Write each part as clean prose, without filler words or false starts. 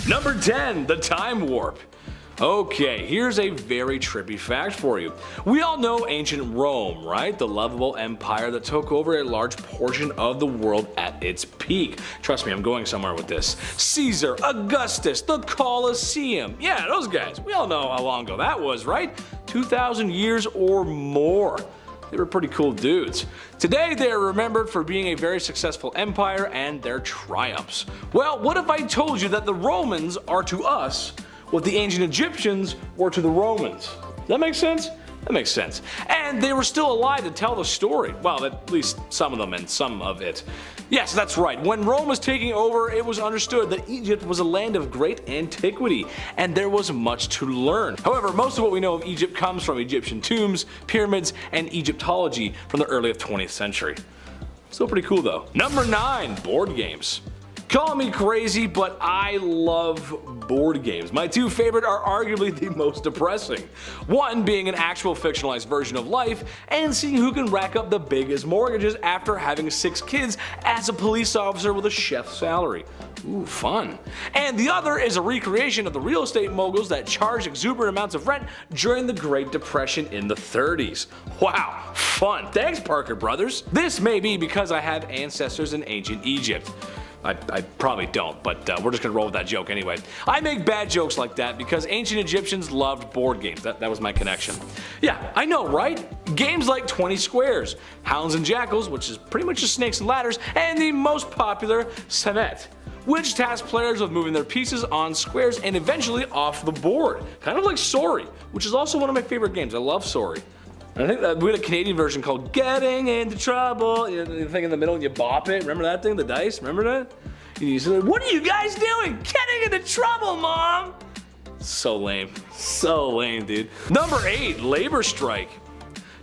Number 10. The Time Warp. Okay, here's a very trippy fact for you. We all know ancient Rome, right? The lovable empire that took over a large portion of the world at its peak. Trust me, I'm going somewhere with this. Caesar, Augustus, the Colosseum. Yeah, those guys. We all know how long ago that was, right? 2,000 years or more. They were pretty cool dudes. Today they are remembered for being a very successful empire and their triumphs. Well, what if I told you that the Romans are to us what the ancient Egyptians were to the Romans? Does that make sense? That makes sense. And they were still alive to tell the story. Well, at least some of them and some of it. Yes, that's right. When Rome was taking over, it was understood that Egypt was a land of great antiquity, and there was much to learn. However, most of what we know of Egypt comes from Egyptian tombs, pyramids, and Egyptology from the early 20th century. Still pretty cool though. Number 9. Board games. Call me crazy, but I love board games. My two favorite are arguably the most depressing. One being an actual fictionalized version of life, and seeing who can rack up the biggest mortgages after having 6 kids as a police officer with a chef's salary. Ooh, fun. And the other is a recreation of the real estate moguls that charged exuberant amounts of rent during the Great Depression in the 30s. Wow, fun. Thanks, Parker Brothers. This may be because I have ancestors in ancient Egypt. I probably don't, but we're just gonna roll with that joke anyway. I make bad jokes like that because ancient Egyptians loved board games. That was my connection. Yeah, I know, right? Games like 20 Squares, Hounds and Jackals, which is pretty much just snakes and ladders, and the most popular, Semet, which tasks players with moving their pieces on squares and eventually off the board. Kind of like Sorry, which is also one of my favorite games. I love Sorry. I think that we had a Canadian version called Getting Into Trouble. You know, the thing in the middle and you bop it. Remember that thing? The dice? Remember that? You say, what are you guys doing? Getting into trouble, Mom! So lame. So lame, dude. Number 8. Labor strike.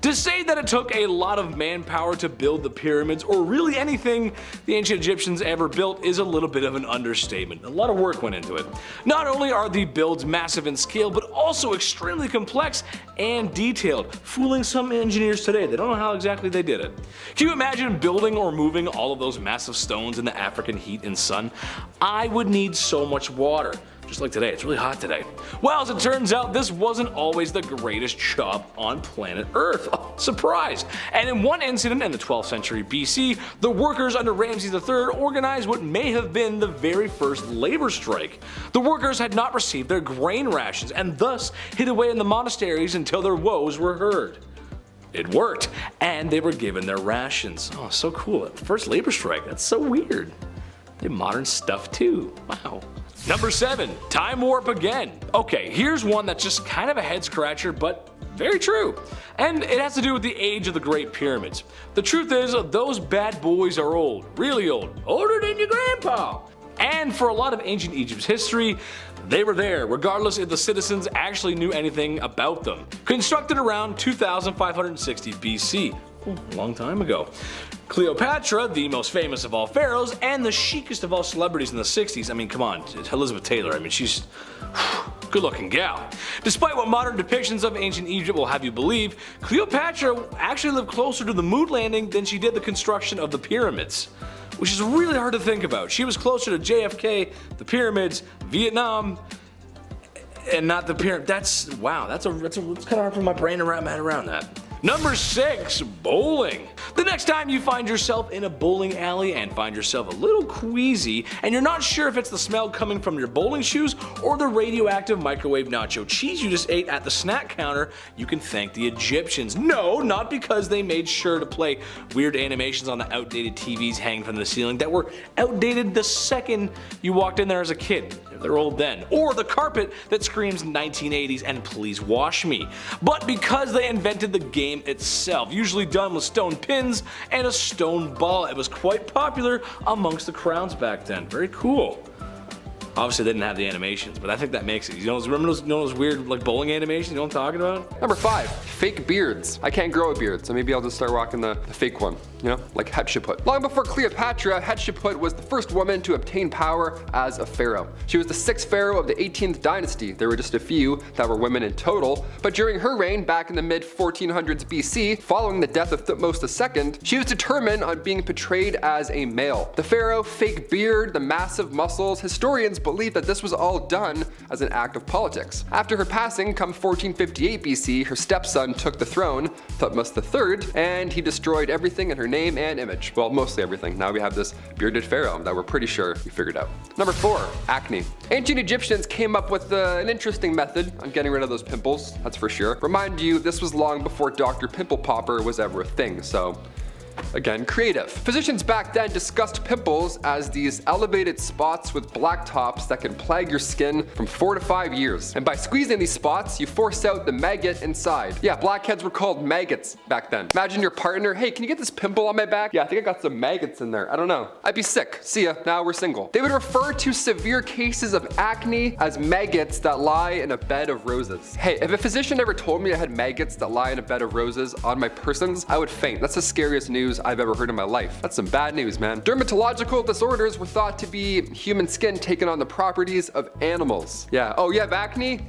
To say that it took a lot of manpower to build the pyramids, or really anything the ancient Egyptians ever built, is a little bit of an understatement. A lot of work went into it. Not only are the builds massive in scale, but also extremely complex and detailed, fooling some engineers today. They don't know how exactly they did it. Can you imagine building or moving all of those massive stones in the African heat and sun? I would need so much water. Just like today, it's really hot today. Well, as it turns out, this wasn't always the greatest job on planet Earth. Oh, surprise! And in one incident in the 12th century BC, the workers under Ramses III organized what may have been the very first labor strike. The workers had not received their grain rations and thus hid away in the monasteries until their woes were heard. It worked, and they were given their rations. Oh, so cool. First labor strike, that's so weird. They have modern stuff too. Wow. Number 7. Time warp again. Okay, here's one that's just kind of a head scratcher, but very true. And it has to do with the age of the Great Pyramids. The truth is, those bad boys are old. Really old. Older than your grandpa. And for a lot of ancient Egypt's history, they were there, regardless if the citizens actually knew anything about them. Constructed around 2560 BC. A long time ago. Cleopatra, the most famous of all pharaohs and the chicest of all celebrities in the 60s. I mean, come on, Elizabeth Taylor. I mean, she's good looking gal. Despite what modern depictions of ancient Egypt will have you believe, Cleopatra actually lived closer to the moon landing than she did the construction of the pyramids. Which is really hard to think about. She was closer to JFK, the pyramids, Vietnam, and not the pyramid. That's, wow, it's kind of hard for my brain to wrap my head around that. Number 6. Bowling. The next time you find yourself in a bowling alley and find yourself a little queasy and you're not sure if it's the smell coming from your bowling shoes or the radioactive microwave nacho cheese you just ate at the snack counter, you can thank the Egyptians. No, not because they made sure to play weird animations on the outdated TVs hanging from the ceiling that were outdated the second you walked in there as a kid. They're old then. Or the carpet that screams 1980s and please wash me. But because they invented the game itself, usually done with stone pins and a stone ball. It was quite popular amongst the crowds back then. Very cool. Obviously they didn't have the animations, but I think that makes it. Remember those weird like bowling animations, you know what I'm talking about? Number 5, fake beards. I can't grow a beard, so maybe I'll just start rocking the fake one, you know, like Hatshepsut. Long before Cleopatra, Hatshepsut was the first woman to obtain power as a pharaoh. She was the 6th pharaoh of the 18th dynasty. There were just a few that were women in total, but during her reign back in the mid 1400s BC, following the death of Thutmose II, she was determined on being portrayed as a male. The pharaoh, fake beard, the massive muscles, historians believed that this was all done as an act of politics. After her passing, come 1458 BC, her stepson took the throne, Thutmose III, and he destroyed everything in her name and image. Well, mostly everything. Now we have this bearded pharaoh that we're pretty sure we figured out. Number 4, acne. Ancient Egyptians came up with an interesting method on getting rid of those pimples, that's for sure. Remind you, this was long before Dr. Pimple Popper was ever a thing, so again, creative. Physicians back then discussed pimples as these elevated spots with black tops that can plague your skin from 4 to 5 years. And by squeezing these spots, you force out the maggot inside. Yeah, blackheads were called maggots back then. Imagine your partner, hey, can you get this pimple on my back? Yeah, I think I got some maggots in there. I don't know. I'd be sick. See ya, now we're single. They would refer to severe cases of acne as maggots that lie in a bed of roses. Hey, if a physician ever told me I had maggots that lie in a bed of roses on my persons, I would faint. That's the scariest news I've ever heard in my life. That's some bad news, man. Dermatological disorders were thought to be human skin taking on the properties of animals. Yeah. Oh, you have acne?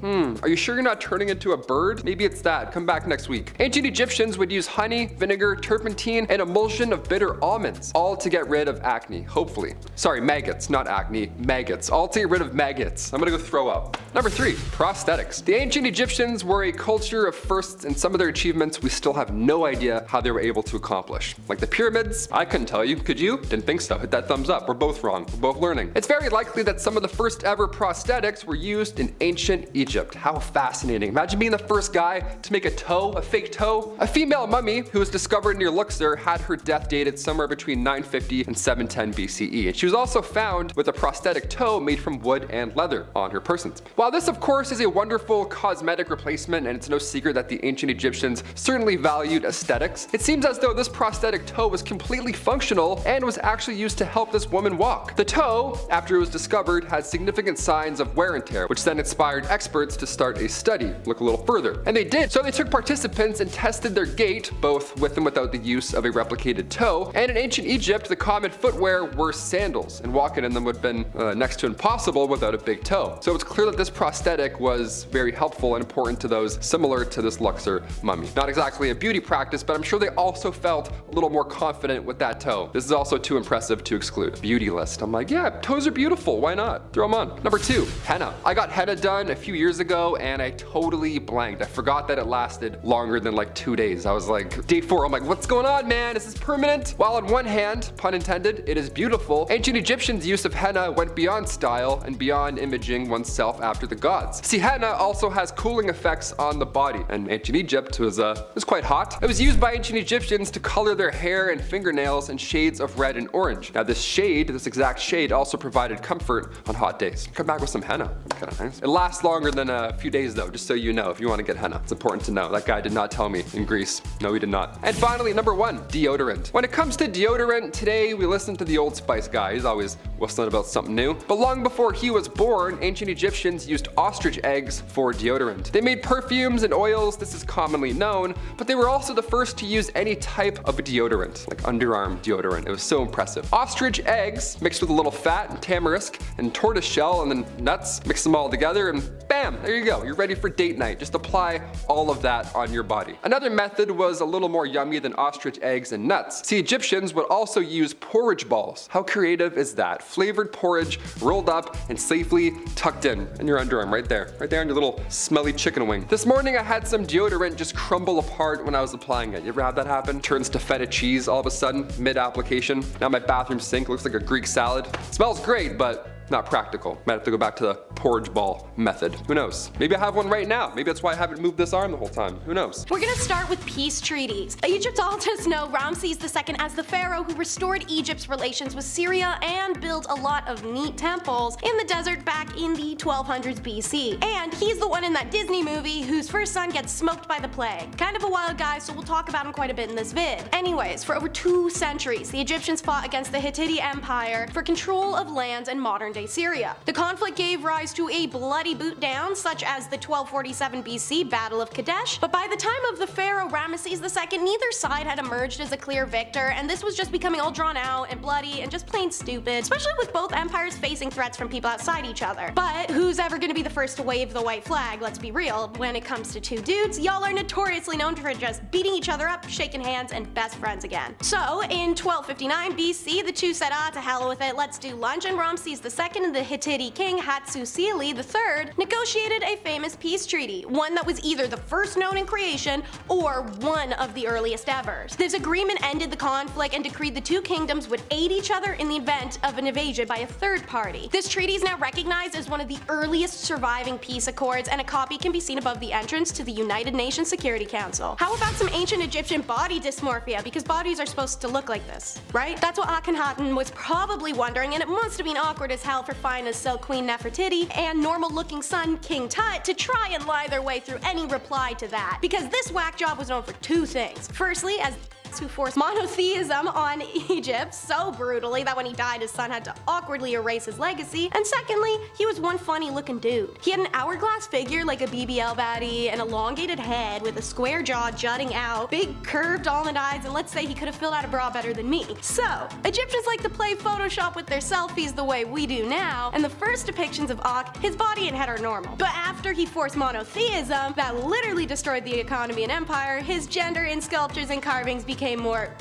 Are you sure you're not turning into a bird? Maybe it's that. Come back next week. Ancient Egyptians would use honey, vinegar, turpentine, and emulsion of bitter almonds, all to get rid of acne, hopefully. Sorry, maggots, not acne, maggots. All to get rid of maggots. I'm gonna go throw up. Number 3, prosthetics. The ancient Egyptians were a culture of firsts, and some of their achievements we still have no idea how they were able to accomplish. Like the pyramids, I couldn't tell you. Could you? Didn't think so. Hit that thumbs up. We're both wrong. We're both learning. It's very likely that some of the first ever prosthetics were used in ancient Egypt. How fascinating. Imagine being the first guy to make a toe, a fake toe. A female mummy who was discovered near Luxor had her death dated somewhere between 950 and 710 BCE. And she was also found with a prosthetic toe made from wood and leather on her person. While this of course is a wonderful cosmetic replacement, and it's no secret that the ancient Egyptians certainly valued aesthetics, it seems as though this prosthetic toe was completely functional and was actually used to help this woman walk. The toe, after it was discovered, had significant signs of wear and tear, which then inspired experts to start a study, look a little further. And they did. So they took participants and tested their gait, both with and without the use of a replicated toe. And in ancient Egypt, the common footwear were sandals, and walking in them would have been next to impossible without a big toe. So it's clear that this prosthetic was very helpful and important to those similar to this Luxor mummy. Not exactly a beauty practice, but I'm sure they also felt a little more confident with that toe. This is also too impressive to exclude. Beauty list. I'm like, yeah, toes are beautiful. Why not? Throw them on. Number 2, henna. I got henna done a few years ago and I totally blanked. I forgot that it lasted longer than like 2 days. I was like, day 4, I'm like, what's going on, man? Is this permanent? While on one hand, pun intended, it is beautiful, ancient Egyptians' use of henna went beyond style and beyond imaging oneself after the gods. See, henna also has cooling effects on the body, and ancient Egypt was quite hot. It was used by ancient Egyptians to color their hair and fingernails in shades of red and orange. Now this exact shade also provided comfort on hot days. Come back with some henna. Kind of nice. It lasts longer than a few days though, just so you know if you want to get henna. It's important to know. That guy did not tell me in Greece. No, he did not. And finally, number 1, deodorant. When it comes to deodorant, today we listen to the Old Spice guy. He's always whistling about something new. But long before he was born, ancient Egyptians used ostrich eggs for deodorant. They made perfumes and oils, this is commonly known, but they were also the first to use any type of a deodorant, like underarm deodorant. It was so impressive. Ostrich eggs mixed with a little fat and tamarisk and tortoise shell and then nuts, mix them all together and bam, there you go. You're ready for date night. Just apply all of that on your body. Another method was a little more yummy than ostrich eggs and nuts. See, Egyptians would also use porridge balls. How creative is that? Flavored porridge rolled up and safely tucked in your underarm right there on your little smelly chicken wing. This morning I had some deodorant just crumble apart when I was applying it. You ever have that happen? Turns to feta cheese all of a sudden mid-application. Now my bathroom sink looks like a Greek salad. Smells great, but not practical. Might have to go back to the porridge ball method. Who knows? Maybe I have one right now. Maybe that's why I haven't moved this arm the whole time. Who knows? We're gonna start with peace treaties. Egyptologists know Ramses II as the pharaoh who restored Egypt's relations with Syria and built a lot of neat temples in the desert back in the 1200s BC. And he's the one in that Disney movie whose first son gets smoked by the plague. Kind of a wild guy, so we'll talk about him quite a bit in this vid. Anyways, for over 2 centuries, the Egyptians fought against the Hittite Empire for control of lands in modern-day Syria. The conflict gave rise to a bloody boot-down, such as the 1247 BC Battle of Kadesh, but by the time of the pharaoh Ramesses II, neither side had emerged as a clear victor, and this was just becoming all drawn out and bloody and just plain stupid, especially with both empires facing threats from people outside each other. But who's ever gonna be the first to wave the white flag? Let's be real, when it comes to 2 dudes, y'all are notoriously known for just beating each other up, shaking hands, and best friends again. So, in 1259 BC, the two said, to hell with it, let's do lunch, and Ramses II II and the Hittite king Hattusili III negotiated a famous peace treaty, one that was either the first known in creation or one of the earliest ever. This agreement ended the conflict and decreed the two kingdoms would aid each other in the event of an invasion by a third party. This treaty is now recognized as one of the earliest surviving peace accords, and a copy can be seen above the entrance to the United Nations Security Council. How about some ancient Egyptian body dysmorphia, because bodies are supposed to look like this, right? That's what Akhenaten was probably wondering, and it must have been awkward as hell for fine as Silk Queen Nefertiti and normal looking son King Tut to try and lie their way through any reply to that, because this whack job was known for two things. Firstly, as who forced monotheism on Egypt so brutally that when he died his son had to awkwardly erase his legacy, and secondly, he was one funny looking dude. He had an hourglass figure like a BBL baddie, an elongated head with a square jaw jutting out, big curved almond eyes, and let's say he could have filled out a bra better than me. So, Egyptians like to play Photoshop with their selfies the way we do now, and the first depictions of Akh, his body and head are normal. But after he forced monotheism, that literally destroyed the economy and empire, his gender in sculptures and carvings became more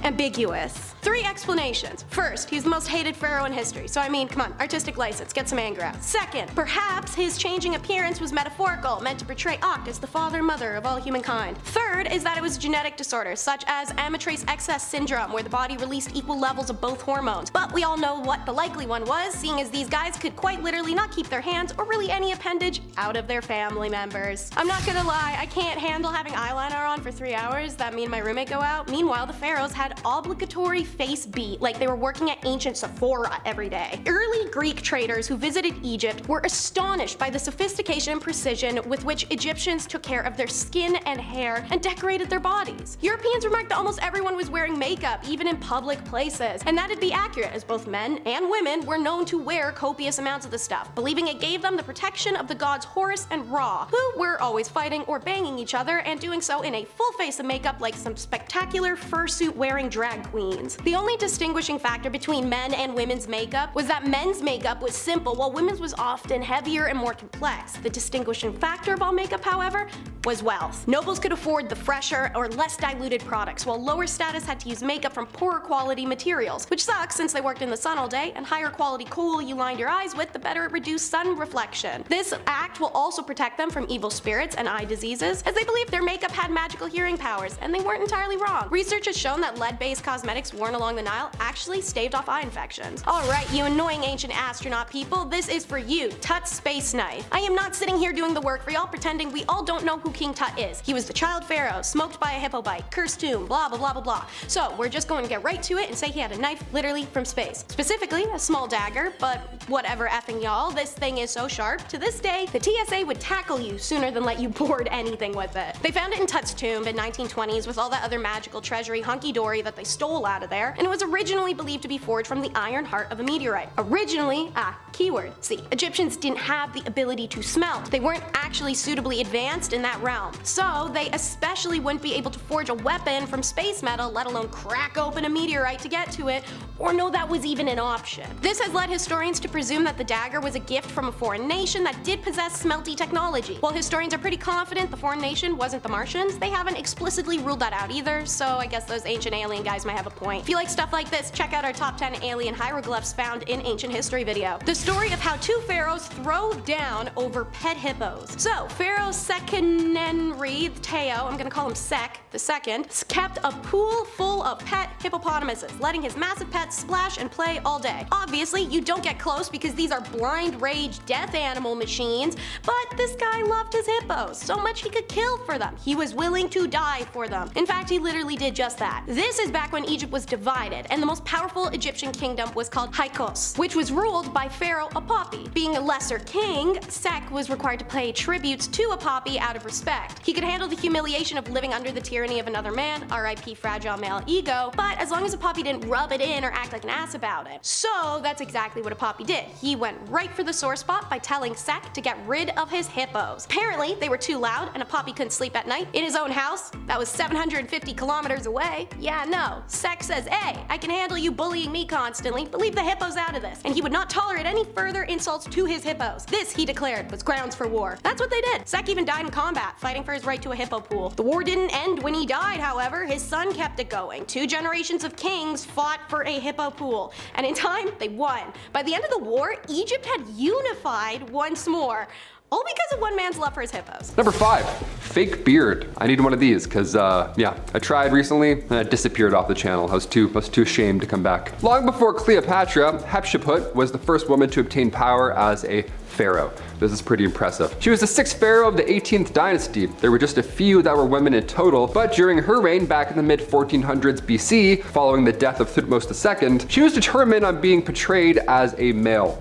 ambiguous. 3 explanations. First, he's the most hated pharaoh in history, so I mean, come on, artistic license, get some anger out. Second, perhaps his changing appearance was metaphorical, meant to portray Akh as the father and mother of all humankind. Third is that it was a genetic disorder, such as amytrace excess syndrome, where the body released equal levels of both hormones. But we all know what the likely one was, seeing as these guys could quite literally not keep their hands, or really any appendage, out of their family members. I'm not gonna lie, I can't handle having eyeliner on for 3 hours, that me and my roommate go out. Meanwhile, the pharaohs had obligatory face beat, like they were working at ancient Sephora every day. Early Greek traders who visited Egypt were astonished by the sophistication and precision with which Egyptians took care of their skin and hair and decorated their bodies. Europeans remarked that almost everyone was wearing makeup, even in public places, and that'd be accurate as both men and women were known to wear copious amounts of the stuff, believing it gave them the protection of the gods Horus and Ra, who were always fighting or banging each other and doing so in a full face of makeup like some spectacular fursuit wearing drag queens. The only distinguishing factor between men and women's makeup was that men's makeup was simple while women's was often heavier and more complex. The distinguishing factor of all makeup, however, was wealth. Nobles could afford the fresher or less diluted products, while lower status had to use makeup from poorer quality materials, which sucks since they worked in the sun all day, and higher quality kohl you lined your eyes with, the better it reduced sun reflection. This act will also protect them from evil spirits and eye diseases, as they believed their makeup had magical hearing powers, and they weren't entirely wrong. Research has shown that lead-based cosmetics worn along the Nile actually staved off eye infections. Alright, you annoying ancient astronaut people, this is for you, Tut's space knife. I am not sitting here doing the work for y'all pretending we all don't know who King Tut is. He was the child pharaoh, smoked by a hippo bite, cursed tomb, blah blah blah blah blah. So we're just going to get right to it and say he had a knife literally from space. Specifically, a small dagger, but whatever effing y'all, this thing is so sharp, to this day, the TSA would tackle you sooner than let you board anything with it. They found it in Tut's tomb in 1920s with all that other magical treasury hunky-dory that they stole out of there, and it was originally believed to be forged from the iron heart of a meteorite. Originally, keyword. See, Egyptians didn't have the ability to smelt. They weren't actually suitably advanced in that realm. So they especially wouldn't be able to forge a weapon from space metal, let alone crack open a meteorite to get to it, or know that was even an option. This has led historians to presume that the dagger was a gift from a foreign nation that did possess smelty technology. While historians are pretty confident the foreign nation wasn't the Martians, they haven't explicitly ruled that out either, so I guess those ancient alien guys might have a point. If you like stuff like this, check out our top 10 alien hieroglyphs found in ancient history video. The story of how 2 pharaohs throw down over pet hippos. So, Pharaoh Sekenenri Teo, I'm gonna call him Sek the second, kept a pool full of pet hippopotamuses, letting his massive pets splash and play all day. Obviously, you don't get close because these are blind rage death animal machines, but this guy loved his hippos so much he could kill for them. He was willing to die for them. In fact, he literally did just that. This is back when Egypt was divided, and the most powerful Egyptian kingdom was called Hyksos, which was ruled by Pharaoh Apapi. Being a lesser king, Sek was required to pay tributes to Apapi out of respect. He could handle the humiliation of living under the tyranny of another man, RIP fragile male ego, but as long as Apapi didn't rub it in or act like an ass about it. So that's exactly what Apapi did. He went right for the sore spot by telling Sek to get rid of his hippos. Apparently, they were too loud and Apapi couldn't sleep at night in his own house that was 750 kilometers away. Yeah, no. Sek says says, "Hey, I can handle you bullying me constantly, but leave the hippos out of this." And he would not tolerate any further insults to his hippos. This, he declared, was grounds for war. That's what they did. Sek even died in combat, fighting for his right to a hippo pool. The war didn't end when he died, however. His son kept it going. 2 generations of kings fought for a hippo pool, and in time, they won. By the end of the war, Egypt had unified once more. All because of one man's love for his hippos. Number 5, fake beard. I need one of these because, yeah, I tried recently and it disappeared off the channel. I was too ashamed to come back. Long before Cleopatra, Hatshepsut was the first woman to obtain power as a pharaoh. This is pretty impressive. She was the 6th pharaoh of the 18th dynasty. There were just a few that were women in total, but during her reign back in the mid-1400s BC, following the death of Thutmose II, she was determined on being portrayed as a male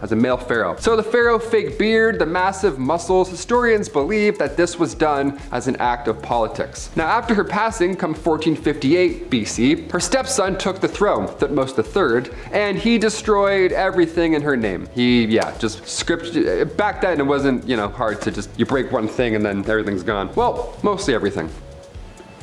pharaoh. So the pharaoh fake beard, the massive muscles, historians believe that this was done as an act of politics. Now after her passing, come 1458 BC, her stepson took the throne, Thutmose III, and he destroyed everything in her name. He, just scripted. Back then it wasn't, hard to just, you break one thing and then everything's gone. Well, mostly everything.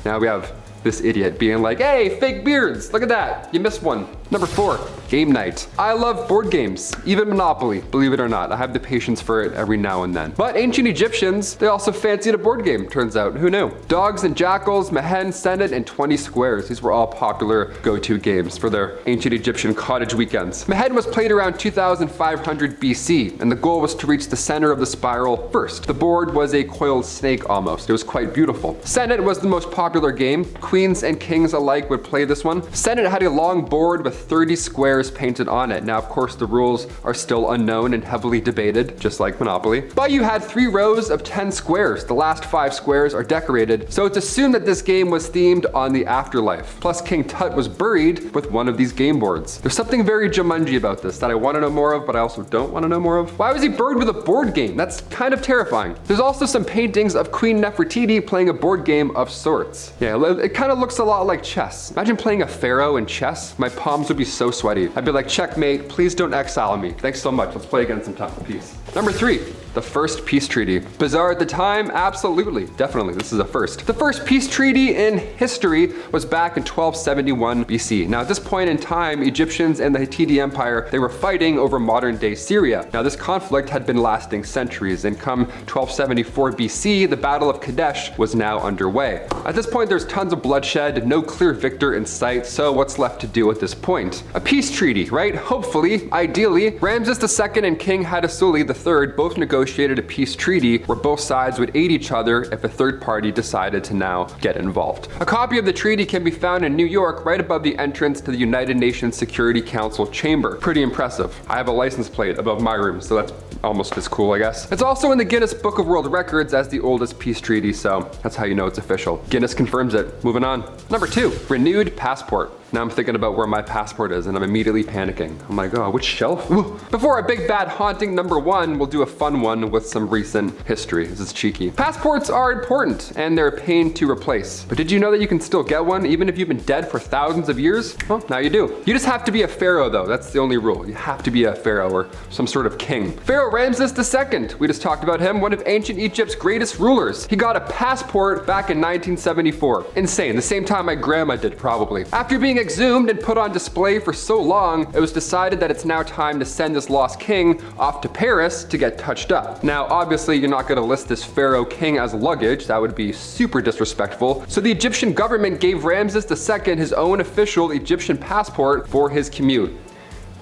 Now we have this idiot being like, "Hey, fake beards, look at that, you missed one." Number 4, game night. I love board games, even Monopoly, believe it or not. I have the patience for it every now and then. But ancient Egyptians, they also fancied a board game, turns out. Who knew? Dogs and Jackals, Mehen, Senet, and 20 Squares. These were all popular go-to games for their ancient Egyptian cottage weekends. Mehen was played around 2500 BC, and the goal was to reach the center of the spiral first. The board was a coiled snake almost. It was quite beautiful. Senet was the most popular game. Queens and kings alike would play this one. Senet had a long board with 30 squares painted on it. Now, of course, the rules are still unknown and heavily debated, just like Monopoly. But you had 3 rows of 10 squares. The last 5 squares are decorated, so it's assumed that this game was themed on the afterlife. Plus, King Tut was buried with one of these game boards. There's something very Jumanji about this that I want to know more of, but I also don't want to know more of. Why was he buried with a board game? That's kind of terrifying. There's also some paintings of Queen Nefertiti playing a board game of sorts. Yeah, it kind of looks a lot like chess. Imagine playing a pharaoh in chess. My palms would be so sweaty. I'd be like, "Checkmate, please don't exile me. Thanks so much. Let's play again sometime. Peace." Number 3, the first peace treaty. Bizarre at the time? Absolutely. Definitely, this is a first. The first peace treaty in history was back in 1271 BC. Now at this point in time, Egyptians and the Hittite Empire, they were fighting over modern day Syria. Now this conflict had been lasting centuries, and come 1274 BC, the Battle of Kadesh was now underway. At this point, there's tons of bloodshed, no clear victor in sight, so what's left to do at this point? A peace treaty, right? Hopefully, ideally. Ramses II and King Hattusili III both negotiated a peace treaty where both sides would aid each other if a third party decided to now get involved. A copy of the treaty can be found in New York, right above the entrance to the United Nations Security Council chamber. Pretty impressive. I have a license plate above my room, so that's almost as cool, I guess. It's also in the Guinness Book of World Records as the oldest peace treaty, so that's how you know it's official. Guinness confirms it. Moving on. Number 2, renewed passport. Now I'm thinking about where my passport is and I'm immediately panicking. I'm like, oh, which shelf? Ooh. Before our big bad haunting number 1, we'll do a fun one with some recent history. This is cheeky. Passports are important and they're a pain to replace. But did you know that you can still get one even if you've been dead for thousands of years? Well, now you do. You just have to be a pharaoh though. That's the only rule. You have to be a pharaoh or some sort of king. Pharaoh Ramses II. We just talked about him, one of ancient Egypt's greatest rulers. He got a passport back in 1974. Insane. The same time my grandma did probably. After being exhumed and put on display for so long, it was decided that it's now time to send this lost king off to Paris to get touched up. Now, obviously, you're not going to list this pharaoh king as luggage. That would be super disrespectful. So the Egyptian government gave Ramses II his own official Egyptian passport for his commute,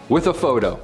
with a photo.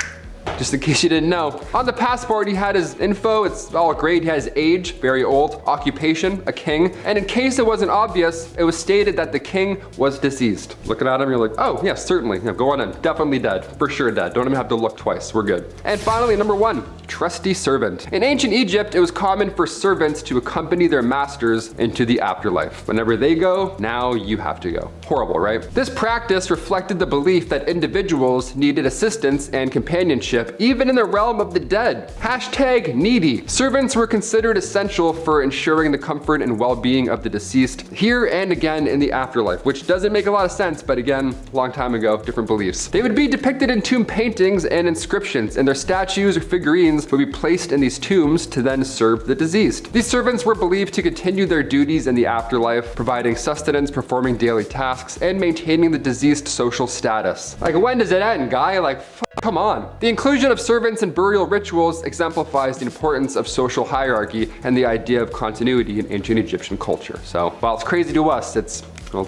Just in case you didn't know. On the passport, he had his info, it's all great. He had his age, very old, occupation, a king, and in case it wasn't obvious, it was stated that the king was deceased. Looking at him, you're like, oh, yes, certainly. Yeah, go on in. Definitely dead. For sure dead. Don't even have to look twice. We're good. And finally, number 1, trusty servant. In ancient Egypt, it was common for servants to accompany their masters into the afterlife. Whenever they go, now you have to go. Horrible, right? This practice reflected the belief that individuals needed assistance and companionship even in the realm of the dead. Hashtag needy. Servants were considered essential for ensuring the comfort and well-being of the deceased here and again in the afterlife, which doesn't make a lot of sense, but again, a long time ago, different beliefs. They would be depicted in tomb paintings and inscriptions, and their statues or figurines persons would be placed in these tombs to then serve the deceased. These servants were believed to continue their duties in the afterlife, providing sustenance, performing daily tasks, and maintaining the deceased social status. Like, when does it end, guy? Like, come on. The inclusion of servants in burial rituals exemplifies the importance of social hierarchy and the idea of continuity in ancient Egyptian culture. So, while it's crazy to us, it's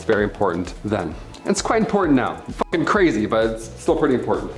very important then. It's quite important now. Fucking crazy, but it's still pretty important.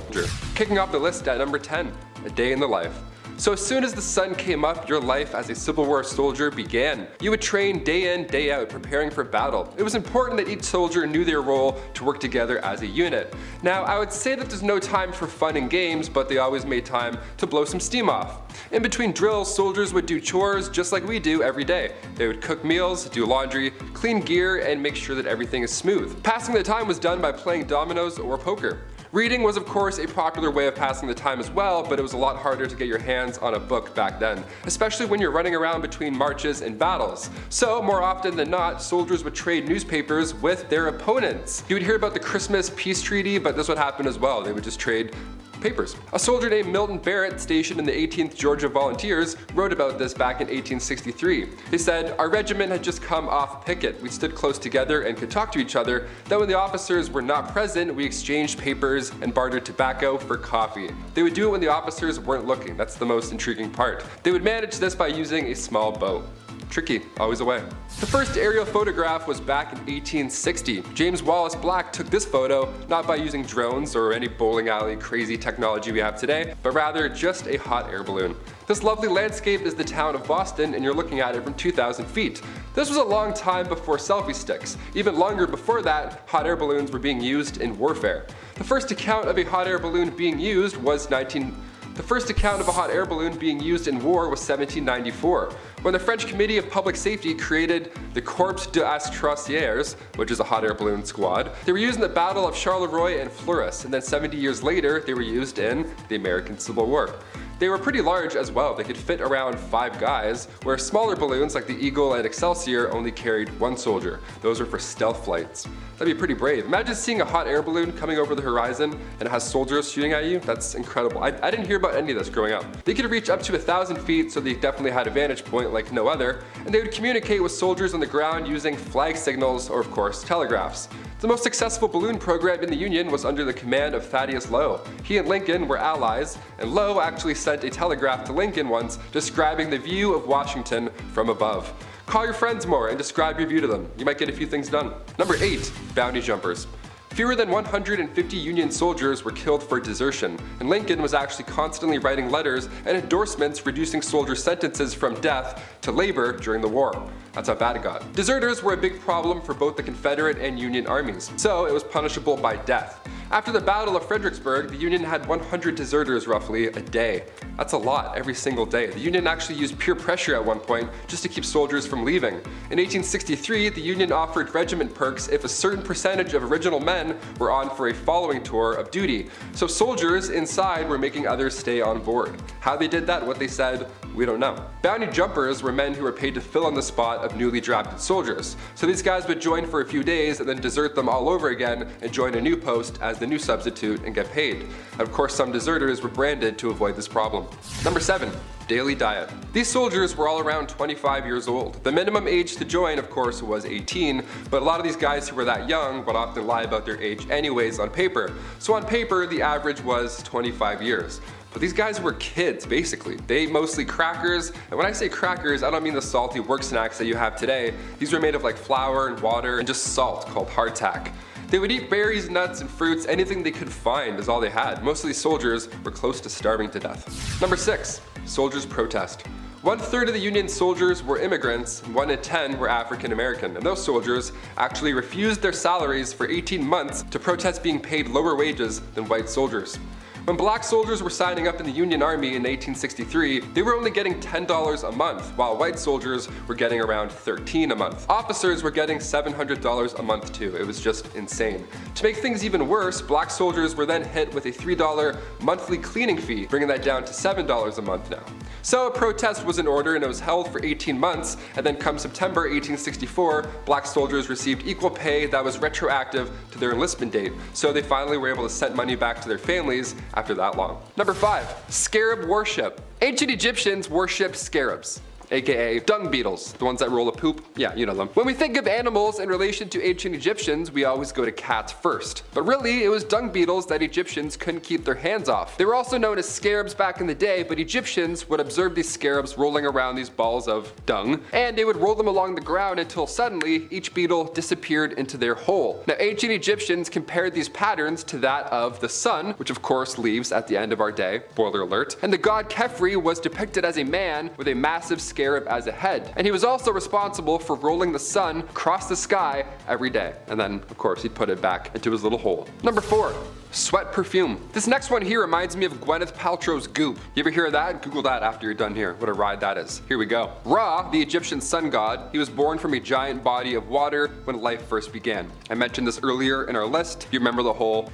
Kicking off the list at number 10, a day in the life. So as soon as the sun came up, your life as a Civil War soldier began. You would train day in, day out, preparing for battle. It was important that each soldier knew their role to work together as a unit. Now, I would say that there's no time for fun and games, but they always made time to blow some steam off. In between drills, soldiers would do chores just like we do every day. They would cook meals, do laundry, clean gear, and make sure that everything is smooth. Passing the time was done by playing dominoes or poker. Reading was of course a popular way of passing the time as well, but it was a lot harder to get your hands on a book back then, especially when you're running around between marches and battles. So more often than not, soldiers would trade newspapers with their opponents. You would hear about the Christmas peace treaty, but this would happen as well. They would just trade papers. A soldier named Milton Barrett, stationed in the 18th Georgia Volunteers, wrote about this back in 1863. He said, "Our regiment had just come off picket. We stood close together and could talk to each other. Then when the officers were not present, we exchanged papers and bartered tobacco for coffee." They would do it when the officers weren't looking. That's the most intriguing part. They would manage this by using a small boat. Tricky, always a way. The first aerial photograph was back in 1860. James Wallace Black took this photo not by using drones or any bowling alley crazy technology we have today, but rather just a hot air balloon. This lovely landscape is the town of Boston, and you're looking at it from 2,000 feet. This was a long time before selfie sticks. Even longer before that, hot air balloons were being used in warfare. The first account of a hot air balloon being used was The first account of a hot air balloon being used in war was 1794, when the French Committee of Public Safety created the Corps d'Astrociers, which is a hot air balloon squad. They were used in the Battle of Charleroi and Fleurus, and then 70 years later, they were used in the American Civil War. They were pretty large as well. They could fit around 5 guys, where smaller balloons like the Eagle and Excelsior only carried 1 soldier. Those were for stealth flights. That'd be pretty brave. Imagine seeing a hot air balloon coming over the horizon and it has soldiers shooting at you. That's incredible. I didn't hear about any of this growing up. They could reach up to 1,000 feet, so they definitely had a vantage point like no other, and they would communicate with soldiers on the ground using flag signals or of course telegraphs. The most successful balloon program in the Union was under the command of Thaddeus Lowe. He and Lincoln were allies, and Lowe actually sent a telegraph to Lincoln once describing the view of Washington from above. Call your friends more and describe your view to them. You might get a few things done. Number 8, bounty jumpers. Fewer than 150 Union soldiers were killed for desertion, and Lincoln was actually constantly writing letters and endorsements reducing soldier sentences from death to labor during the war. That's how bad it got. Deserters were a big problem for both the Confederate and Union armies, so it was punishable by death. After the Battle of Fredericksburg, the Union had 100 deserters roughly a day. That's a lot every single day. The Union actually used peer pressure at one point just to keep soldiers from leaving. In 1863, the Union offered regiment perks if a certain percentage of original men were on for a following tour of duty. So soldiers inside were making others stay on board. How they did that, what they said, we don't know. Bounty jumpers were men who were paid to fill on the spot of newly drafted soldiers. So these guys would join for a few days and then desert them all over again and join a new post as the new substitute and get paid. And of course, some deserters were branded to avoid this problem. Number 7, daily diet. These soldiers were all around 25 years old. The minimum age to join, of course, was 18, but a lot of these guys who were that young would often lie about their age anyways on paper. So on paper, the average was 25 years. But these guys were kids, basically. They ate mostly crackers, and when I say crackers, I don't mean the salty work snacks that you have today. These were made of like flour and water and just salt called hardtack. They would eat berries, nuts, and fruits. Anything they could find is all they had. Most of these soldiers were close to starving to death. Number 6, soldiers protest. 1/3 of the Union soldiers were immigrants, and 1 in 10 were African American, and those soldiers actually refused their salaries for 18 months to protest being paid lower wages than white soldiers. When black soldiers were signing up in the Union Army in 1863, they were only getting $10 a month, while white soldiers were getting around $13 a month. Officers were getting $700 a month too. It was just insane. To make things even worse, black soldiers were then hit with a $3 monthly cleaning fee, bringing that down to $7 a month now. So a protest was in order and it was held for 18 months, and then come September 1864, black soldiers received equal pay that was retroactive to their enlistment date, so they finally were able to send money back to their families after that long. Number 5, scarab worship. Ancient Egyptians worshipped scarabs, aka dung beetles, the ones that roll a poop. Yeah, you know them. When we think of animals in relation to ancient Egyptians, we always go to cats first. But really, it was dung beetles that Egyptians couldn't keep their hands off. They were also known as scarabs back in the day, but Egyptians would observe these scarabs rolling around these balls of dung, and they would roll them along the ground until suddenly each beetle disappeared into their hole. Now, ancient Egyptians compared these patterns to that of the sun, which of course leaves at the end of our day, spoiler alert, and the god Khepri was depicted as a man with a massive scarab as a head, and he was also responsible for rolling the sun across the sky every day, and then of course he'd put it back into his little hole. Number 4. Sweat perfume. This next one here reminds me of Gwyneth Paltrow's Goop. You ever hear of that? Google that after you're done here, what a ride that is. Here we go. Ra, the Egyptian sun god, he was born from a giant body of water when life first began. I mentioned this earlier in our list. You remember the whole,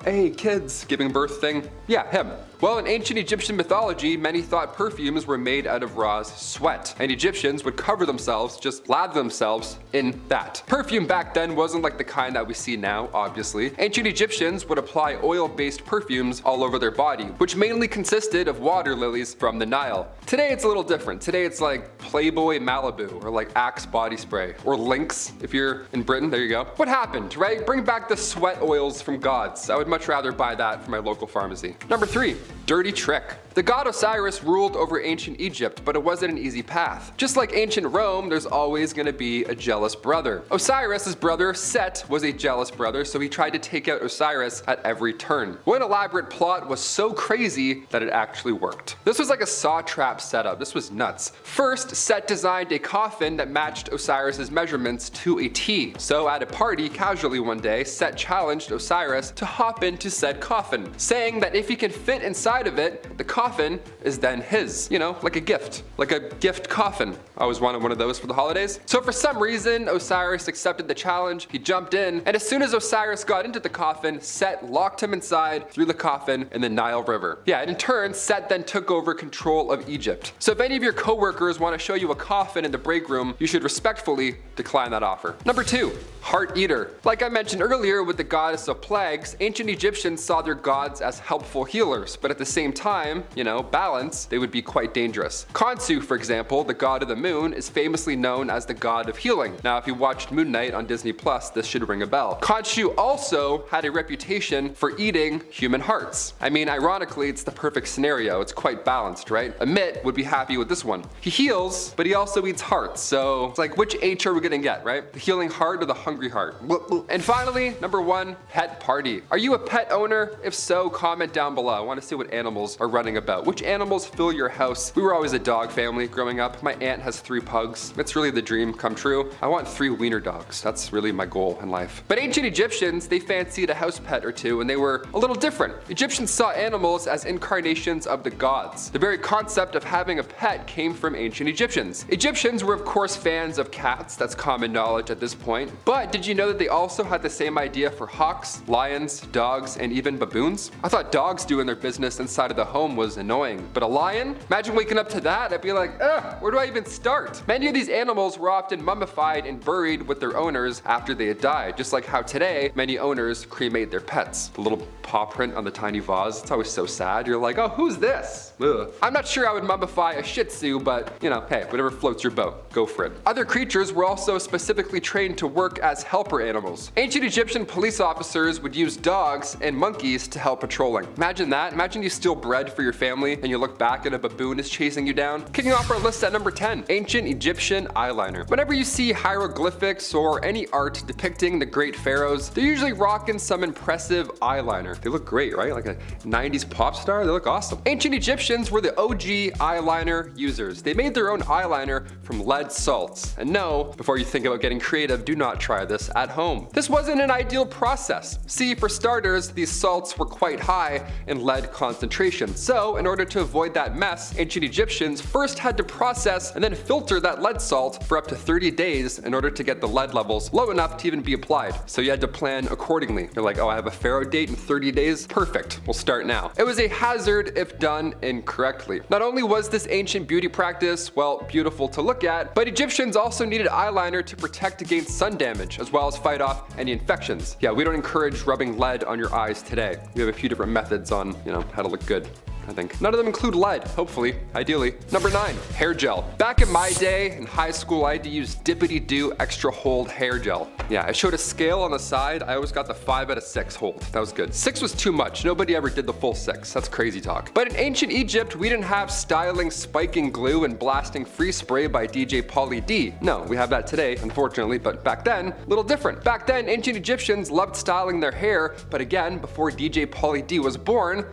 hey kids, giving birth thing? Yeah, him. Well, in ancient Egyptian mythology, many thought perfumes were made out of Ra's sweat, and Egyptians would cover themselves, just lather themselves in that. Perfume back then wasn't like the kind that we see now, obviously. Ancient Egyptians would apply oil-based perfumes all over their body, which mainly consisted of water lilies from the Nile. Today it's a little different. Today it's like Playboy Malibu, or like Axe body spray, or Lynx if you're in Britain, there you go. What happened, right? Bring back the sweat oils from gods. I would much rather buy that from my local pharmacy. Number 3. Dirty trick. The god Osiris ruled over ancient Egypt, but it wasn't an easy path. Just like ancient Rome, there's always going to be a jealous brother. Osiris's brother Set was a jealous brother, so he tried to take out Osiris at every turn. One elaborate plot was so crazy that it actually worked. This was like a saw trap setup. This was nuts. First, Set designed a coffin that matched Osiris's measurements to a T. So at a party casually one day, Set challenged Osiris to hop into said coffin, saying that if he can fit inside of it, the coffin is then his. You know, like a gift coffin. I always wanted one of those for the holidays. So for some reason, Osiris accepted the challenge. He jumped in, and as soon as Osiris got into the coffin, Set locked him inside, threw the coffin in the Nile River. Yeah, and in turn, Set then took over control of Egypt. So if any of your coworkers want to show you a coffin in the break room, you should respectfully decline that offer. Number 2. Heart Eater. Like I mentioned earlier with the goddess of plagues, ancient Egyptians saw their gods as helpful healers, but at the same time, you know, balance, they would be quite dangerous. Khonsu, for example, the god of the moon, is famously known as the god of healing. Now, if you watched Moon Knight on Disney Plus, this should ring a bell. Khonsu also had a reputation for eating human hearts. I mean, ironically, it's the perfect scenario. It's quite balanced, right? Amit would be happy with this one. He heals, but he also eats hearts, so it's like, which H are we gonna get, right? The healing heart or the hungry heart? And finally, number 1, pet party. Are you a pet owner? If so, comment down below. I want to see what animals are running about. Which animals fill your house? We were always a dog family growing up. My aunt has 3 pugs. It's really the dream come true. I want 3 wiener dogs. That's really my goal in life. But ancient Egyptians, they fancied a house pet or two, and they were a little different. Egyptians saw animals as incarnations of the gods. The very concept of having a pet came from ancient Egyptians. Egyptians were of course fans of cats. That's common knowledge at this point. But did you know that they also had the same idea for hawks, lions, dogs, and even baboons? I thought dogs doing their business inside of the home was annoying, but a lion? Imagine waking up to that. I'd be like, ugh, where do I even start? Many of these animals were often mummified and buried with their owners after they had died, just like how today many owners cremate their pets. The little paw print on the tiny vase, it's always so sad. You're like, oh, who's this? Ugh. I'm not sure I would mummify a Shih Tzu, but you know, hey, whatever floats your boat, go for it. Other creatures were also specifically trained to work as helper animals. Ancient Egyptian police officers would use dogs and monkeys to help patrolling. Imagine that. Imagine you steal bread for your family and you look back and a baboon is chasing you down. Kicking off our list at number 10, ancient Egyptian eyeliner. Whenever you see hieroglyphics or any art depicting the great pharaohs, they're usually rocking some impressive eyeliner. They look great, right? Like a 90s pop star, they look awesome. Ancient Egyptians were the OG eyeliner users. They made their own eyeliner from lead salts. And no, before you think about getting creative, do not try this at home. This wasn't an ideal process. See, for starters, these salts were quite high in lead concentration. So, in order to avoid that mess, ancient Egyptians first had to process and then filter that lead salt for up to 30 days in order to get the lead levels low enough to even be applied. So you had to plan accordingly. You're like, oh, I have a pharaoh date in 30 days? Perfect, we'll start now. It was a hazard if done incorrectly. Not only was this ancient beauty practice, well, beautiful to look at, but Egyptians also needed eyeliner to protect against sun damage, as well as fight off any infections. Yeah, we don't encourage rubbing lead on your eyes today. We have a few different methods on, you know, how to look good. I think. None of them include lead, hopefully, ideally. Number 9, hair gel. Back in my day, in high school, I had to use Dippity-Doo Extra Hold hair gel. Yeah, I showed a scale on the side. I always got the 5 out of 6 hold. That was good. 6 was too much. Nobody ever did the full 6. That's crazy talk. But in ancient Egypt, we didn't have styling, spiking glue, and blasting free spray by DJ Pauly D. No, we have that today, unfortunately, but back then, a little different. Back then, ancient Egyptians loved styling their hair, but again, before DJ Pauly D was born,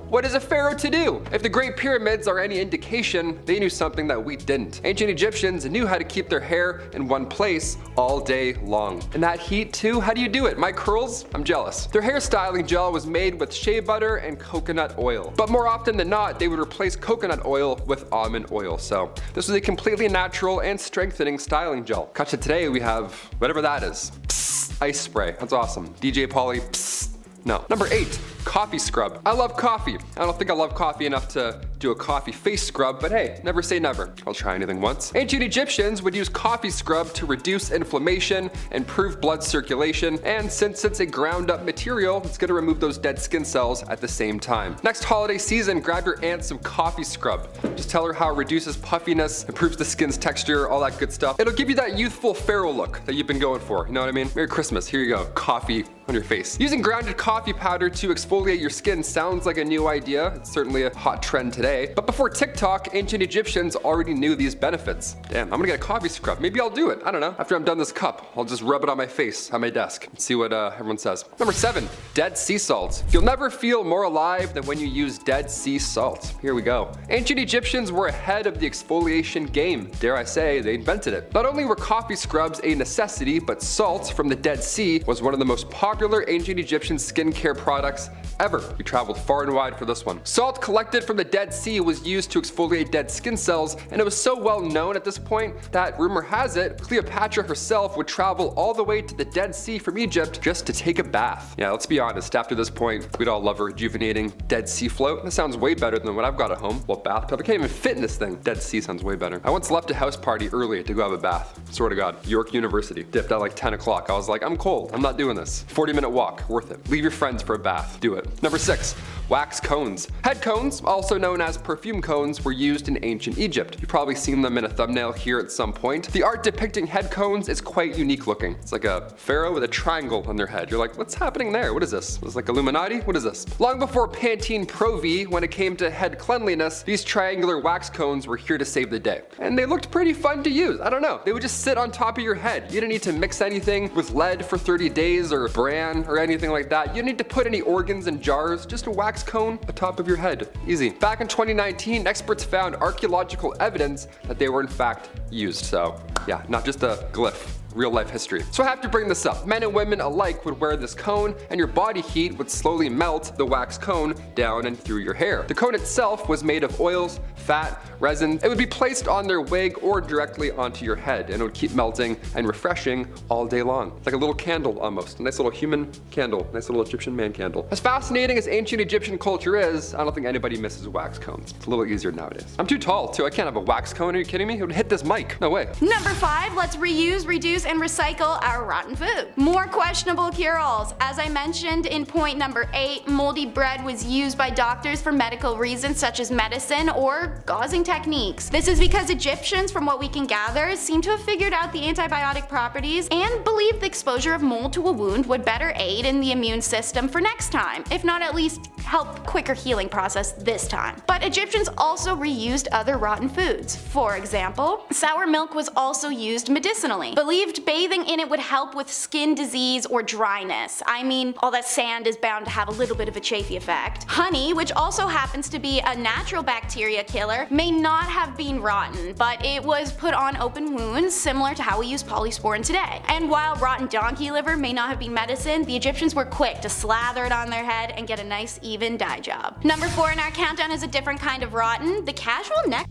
what is a pharaoh to do? If the Great Pyramids are any indication, they knew something that we didn't. Ancient Egyptians knew how to keep their hair in one place all day long. And that heat too, how do you do it? My curls? I'm jealous. Their hairstyling gel was made with shea butter and coconut oil. But more often than not, they would replace coconut oil with almond oil. So this was a completely natural and strengthening styling gel. Cut to today, we have whatever that is. Psst, ice spray. That's awesome. DJ Pauly, psst. No. Number 8, coffee scrub. I love coffee. I don't think I love coffee enough to do a coffee face scrub, but hey, never say never. I'll try anything once. Ancient Egyptians would use coffee scrub to reduce inflammation, improve blood circulation, and since it's a ground up material, it's gonna remove those dead skin cells at the same time. Next holiday season, grab your aunt some coffee scrub. Just tell her how it reduces puffiness, improves the skin's texture, all that good stuff. It'll give you that youthful pharaoh look that you've been going for, you know what I mean? Merry Christmas, here you go, coffee on your face. Using grounded coffee powder to exfoliate your skin sounds like a new idea. It's certainly a hot trend today. But before TikTok, ancient Egyptians already knew these benefits. Damn, I'm gonna get a coffee scrub. Maybe I'll do it. I don't know. After I'm done this cup, I'll just rub it on my face at my desk and see what everyone says. Number 7, dead sea salt. You'll never feel more alive than when you use dead sea salt. Here we go. Ancient Egyptians were ahead of the exfoliation game. Dare I say, they invented it. Not only were coffee scrubs a necessity, but salt from the Dead Sea was one of the most popular ancient Egyptian skincare products ever. We traveled far and wide for this one. Salt collected from the Dead Sea was used to exfoliate dead skin cells, and it was so well known at this point that rumor has it, Cleopatra herself would travel all the way to the Dead Sea from Egypt just to take a bath. Yeah, let's be honest, after this point, we'd all love a rejuvenating Dead Sea float. That sounds way better than what I've got at home. Well, bathtub, I can't even fit in this thing. Dead Sea sounds way better. I once left a house party early to go have a bath. Swear to God. York University. Dipped at like 10 o'clock. I was like, I'm cold. I'm not doing this. 40-minute walk. Worth it. Leave your friends for a bath. Do it. Number 6. Wax cones. Head cones, also known as perfume cones, were used in ancient Egypt. You've probably seen them in a thumbnail here at some point. The art depicting head cones is quite unique looking. It's like a pharaoh with a triangle on their head. You're like, what's happening there? What is this? Is like Illuminati? What is this? Long before Pantene Pro V, when it came to head cleanliness, these triangular wax cones were here to save the day. And they looked pretty fun to use. I don't know. They would just sit on top of your head. You didn't need to mix anything with lead for 30 days or bran or anything like that. You didn't need to put any organs in jars. Just a wax cone atop of your head. Easy. Back in 2019, experts found archaeological evidence that they were in fact used. So yeah, not just a glyph. Real life history. So I have to bring this up. Men and women alike would wear this cone, and your body heat would slowly melt the wax cone down and through your hair. The cone itself was made of oils, fat, resin. It would be placed on their wig or directly onto your head, and it would keep melting and refreshing all day long. Like a little candle almost. A nice little human candle. Nice little Egyptian man candle. As fascinating as ancient Egyptian culture is, I don't think anybody misses wax cones. It's a little easier nowadays. I'm too tall too. I can't have a wax cone. Are you kidding me? It would hit this mic. No way. Number 5, let's reuse, reduce, and recycle our rotten food. More questionable cure-alls. As I mentioned in point number 8, moldy bread was used by doctors for medical reasons such as medicine or gauzing techniques. This is because Egyptians, from what we can gather, seem to have figured out the antibiotic properties and believed the exposure of mold to a wound would better aid in the immune system for next time, if not at least help quicker healing process this time. But Egyptians also reused other rotten foods. For example, sour milk was also used medicinally. Believed bathing in it would help with skin disease or dryness. I mean, all that sand is bound to have a little bit of a chafy effect. Honey, which also happens to be a natural bacteria killer, may not have been rotten, but it was put on open wounds similar to how we use polysporin today. And while rotten donkey liver may not have been medicine, the Egyptians were quick to slather it on their head and get a nice even dye job. Number 4 in our countdown is a different kind of rotten, the casual neck.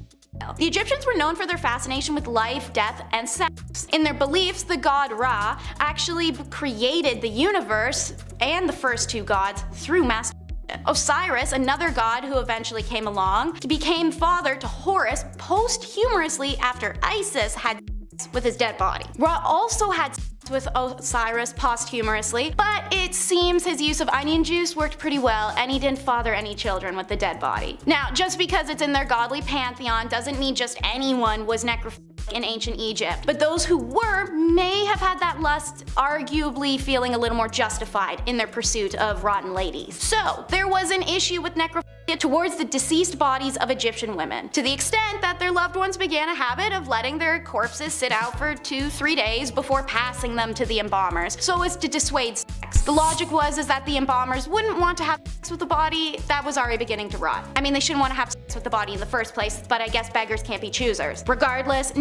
The Egyptians were known for their fascination with life, death, and sex. In their beliefs, the god Ra actually created the universe and the first 2 gods through masturbation. Osiris, another god who eventually came along, became father to Horus posthumously after Isis had sex with his dead body. Ra also had sex with Osiris posthumously, but it seems his use of onion juice worked pretty well and he didn't father any children with the dead body. Now, just because it's in their godly pantheon doesn't mean just anyone was necrophilic in ancient Egypt, but those who were may have had that lust arguably feeling a little more justified in their pursuit of rotten ladies. So, there was an issue with necrophilia towards the deceased bodies of Egyptian women, to the extent that their loved ones began a habit of letting their corpses sit out for 2-3 days before passing them to the embalmers, so as to dissuade sex. The logic was that the embalmers wouldn't want to have sex with the body that was already beginning to rot. I mean, they shouldn't want to have sex with the body in the first place, but I guess beggars can't be choosers. Regardless,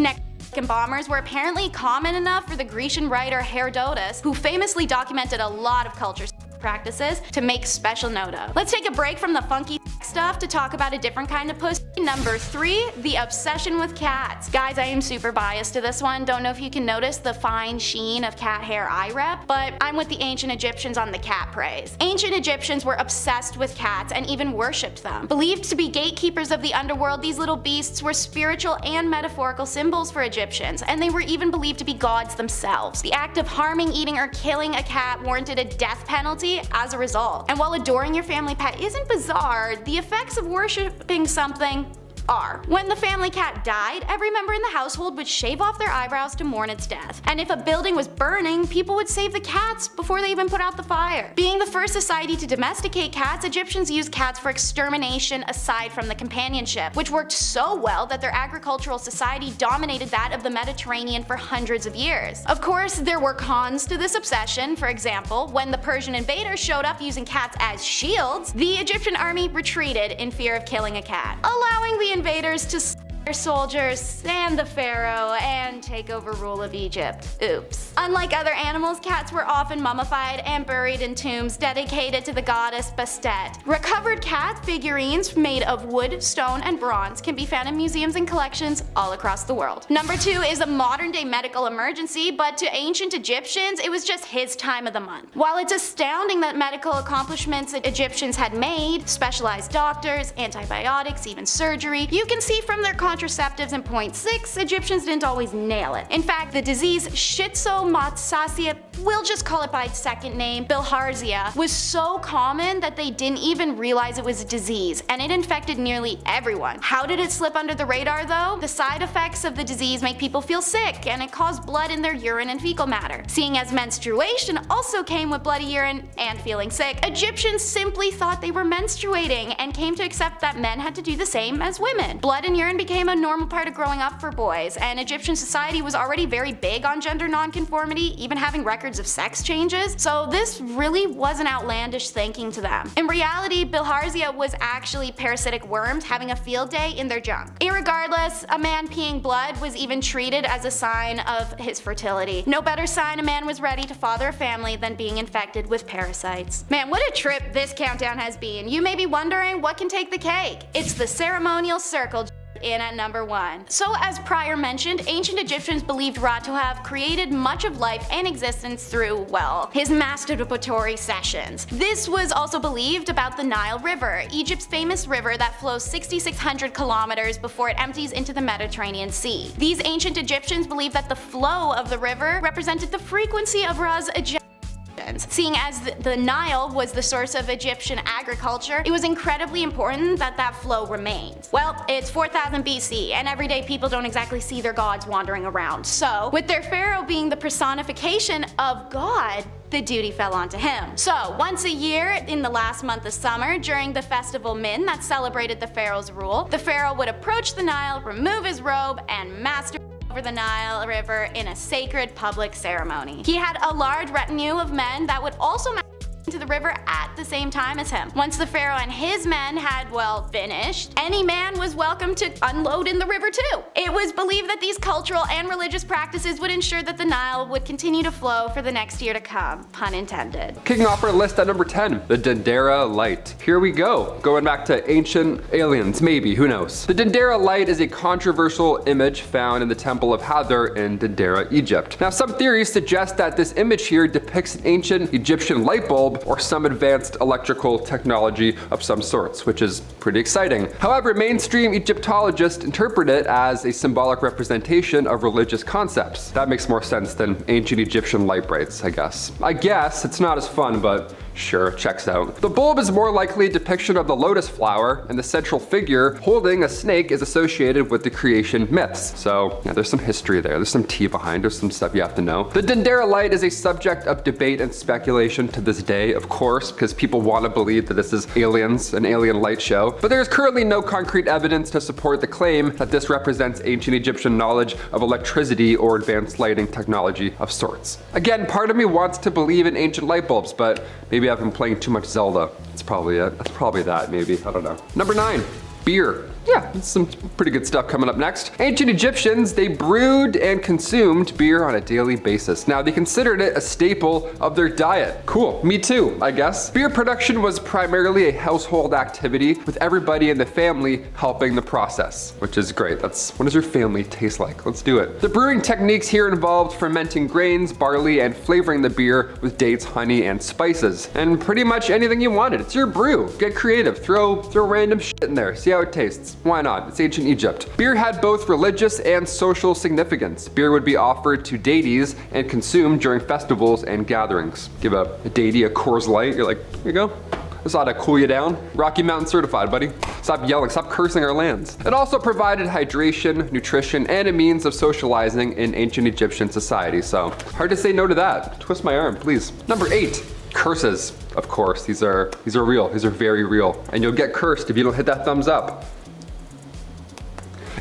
embalmers were apparently common enough for the Grecian writer Herodotus, who famously documented a lot of cultures practices, to make special note of. Let's take a break from the funky stuff to talk about a different kind of pussy. Number 3, the obsession with cats. Guys, I am super biased to this one. Don't know if you can notice the fine sheen of cat hair I rep, but I'm with the ancient Egyptians on the cat praise. Ancient Egyptians were obsessed with cats and even worshipped them. Believed to be gatekeepers of the underworld, these little beasts were spiritual and metaphorical symbols for Egyptians, and they were even believed to be gods themselves. The act of harming, eating, or killing a cat warranted a death penalty as a result. And while adoring your family pet isn't bizarre, the effects of worshipping something are. When the family cat died, every member in the household would shave off their eyebrows to mourn its death. And if a building was burning, people would save the cats before they even put out the fire. Being the first society to domesticate cats, Egyptians used cats for extermination aside from the companionship, which worked so well that their agricultural society dominated that of the Mediterranean for hundreds of years. Of course, there were cons to this obsession. For example, when the Persian invaders showed up using cats as shields, the Egyptian army retreated in fear of killing a cat, allowing the invaders to their soldiers and the pharaoh and take over rule of Egypt. Oops. Unlike other animals, cats were often mummified and buried in tombs dedicated to the goddess Bastet. Recovered cat figurines made of wood, stone, and bronze can be found in museums and collections all across the world. Number 2 is a modern day medical emergency, but to ancient Egyptians, it was just his time of the month. While it's astounding that medical accomplishments that Egyptians had made, specialized doctors, antibiotics, even surgery, you can see from their contraceptives in point 6, Egyptians didn't always nail it. In fact, the disease schistosomatsasia, we'll just call it by its second name, bilharzia, was so common that they didn't even realize it was a disease, and it infected nearly everyone. How did it slip under the radar though? The side effects of the disease make people feel sick, and it caused blood in their urine and fecal matter. Seeing as menstruation also came with bloody urine and feeling sick, Egyptians simply thought they were menstruating and came to accept that men had to do the same as women. Blood and urine became a normal part of growing up for boys, and Egyptian society was already very big on gender nonconformity, even having records of sex changes, so this really wasn't outlandish thinking to them. In reality, bilharzia was actually parasitic worms having a field day in their junk. Irregardless, a man peeing blood was even treated as a sign of his fertility. No better sign a man was ready to father a family than being infected with parasites. Man, what a trip this countdown has been. You may be wondering what can take the cake. It's the ceremonial circle in at number 1. So as prior mentioned, ancient Egyptians believed Ra to have created much of life and existence through, well, his masturbatory sessions. This was also believed about the Nile River, Egypt's famous river that flows 6,600 kilometers before it empties into the Mediterranean Sea. These ancient Egyptians believed that the flow of the river represented the frequency of Ra's ejaculations. Seeing as the Nile was the source of Egyptian agriculture, it was incredibly important that that flow remained. Well, it's 4000 BC, and everyday people don't exactly see their gods wandering around. So, with their pharaoh being the personification of God, the duty fell onto him. So, once a year, in the last month of summer, during the festival Min that celebrated the pharaoh's rule, the pharaoh would approach the Nile, remove his robe, and masturbate over the Nile River in a sacred public ceremony. He had a large retinue of men that would also into the river at the same time as him. Once the pharaoh and his men had, well, finished, any man was welcome to unload in the river too. It was believed that these cultural and religious practices would ensure that the Nile would continue to flow for the next year to come, pun intended. Kicking off our list at number 10, the Dendera Light. Here we go, going back to ancient aliens, maybe, who knows. The Dendera Light is a controversial image found in the Temple of Hathor in Dendera, Egypt. Now, some theories suggest that this image here depicts an ancient Egyptian light bulb bulb or some advanced electrical technology of some sorts, which is pretty exciting. However, mainstream Egyptologists interpret it as a symbolic representation of religious concepts. That makes more sense than ancient Egyptian light brights, I guess. I guess it's not as fun, but sure, checks out. The bulb is more likely a depiction of the lotus flower, and the central figure holding a snake is associated with the creation myths. So yeah, there's some history there. There's some tea behind. There's some stuff you have to know. The Dendera light is a subject of debate and speculation to this day, of course, because people want to believe that this is aliens, an alien light show. But there is currently no concrete evidence to support the claim that this represents ancient Egyptian knowledge of electricity or advanced lighting technology of sorts. Again, part of me wants to believe in ancient light bulbs, but maybe I've been playing too much Zelda. That's probably it. That's probably that, maybe. I don't know. Number 9, beer. Yeah, some pretty good stuff coming up next. Ancient Egyptians, they brewed and consumed beer on a daily basis. Now, they considered it a staple of their diet. Cool, me too, I guess. Beer production was primarily a household activity with everybody in the family helping the process, which is great. What does your family taste like? Let's do it. The brewing techniques here involved fermenting grains, barley, and flavoring the beer with dates, honey, and spices. And pretty much anything you wanted. It's your brew. Get creative. Throw random shit in there. See how it tastes. Why not? It's ancient Egypt. Beer had both religious and social significance. Beer would be offered to deities and consumed during festivals and gatherings. Give a deity a Coors Light, you're like, here you go. This ought to cool you down. Rocky Mountain certified, buddy. Stop yelling, stop cursing our lands. It also provided hydration, nutrition, and a means of socializing in ancient Egyptian society, so hard to say no to that. Twist my arm, please. Number 8. Curses. Of course, these are real. These are very real. And you'll get cursed if you don't hit that thumbs up.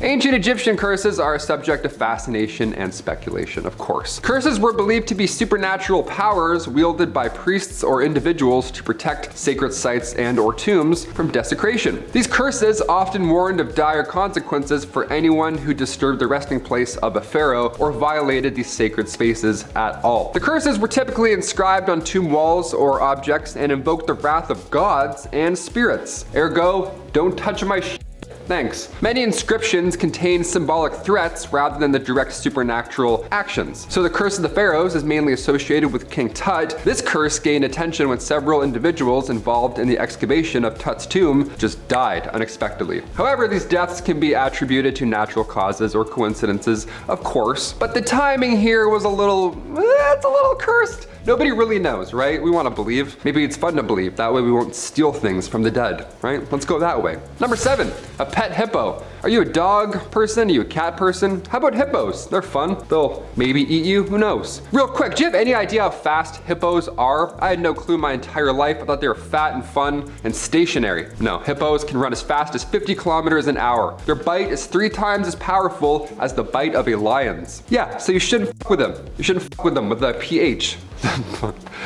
Ancient Egyptian curses are a subject of fascination and speculation, of course. Curses were believed to be supernatural powers wielded by priests or individuals to protect sacred sites and or tombs from desecration. These curses often warned of dire consequences for anyone who disturbed the resting place of a pharaoh or violated these sacred spaces at all. The curses were typically inscribed on tomb walls or objects and invoked the wrath of gods and spirits. Ergo, don't touch my shit. Thanks. Many inscriptions contain symbolic threats rather than the direct supernatural actions. So the curse of the pharaohs is mainly associated with King Tut. This curse gained attention when several individuals involved in the excavation of Tut's tomb just died unexpectedly. However, these deaths can be attributed to natural causes or coincidences, of course, but the timing here was it's a little cursed. Nobody really knows, right? We want to believe. Maybe it's fun to believe. That way we won't steal things from the dead, right? Let's go that way. Number 7, a pet hippo. Are you a dog person? Are you a cat person? How about hippos? They're fun. They'll maybe eat you, who knows? Real quick, do you have any idea how fast hippos are? I had no clue my entire life. I thought they were fat and fun and stationary. No, hippos can run as fast as 50 kilometers an hour. Their bite is 3 times as powerful as the bite of a lion's. Yeah, so you shouldn't fuck with them. You shouldn't fuck with them with a PH.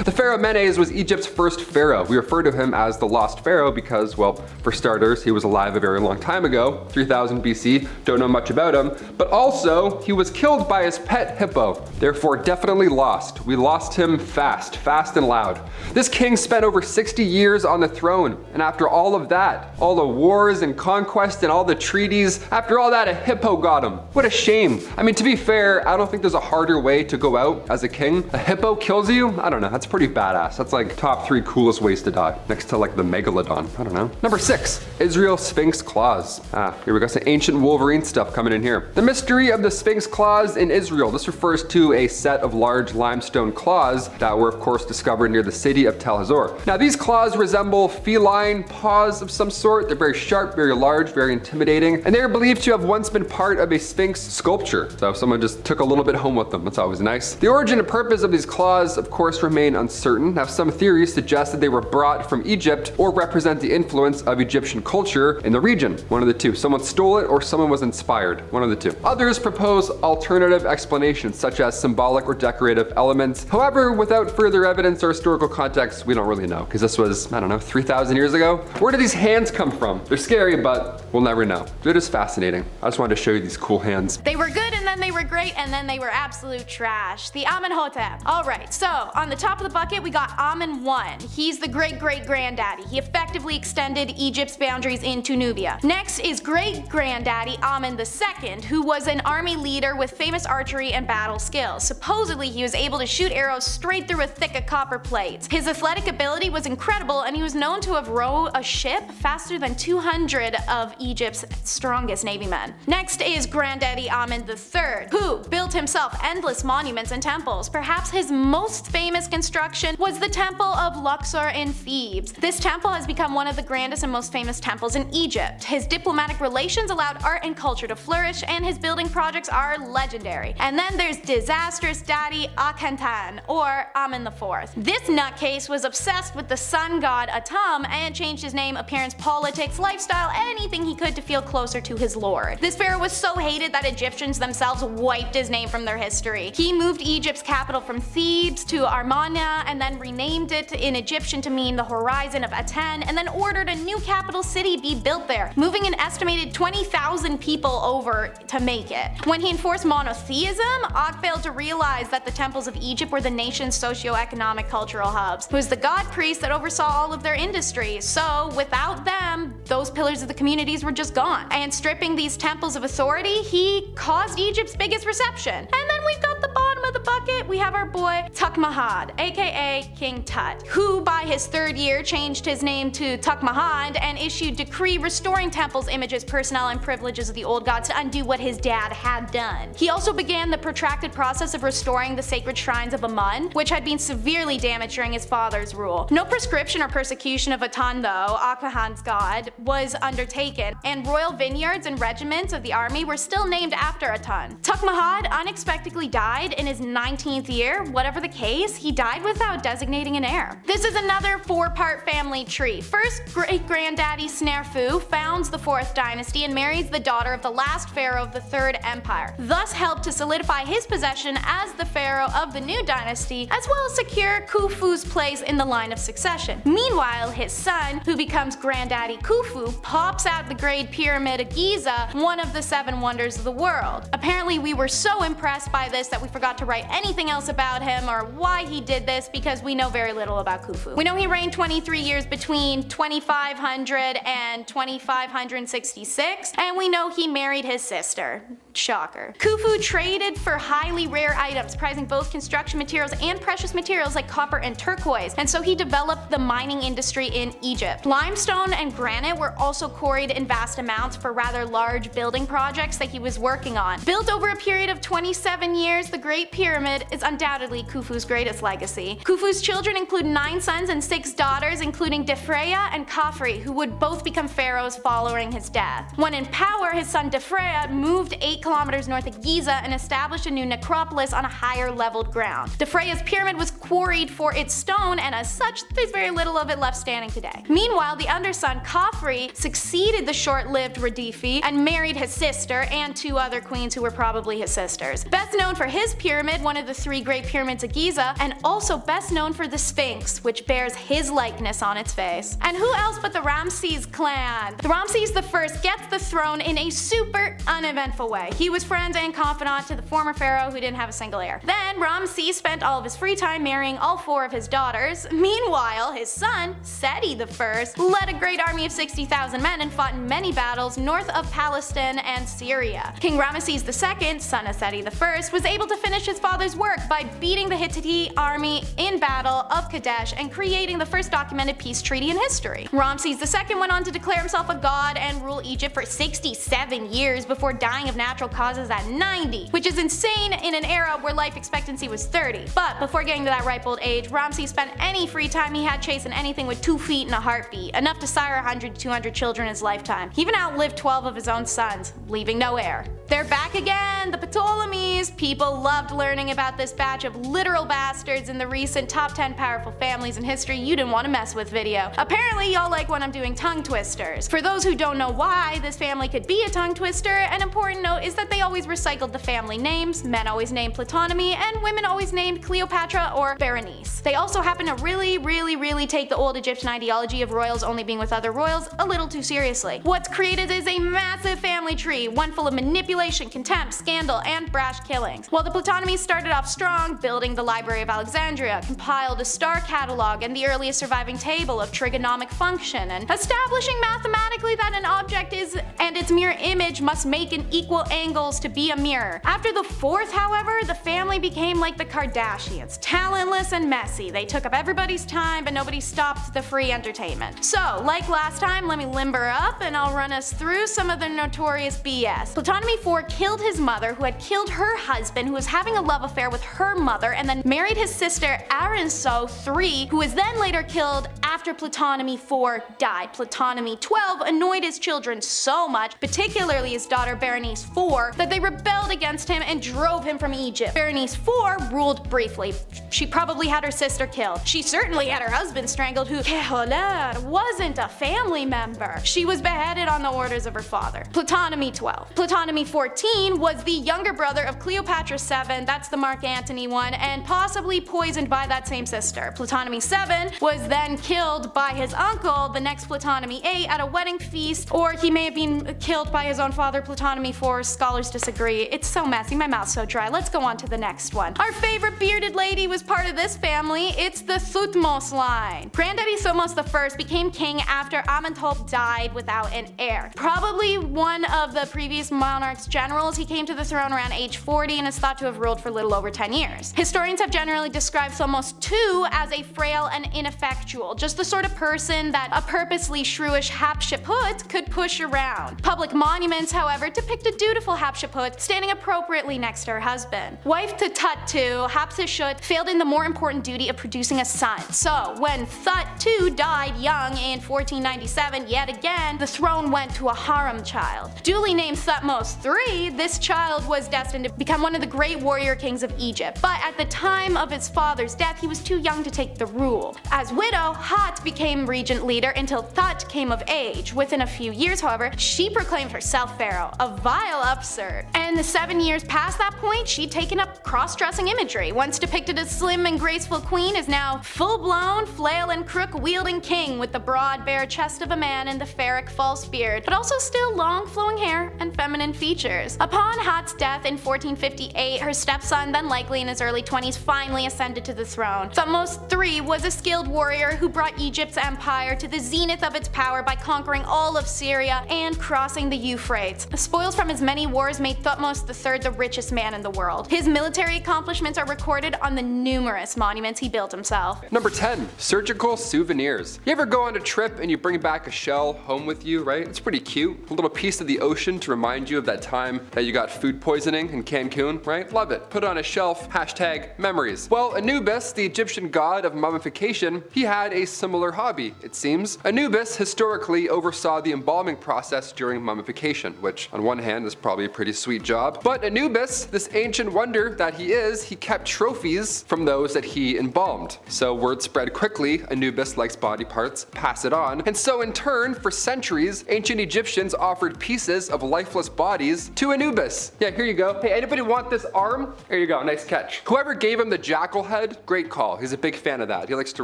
The Pharaoh Menes was Egypt's first pharaoh. We refer to him as the lost pharaoh because, well, for starters, he was alive a very long time ago, 3000 BC, don't know much about him, but also he was killed by his pet hippo, therefore definitely lost. We lost him fast and loud. This king spent over 60 years on the throne, and after all of that, all the wars and conquest and all the treaties, after all that, a hippo got him. What a shame. I mean, to be fair, I don't think there's a harder way to go out as a king. A hippo kills you? I don't know, that's pretty badass. That's like top 3 coolest ways to die, next to like the megalodon. I don't know. Number 6, Israel Sphinx Claws. Here we got some ancient Wolverine stuff coming in here. The mystery of the Sphinx Claws in Israel. This refers to a set of large limestone claws that were of course discovered near the city of Tel Hazor. Now these claws resemble feline paws of some sort. They're very sharp, very large, very intimidating, and they are believed to have once been part of a Sphinx sculpture. So someone just took a little bit home with them. That's always nice. The origin and purpose of these claws, of course, remain uncertain. Now some theories suggest that they were brought from Egypt or represent the influence of Egyptian culture in the region. One of the two. Someone stole it or someone was inspired. One of the two. Others propose alternative explanations such as symbolic or decorative elements. However, without further evidence or historical context, we don't really know because this was, I don't know, 3,000 years ago. Where did these hands come from? They're scary, but we'll never know. It is fascinating. I just wanted to show you these cool hands. They were good and then they were great and then they were absolute trash. The Amenhotep. Alright, So, on the top of the bucket, we got Amen I. He's the great-great-granddaddy. He effectively extended Egypt's boundaries into Nubia. Next is great-granddaddy Amen II, who was an army leader with famous archery and battle skills. Supposedly, he was able to shoot arrows straight through a thick of copper plates. His athletic ability was incredible, and he was known to have rowed a ship faster than 200 of Egypt's strongest navy men. Next is Granddaddy Amen III, who built himself endless monuments and temples. Perhaps his most famous construction was the Temple of Luxor in Thebes. This temple has become one of the grandest and most famous temples in Egypt. His diplomatic relations allowed art and culture to flourish, and his building projects are legendary. And then there's disastrous daddy Akhenaten, or Amen IV. This nutcase was obsessed with the sun god Atum and changed his name, appearance, politics, lifestyle, anything he could to feel closer to his lord. This pharaoh was so hated that Egyptians themselves wiped his name from their history. He moved Egypt's capital from Thebes to Amarna and then renamed it in Egyptian to mean the horizon of Aten, and then ordered a new capital city be built there, moving an estimated 20,000 people over to make it. When he enforced monotheism, Og failed to realize that the temples of Egypt were the nation's socio-economic cultural hubs. It was the god priests that oversaw all of their industries, so without them, those pillars of the communities were just gone. And stripping these temples of authority, he caused Egypt's biggest reception. And then we've got the bottom of the bucket, we have our boy Tutankhamun, aka King Tut, who by his third year changed his name to Tutankhamun and issued decree restoring temples, images, personnel, and privileges of the old gods to undo what his dad had done. He also began the protracted process of restoring the sacred shrines of Amun, which had been severely damaged during his father's rule. No proscription or persecution of Aten, though, Akhenaten's god, was undertaken, and royal vineyards and regiments of the army were still named after Aten. Tutankhamun unexpectedly died in his 19th year. Whatever the case, he died without designating an heir. This is another four-part family tree. First, great-granddaddy Sneferu founds the 4th dynasty and marries the daughter of the last pharaoh of the 3rd empire, thus helped to solidify his possession as the pharaoh of the new dynasty, as well as secure Khufu's place in the line of succession. Meanwhile, his son, who becomes Granddaddy Khufu, pops out the Great Pyramid of Giza, one of the 7 wonders of the world. Apparently, we were so impressed by this that we forgot to write anything else about him or why he did this, because we know very little about Khufu. We know he reigned 23 years between 2500 and 2566, and we know he married his sister. Shocker. Khufu traded for highly rare items, prizing both construction materials and precious materials like copper and turquoise, and so he developed the mining industry in Egypt. Limestone and granite were also quarried in vast amounts for rather large building projects that he was working on. Built over a period of 27 years, the Great Pyramid is undoubtedly Khufu's greatest legacy. Khufu's children include 9 sons and 6 daughters, including Defreya and Khafre, who would both become pharaohs following his death. When in power, his son Defreya moved 8 kilometers north of Giza and established a new necropolis on a higher leveled ground. Defreya's pyramid was quarried for its stone, and as such, there's very little of it left standing today. Meanwhile, the underson Khafre succeeded the short-lived Radifi and married his sister and 2 other queens who were probably his sisters. Best known for his pyramid, one of the 3 great pyramids of Giza, and also best known for the Sphinx, which bears his likeness on its face. And who else but the Ramses clan? The Ramses I gets the throne in a super uneventful way. He was friend and confidant to the former pharaoh who didn't have a single heir. Then Ramses spent all of his free time marrying all 4 of his daughters. Meanwhile, his son, Seti I, led a great army of 60,000 men and fought in many battles north of Palestine and Syria. King Ramesses II, son of Seti I, was able to finish his father's work by beating the Hittite army in Battle of Kadesh and creating the first documented peace treaty in history. Ramses II went on to declare himself a god and rule Egypt for 67 years before dying of natural causes at 90, which is insane in an era where life expectancy was 30. But before getting to that ripe old age, Ramses spent any free time he had chasing anything with 2 feet and a heartbeat, enough to sire 100 to 200 children in his lifetime. He even outlived 12 of his own sons, leaving no heir. They're back again, the Ptolemies! People loved learning about this batch of literal bastards in the recent top 10 powerful families in history you didn't want to mess with video. Apparently y'all like when I'm doing tongue twisters. For those who don't know why this family could be a tongue twister, an important note is that they always recycled the family names. Men always named Ptolemy, and women always named Cleopatra or Berenice. They also happen to really take the old Egyptian ideology of royals only being with other royals a little too seriously. What's created is a massive family tree, one full of manipulation, contempt, scandal, and brash killings. While the Ptolemies started off strong, building the Library of Alexandria, compiled a star catalog and the earliest surviving table of trigonomic function, and establishing mathematically that an object is and its mirror image must make an equal angles to be a mirror. After the 4th, however, the family became like the Kardashians, talentless and messy. They took up everybody's time, but nobody stopped the free entertainment. So, like last time, let me limber up and I'll run us through some of the notorious BS. Ptolemy IV killed his mother, who had killed her husband, who was having a love affair with her mother, and then married his sister Arinso III, who was then later killed after Ptolemy IV died. Ptolemy XII annoyed his children so much, particularly his daughter Berenice IV, that they rebelled against him and drove him from Egypt. Berenice IV ruled briefly. She probably had her sister killed. She certainly had her husband strangled, who wasn't a family member. She was beheaded on the orders of her father. Ptolemy XII. Ptolemy XIV was the younger brother of Cleopatra VII, that's the Mark Antony one, and possibly poisoned by that same sister. Ptolemy VII was then killed by his uncle, the next Ptolemy VIII, at a wedding feast, or he may have been killed by his own father, Ptolemy IV. Scholars disagree. It's so messy, my mouth's so dry. Let's go on to the next one. Our favorite bearded lady was part of this family. It's the Thutmose line. Granddaddy Thutmose I became king after Amenhotep died without an heir. Probably one of the previous monarch's generals. He came to the throne around age 40 and is thought to have ruled for a little over 10 years. Historians have generally described Thutmose II as a frail and ineffectual, just the sort of person that a purposely shrewish Hatshepsut could push around. Public monuments, however, depict a dutiful Hatshepsut standing appropriately next to her husband. Wife to Tut II, Hatshepsut failed in the more important duty of producing a son. So when Thut II died young in 1497, yet again, the throne went to a harem child. Duly named Thutmose III, this child was destined to become one of the great warrior kings of Egypt, but at the time of his father's death, he was too young to take the rule. As widow, Hat became regent leader until Thut came of age. Within a few years, however, she proclaimed herself pharaoh, a vile absurd. And the 7 years past that point, she'd taken up cross-dressing imagery. Once depicted as slim and graceful queen, is now full-blown flail and crook-wielding king with the broad bare chest of a man and the pharaoh false beard, but also still long flowing hair and feminine features. Upon Hat's death in 1458, her stepson, then likely in his early 20s, finally ascended to the throne. Thutmose III was a skilled warrior who brought Egypt's empire to the zenith of its power by conquering all of Syria and crossing the Euphrates. The spoils from his many wars made Thutmose III the richest man in the world. His military accomplishments are recorded on the numerous monuments he built himself. Number 10. Surgical souvenirs. You ever go on a trip and you bring back a shell home with you, right? It's pretty cute. A little piece of the ocean to remind you of that time that you got food poisoning in Cancun, right? Love it. Put it on a shelf, hashtag memories. Well, Anubis, the Egyptian god of mummification, he had a similar hobby, it seems. Anubis historically oversaw the embalming process during mummification, which on one hand is probably a pretty sweet job. But Anubis, this ancient wonder that he is, he kept trophies from those that he embalmed. So word spread quickly, Anubis likes body parts, pass it on. And so in turn, for centuries, ancient Egyptians offered pieces of lifeless bodies to Anubis. Yeah, here you go. Hey, anybody want this arm? Here you go, nice catch. Whoever gave him the jackal head, great call. He's a big fan of that. He likes to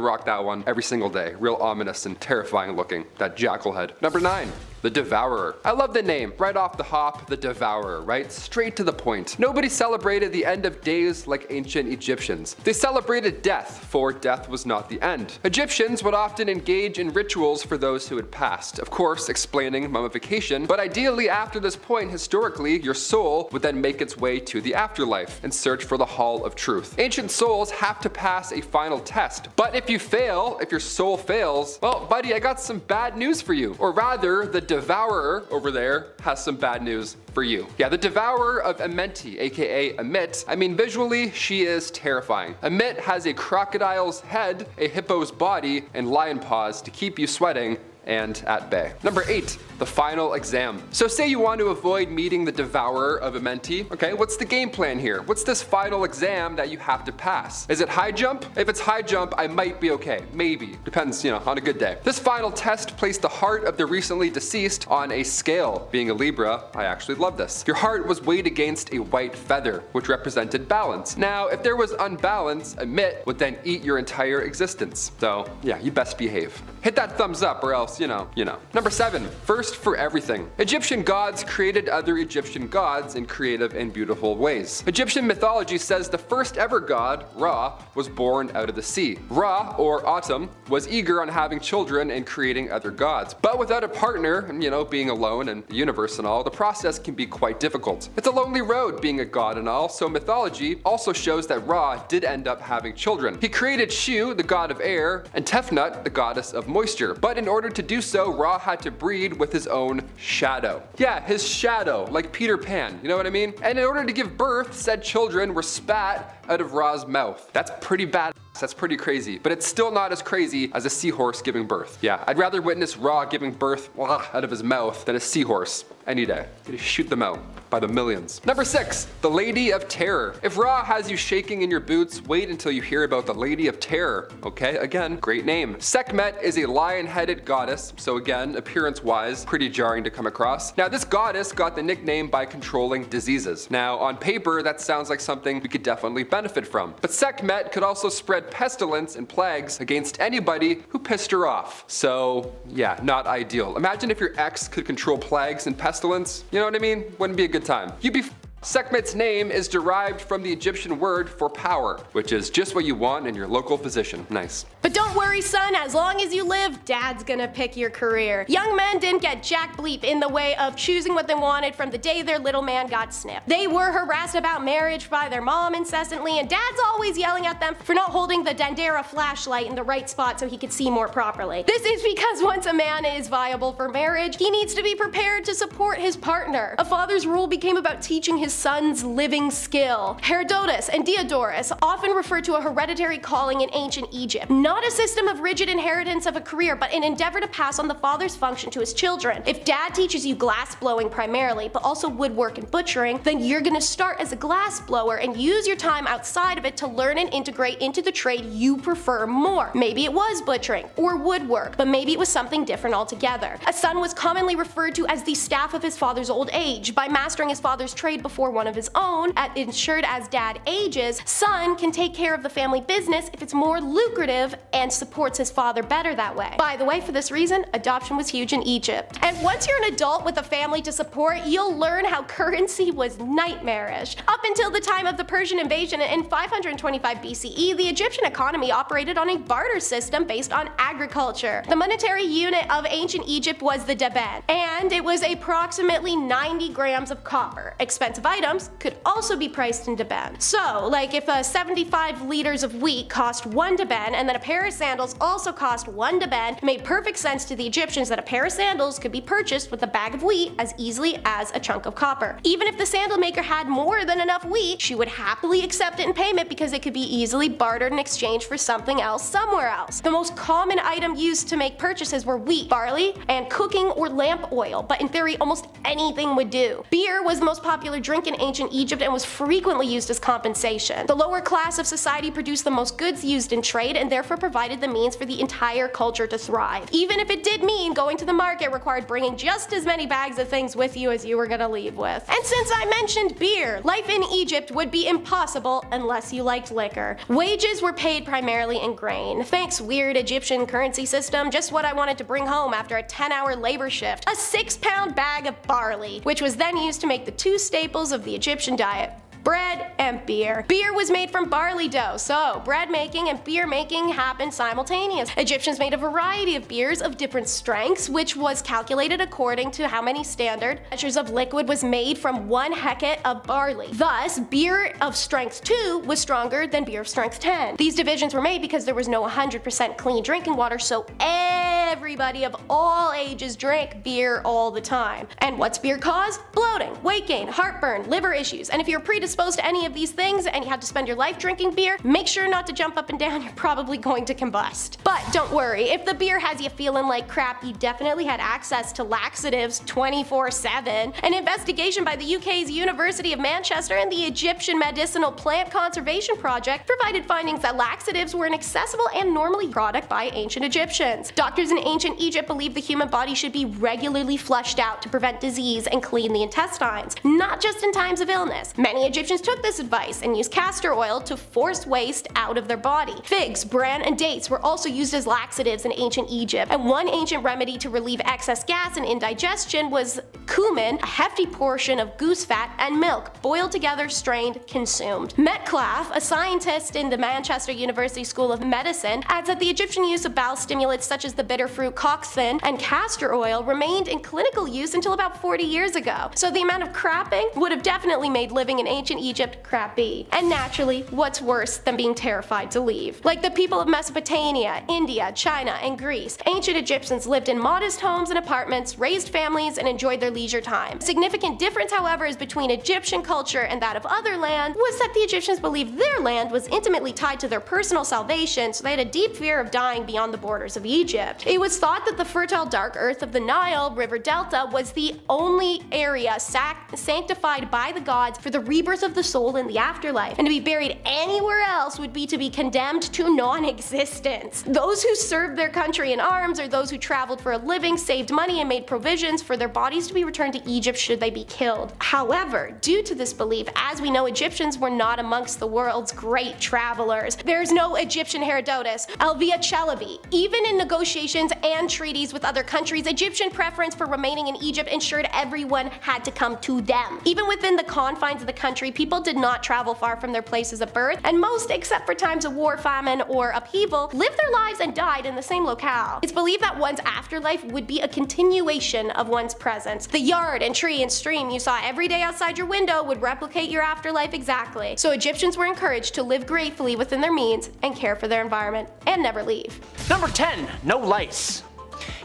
rock that one every single day. Real ominous and terrifying looking, that jackal head. Number 9. The Devourer. I love the name, right off the hop, the Devourer, right? Straight to the point. Nobody celebrated the end of days like ancient Egyptians. They celebrated death, for death was not the end. Egyptians would often engage in rituals for those who had passed, of course explaining mummification, but ideally after this point historically, your soul would then make its way to the afterlife and search for the Hall of Truth. Ancient souls have to pass a final test, but if you fail, if your soul fails, well buddy, I got some bad news for you. Or rather, the Devourer over there has some bad news for you. Yeah, the Devourer of Amenti, aka Amit. I mean, visually, she is terrifying. Amit has a crocodile's head, a hippo's body, and lion paws to keep you sweating and at bay. Number 8, the final exam. So say you want to avoid meeting the Devourer of Amenti. Okay, what's the game plan here? What's this final exam that you have to pass? Is it high jump? If it's high jump, I might be okay. Maybe. Depends, on a good day. This final test placed the heart of the recently deceased on a scale. Being a Libra, I actually love this. Your heart was weighed against a white feather, which represented balance. Now, if there was unbalance, Amit would then eat your entire existence. So, yeah, you best behave. Hit that thumbs up or else else, you know. Number 7, first for everything. Egyptian gods created other Egyptian gods in creative and beautiful ways. Egyptian mythology says the first ever god, Ra, was born out of the sea. Ra, or Autumn, was eager on having children and creating other gods. But without a partner, and being alone in the universe and all, the process can be quite difficult. It's a lonely road being a god and all, so mythology also shows that Ra did end up having children. He created Shu, the god of air, and Tefnut, the goddess of moisture. But in order to do so, Ra had to breed with his own shadow. Yeah, his shadow, like Peter Pan, you know what I mean? And in order to give birth, said children were spat out of Ra's mouth. That's pretty bad. That's pretty crazy, but it's still not as crazy as a seahorse giving birth. Yeah, I'd rather witness Ra giving birth out of his mouth than a seahorse any day. You shoot them out by the millions. Number 6, the Lady of Terror. If Ra has you shaking in your boots, wait until you hear about the Lady of Terror. Okay, again, great name. Sekhmet is a lion-headed goddess, so again, appearance-wise, pretty jarring to come across. Now, this goddess got the nickname by controlling diseases. Now, on paper, that sounds like something we could definitely benefit from. But Sekhmet could also spread pestilence and plagues against anybody who pissed her off. So, yeah, not ideal. Imagine if your ex could control plagues and pestilence. You know what I mean? Wouldn't be a good time. You'd be Sekhmet's name is derived from the Egyptian word for power, which is just what you want in your local physician. Nice. But don't worry, son, as long as you live, Dad's gonna pick your career. Young men didn't get jack bleep in the way of choosing what they wanted from the day their little man got snipped. They were harassed about marriage by their mom incessantly, and Dad's always yelling at them for not holding the Dandara flashlight in the right spot so he could see more properly. This is because once a man is viable for marriage, he needs to be prepared to support his partner. A father's role became about teaching his son's living skill. Herodotus and Diodorus often refer to a hereditary calling in ancient Egypt. Not a system of rigid inheritance of a career, but an endeavor to pass on the father's function to his children. If dad teaches you glass blowing primarily, but also woodwork and butchering, then you're gonna start as a glass blower and use your time outside of it to learn and integrate into the trade you prefer more. Maybe it was butchering or woodwork, but maybe it was something different altogether. A son was commonly referred to as the staff of his father's old age. By mastering his father's trade before one of his own, ensured as dad ages, son can take care of the family business if it's more lucrative and supports his father better that way. By the way, for this reason, adoption was huge in Egypt. And once you're an adult with a family to support, you'll learn how currency was nightmarish. Up until the time of the Persian invasion in 525 BCE, the Egyptian economy operated on a barter system based on agriculture. The monetary unit of ancient Egypt was the deben, and it was approximately 90 grams of copper. Expensive items could also be priced in deben. So, like if 75 liters of wheat cost 1 deben and then a pair of sandals also cost 1 deben, it made perfect sense to the Egyptians that a pair of sandals could be purchased with a bag of wheat as easily as a chunk of copper. Even if the sandal maker had more than enough wheat, she would happily accept it in payment because it could be easily bartered in exchange for something else somewhere else. The most common item used to make purchases were wheat, barley, and cooking or lamp oil, but in theory almost anything would do. Beer was the most popular drink in ancient Egypt and was frequently used as compensation. The lower class of society produced the most goods used in trade and therefore provided the means for the entire culture to thrive. Even if it did mean going to the market required bringing just as many bags of things with you as you were gonna leave with. And since I mentioned beer, life in Egypt would be impossible unless you liked liquor. Wages were paid primarily in grain. Thanks, weird Egyptian currency system, just what I wanted to bring home after a 10-hour labor shift. A 6-pound bag of barley, which was then used to make the two staples of the Egyptian diet: bread and beer. Beer was made from barley dough, so bread making and beer making happened simultaneously. Egyptians made a variety of beers of different strengths, which was calculated according to how many standard measures of liquid was made from 1 hecate of barley. Thus, beer of strength 2 was stronger than beer of strength 10. These divisions were made because there was no 100% clean drinking water, so everybody of all ages drank beer all the time. And what's beer cause? Bloating, weight gain, heartburn, liver issues. And if you're predisposed to any of these things and you had to spend your life drinking beer, make sure not to jump up and down, you're probably going to combust. But don't worry, if the beer has you feeling like crap, you definitely had access to laxatives 24/7. An investigation by the UK's University of Manchester and the Egyptian Medicinal Plant Conservation Project provided findings that laxatives were an accessible and normally product by ancient Egyptians. Doctors in ancient Egypt believed the human body should be regularly flushed out to prevent disease and clean the intestines, not just in times of illness. Many Egyptians took this advice and used castor oil to force waste out of their body. Figs, bran, and dates were also used as laxatives in ancient Egypt, and one ancient remedy to relieve excess gas and indigestion was cumin, a hefty portion of goose fat, and milk, boiled together, strained, consumed. Metcalfe, a scientist in the Manchester University School of Medicine, adds that the Egyptian use of bowel stimulants such as the bitter fruit coxswain and castor oil remained in clinical use until about 40 years ago, so the amount of crapping would have definitely made living in ancient Egypt crappy. And naturally, what's worse than being terrified to leave? Like the people of Mesopotamia, India, China, and Greece, ancient Egyptians lived in modest homes and apartments, raised families, and enjoyed their leisure time. A significant difference, however, is between Egyptian culture and that of other land was that the Egyptians believed their land was intimately tied to their personal salvation, so they had a deep fear of dying beyond the borders of Egypt. It was thought that the fertile dark earth of the Nile River Delta was the only area sanctified by the gods for the rebirth of the soul in the afterlife, and to be buried anywhere else would be to be condemned to non-existence. Those who served their country in arms or those who traveled for a living saved money and made provisions for their bodies to be returned to Egypt should they be killed. However, due to this belief, as we know, Egyptians were not amongst the world's great travelers. There's no Egyptian Herodotus, Alvia Chalabi. Even in negotiations and treaties with other countries, Egyptian preference for remaining in Egypt ensured everyone had to come to them. Even within the confines of the country, people did not travel far from their places of birth, and most, except for times of war, famine, or upheaval, lived their lives and died in the same locale. It's believed that one's afterlife would be a continuation of one's present. The yard and tree and stream you saw every day outside your window would replicate your afterlife exactly. So Egyptians were encouraged to live gratefully within their means and care for their environment and never leave. Number 10. No lice.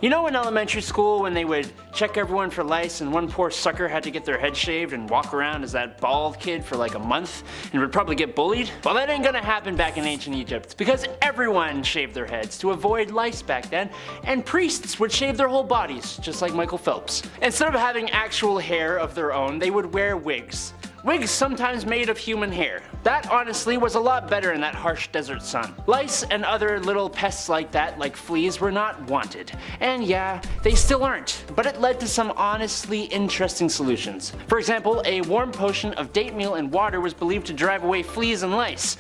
You know in elementary school when they would check everyone for lice and one poor sucker had to get their head shaved and walk around as that bald kid for like a month and would probably get bullied? Well, that ain't gonna happen back in ancient Egypt because everyone shaved their heads to avoid lice back then, and priests would shave their whole bodies just like Michael Phelps. Instead of having actual hair of their own, they would wear wigs. Wigs sometimes made of human hair. That honestly was a lot better in that harsh desert sun. Lice and other little pests like that, like fleas, were not wanted. And yeah, they still aren't, but it led to some honestly interesting solutions. For example, a warm potion of date meal and water was believed to drive away fleas and lice.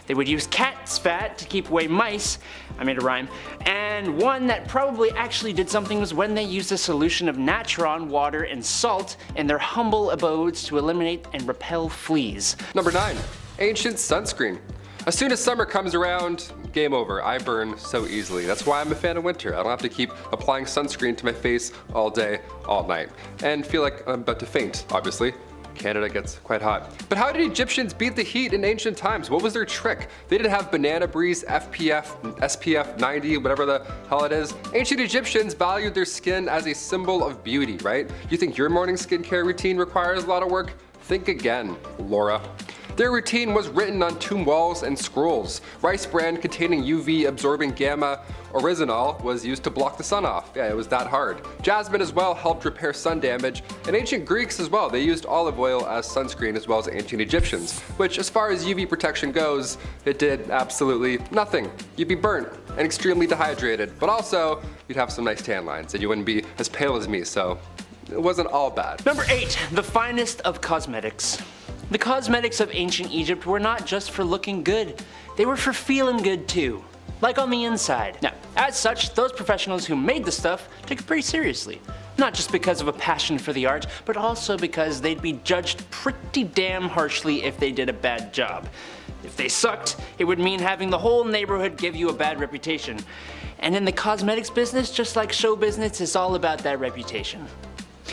They would use cat's fat to keep away mice, I made a rhyme, and one that probably actually did something was when they used a solution of natron, water, and salt in their humble abodes to eliminate and repel fleas. Number 9. Ancient sunscreen. As soon as summer comes around, game over. I burn so easily. That's why I'm a fan of winter. I don't have to keep applying sunscreen to my face all day, all night, and feel like I'm about to faint, obviously. Canada gets quite hot. But how did Egyptians beat the heat in ancient times? What was their trick? They didn't have banana breeze, SPF 90, whatever the hell it is. Ancient Egyptians valued their skin as a symbol of beauty, right? You think your morning skincare routine requires a lot of work? Think again, Laura. Their routine was written on tomb walls and scrolls. Rice bran containing UV absorbing gamma oryzanol was used to block the sun off. Yeah, it was that hard. Jasmine as well helped repair sun damage, and ancient Greeks as well. They used olive oil as sunscreen as well as ancient Egyptians, which as far as UV protection goes, it did absolutely nothing. You'd be burnt and extremely dehydrated, but also you'd have some nice tan lines and you wouldn't be as pale as me, so it wasn't all bad. Number 8. The finest of cosmetics. The cosmetics of ancient Egypt were not just for looking good, they were for feeling good too. Like on the inside. Now, as such, those professionals who made the stuff took it pretty seriously. Not just because of a passion for the art, but also because they'd be judged pretty damn harshly if they did a bad job. If they sucked, it would mean having the whole neighborhood give you a bad reputation. And in the cosmetics business, just like show business, it's all about that reputation.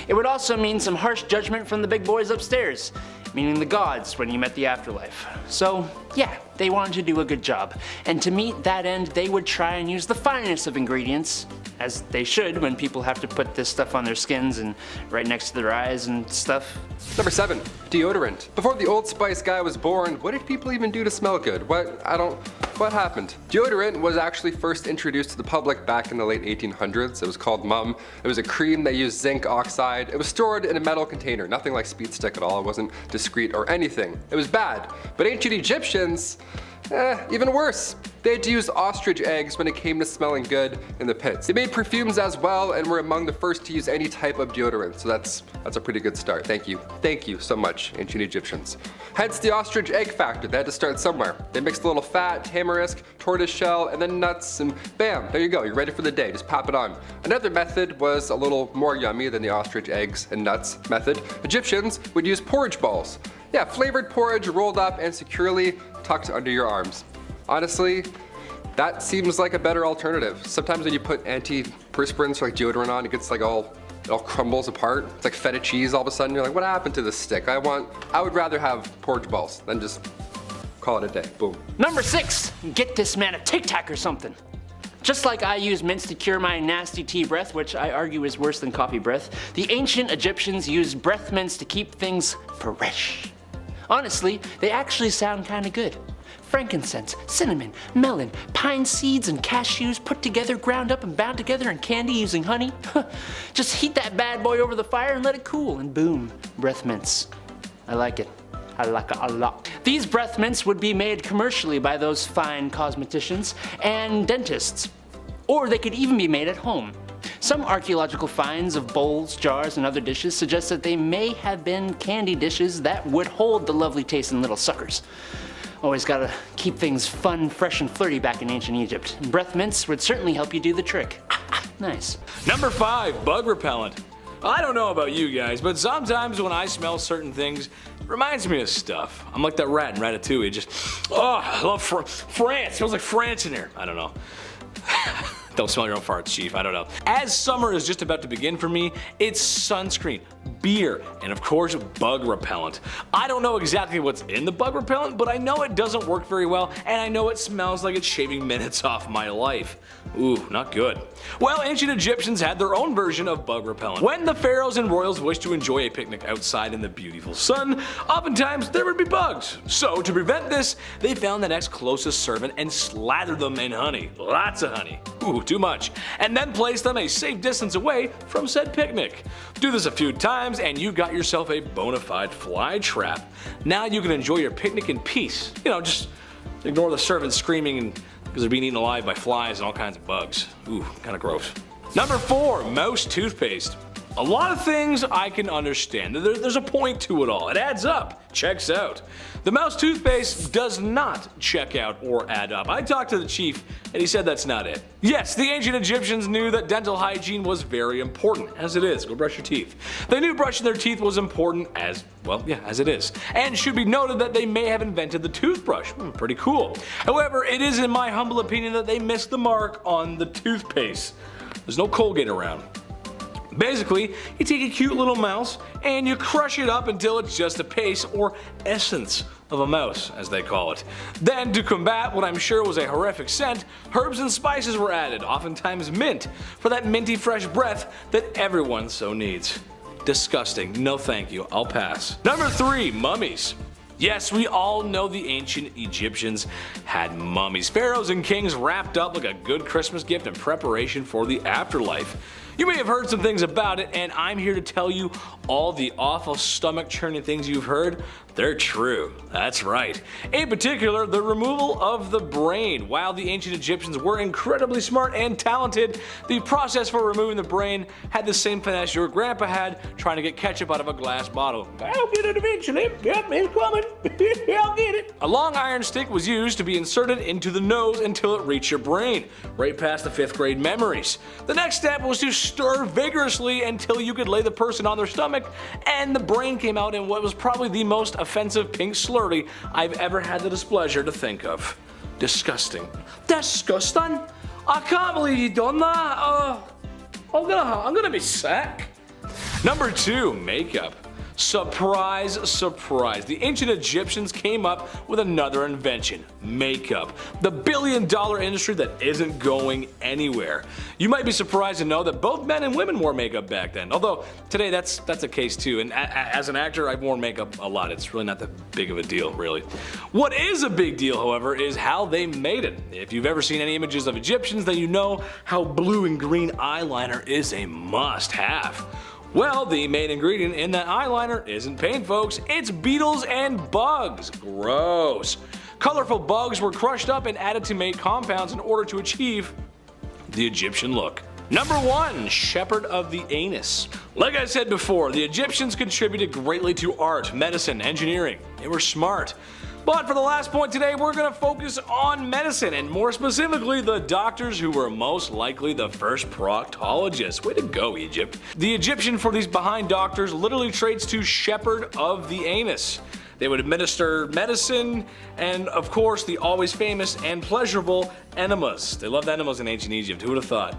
It would also mean some harsh judgment from the big boys upstairs, meaning the gods when you met the afterlife. So yeah, they wanted to do a good job, and to meet that end they would try and use the finest of ingredients, as they should when people have to put this stuff on their skins and right next to their eyes and stuff. Number 7. Deodorant. Before the Old Spice guy was born, what did people even do to smell good? What happened? Deodorant was actually first introduced to the public back in the late 1800s. It was called Mum. It was a cream that used zinc oxide. It was stored in a metal container, nothing like Speed Stick at all. It wasn't discreet or anything. It was bad. But ancient Egyptians, Even worse. They had to use ostrich eggs when it came to smelling good in the pits. They made perfumes as well and were among the first to use any type of deodorant, so that's a pretty good start. Thank you. Thank you so much, ancient Egyptians. Hence the ostrich egg factor. They had to start somewhere. They mixed a little fat, tamarisk, tortoise shell, and then nuts, and bam, there you go. You're ready for the day. Just pop it on. Another method was a little more yummy than the ostrich eggs and nuts method. Egyptians would use porridge balls. Yeah, flavored porridge rolled up and securely tucked under your arms. Honestly, that seems like a better alternative. Sometimes when you put antiperspirants or like deodorant on, it gets like it all crumbles apart. It's like feta cheese all of a sudden. You're like, what happened to this stick? I would rather have porridge balls than just call it a day. Boom. Number 6, get this man a Tic Tac or something. Just like I use mints to cure my nasty tea breath, which I argue is worse than coffee breath, the ancient Egyptians used breath mints to keep things fresh. Honestly, they actually sound kinda good. Frankincense, cinnamon, melon, pine seeds, and cashews put together, ground up, and bound together in candy using honey. Just heat that bad boy over the fire and let it cool, and boom, breath mints. I like it. I like it a lot. These breath mints would be made commercially by those fine cosmeticians and dentists. Or they could even be made at home. Some archaeological finds of bowls, jars, and other dishes suggest that they may have been candy dishes that would hold the lovely tasting little suckers. Always gotta keep things fun, fresh, and flirty back in ancient Egypt. Breath mints would certainly help you do the trick. Nice. Number 5, bug repellent. I don't know about you guys, but sometimes when I smell certain things, it reminds me of stuff. I'm like that rat in Ratatouille, just, I love France. It smells like France in here. I don't know. Don't smell your own farts, Chief. I don't know. As summer is just about to begin for me, it's sunscreen, beer, and of course, bug repellent. I don't know exactly what's in the bug repellent, but I know it doesn't work very well, and I know it smells like it's shaving minutes off my life. Ooh, not good. Well, ancient Egyptians had their own version of bug repellent. When the pharaohs and royals wished to enjoy a picnic outside in the beautiful sun, oftentimes there would be bugs. So to prevent this, they found the next closest servant and slathered them in honey. Lots of honey. Ooh, too much. And then placed them a safe distance away from said picnic. Do this a few times and you got yourself a bona fide fly trap. Now you can enjoy your picnic in peace. You know, just ignore the servants screaming because they're being eaten alive by flies and all kinds of bugs. Ooh, kinda gross. Number 4, mouse toothpaste. A lot of things I can understand. There's a point to it all. It adds up. Checks out. The mouse toothpaste does not check out or add up. I talked to the chief and he said that's not it. Yes, the ancient Egyptians knew that dental hygiene was very important, as it is. Go brush your teeth. They knew brushing their teeth was important as, well, yeah, as it is. And should be noted that they may have invented the toothbrush. Pretty cool. However, it is in my humble opinion that they missed the mark on the toothpaste. There's no Colgate around. Basically, you take a cute little mouse and you crush it up until it's just a paste or essence of a mouse, as they call it. Then, to combat what I'm sure was a horrific scent, herbs and spices were added, oftentimes mint, for that minty fresh breath that everyone so needs. Disgusting. No thank you. I'll pass. Number 3, mummies. Yes, we all know the ancient Egyptians had mummies. Pharaohs and kings wrapped up like a good Christmas gift in preparation for the afterlife. You may have heard some things about it, and I'm here to tell you all the awful stomach-churning things you've heard, they're true. That's right. In particular, the removal of the brain. While the ancient Egyptians were incredibly smart and talented, the process for removing the brain had the same finesse your grandpa had trying to get ketchup out of a glass bottle. I'll get it eventually. Yep, it's coming. I'll get it. A long iron stick was used to be inserted into the nose until it reached your brain, right past the 5th grade memories. The next step was to stir vigorously until you could lay the person on their stomach and the brain came out in what was probably the most offensive pink slurry I've ever had the displeasure to think of. Disgusting. Disgusting? I can't believe you done that. I'm gonna be sick. Number 2, makeup. Surprise, surprise. The ancient Egyptians came up with another invention, makeup. The billion-dollar industry that isn't going anywhere. You might be surprised to know that both men and women wore makeup back then. Although today that's a case too. And as an actor, I've worn makeup a lot. It's really not that big of a deal, really. What is a big deal, however, is how they made it. If you've ever seen any images of Egyptians, then you know how blue and green eyeliner is a must-have. Well, the main ingredient in that eyeliner isn't paint, folks. It's beetles and bugs. Gross. Colorful bugs were crushed up and added to make compounds in order to achieve the Egyptian look. Number 1. Shepherd of the Anus. Like I said before, the Egyptians contributed greatly to art, medicine, engineering. They were smart. But for the last point today, we're going to focus on medicine, and more specifically the doctors who were most likely the first proctologists. Way to go, Egypt. The Egyptian for these behind doctors literally traits to shepherd of the anus. They would administer medicine and, of course, the always famous and pleasurable enemas. They loved enemas in ancient Egypt. Who would have thought?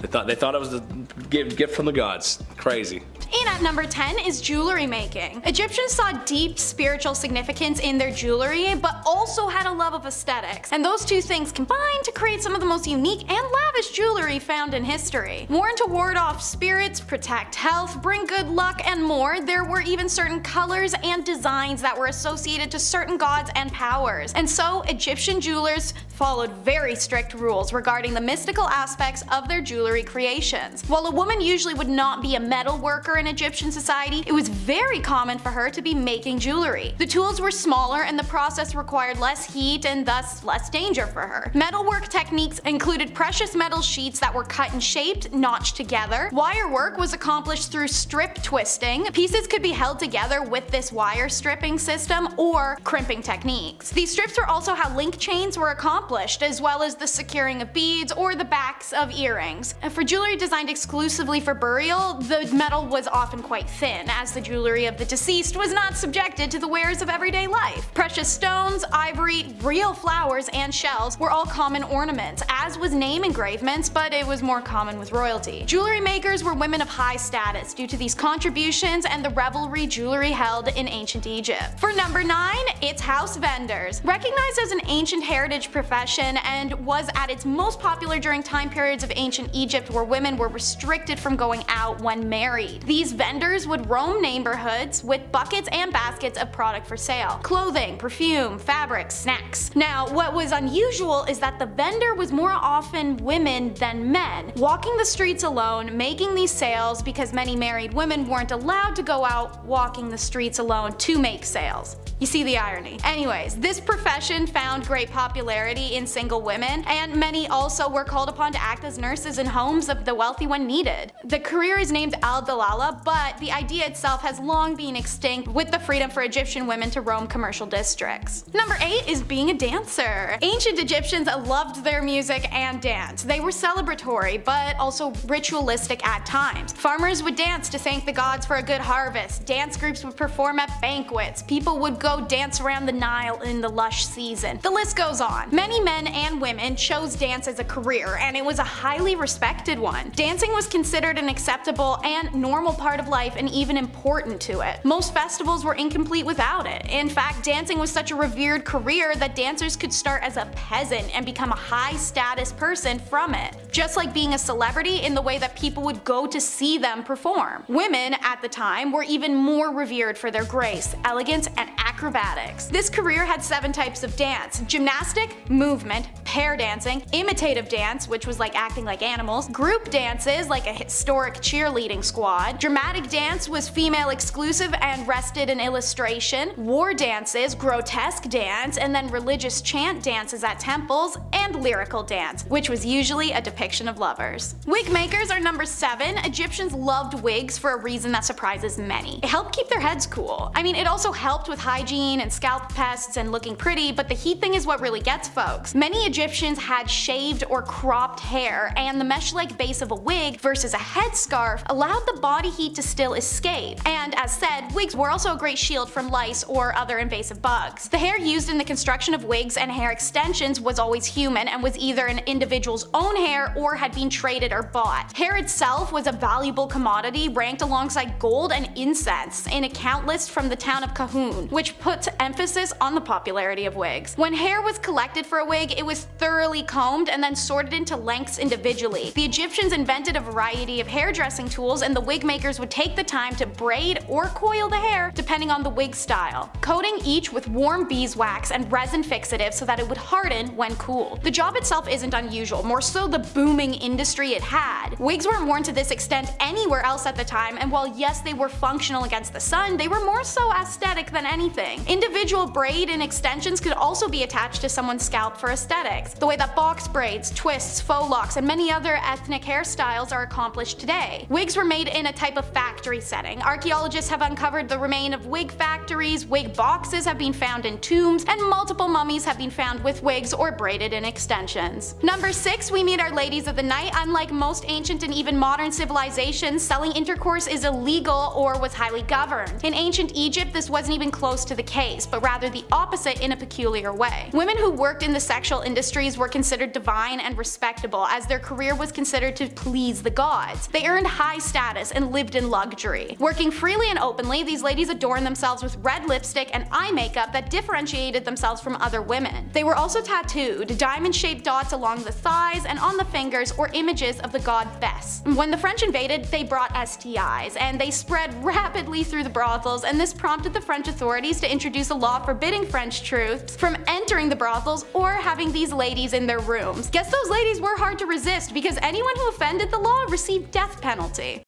They thought it was the gift from the gods. Crazy. In at number 10 is jewelry making. Egyptians saw deep spiritual significance in their jewelry, but also had a love of aesthetics. And those two things combined to create some of the most unique and lavish jewelry found in history. Worn to ward off spirits, protect health, bring good luck, and more, there were even certain colors and designs that were associated to certain gods and powers. And so Egyptian jewelers followed very strict rules regarding the mystical aspects of their jewelry creations. While a woman usually would not be a metal worker in Egyptian society, it was very common for her to be making jewelry. The tools were smaller and the process required less heat and thus less danger for her. Metalwork techniques included precious metal sheets that were cut and shaped, notched together. Wire work was accomplished through strip twisting. Pieces could be held together with this wire stripping system or crimping techniques. These strips were also how link chains were accomplished, as well as the securing of beads or the backs of earrings. For jewelry designed exclusively for burial, the metal was often quite thin, as the jewelry of the deceased was not subjected to the wares of everyday life. Precious stones, ivory, real flowers, and shells were all common ornaments, as was name engravements, but it was more common with royalty. Jewelry makers were women of high status due to these contributions and the revelry jewelry held in ancient Egypt. For number 9, it's house vendors. Recognized as an ancient heritage profession and was at its most popular during time periods of ancient Egypt where women were restricted from going out when married. These vendors would roam neighborhoods with buckets and baskets of product for sale. Clothing, perfume, fabrics, snacks. Now, what was unusual is that the vendor was more often women than men, walking the streets alone, making these sales because many married women weren't allowed to go out walking the streets alone to make sales. You see the irony. Anyways, this profession found great popularity in single women, and many also were called upon to act as nurses in homes of the wealthy when needed. The career is named al-Dalala, but the idea itself has long been extinct with the freedom for Egyptian women to roam commercial districts. Number 8 is being a dancer. Ancient Egyptians loved their music and dance. They were celebratory, but also ritualistic at times. Farmers would dance to thank the gods for a good harvest. Dance groups would perform at banquets. People would go dance around the Nile in the lush season. The list goes on. Many men and women chose dance as a career, and it was a highly respected one. Dancing was considered an acceptable and normal part of life and even important to it. Most festivals were incomplete without it. In fact, dancing was such a revered career that dancers could start as a peasant and become a high status person from it, just like being a celebrity in the way that people would go to see them perform. Women at the time were even more revered for their grace, elegance, and acrobatics. This career had 7 types of dance: gymnastic, movement, pair dancing, imitative dance, which was like acting like animals, group dances like a historic cheerleading squad, dramatic dance was female exclusive and rested in illustration, war dances, grotesque dance, and then religious chant dances at temples, and lyrical dance, which was usually a depiction of lovers. Wig makers are number 7. Egyptians loved wigs for a reason that surprises many. It helped keep their heads cool. I mean, it also helped with hygiene and scalp pests and looking pretty, but the heat thing is what really gets folks. Many Egyptians had shaved or cropped hair, and the mesh-like base of a wig versus a headscarf allowed the body heat to still escape. And as said, wigs were also a great shield from lice or other invasive bugs. The hair used in the construction of wigs and hair extensions was always human and was either an individual's own hair or had been traded or bought. Hair itself was a valuable commodity ranked alongside gold and incense in a count list from the town of Kahun, which put emphasis on the popularity of wigs. When hair was collected for a wig, it was was thoroughly combed and then sorted into lengths individually. The Egyptians invented a variety of hairdressing tools, and the wig makers would take the time to braid or coil the hair depending on the wig style, coating each with warm beeswax and resin fixative so that it would harden when cooled. The job itself isn't unusual, more so the booming industry it had. Wigs weren't worn to this extent anywhere else at the time, and while yes they were functional against the sun, they were more so aesthetic than anything. Individual braid and extensions could also be attached to someone's scalp for aesthetics, the way that box braids, twists, faux locks, and many other ethnic hairstyles are accomplished today. Wigs were made in a type of factory setting. Archaeologists have uncovered the remains of wig factories, wig boxes have been found in tombs, and multiple mummies have been found with wigs or braided in extensions. Number 6, we meet our ladies of the night. Unlike most ancient and even modern civilizations, selling intercourse is illegal or was highly governed. In ancient Egypt, this wasn't even close to the case, but rather the opposite in a peculiar way. Women who worked in the sexual industries were considered divine and respectable, as their career was considered to please the gods. They earned high status and lived in luxury. Working freely and openly, these ladies adorned themselves with red lipstick and eye makeup that differentiated themselves from other women. They were also tattooed, diamond-shaped dots along the thighs and on the fingers, or images of the god Bes. When the French invaded, they brought STIs, and they spread rapidly through the brothels, and this prompted the French authorities to introduce a law forbidding French troops from entering the brothels or having these ladies in their rooms. Guess those ladies were hard to resist, because anyone who offended the law received death penalty.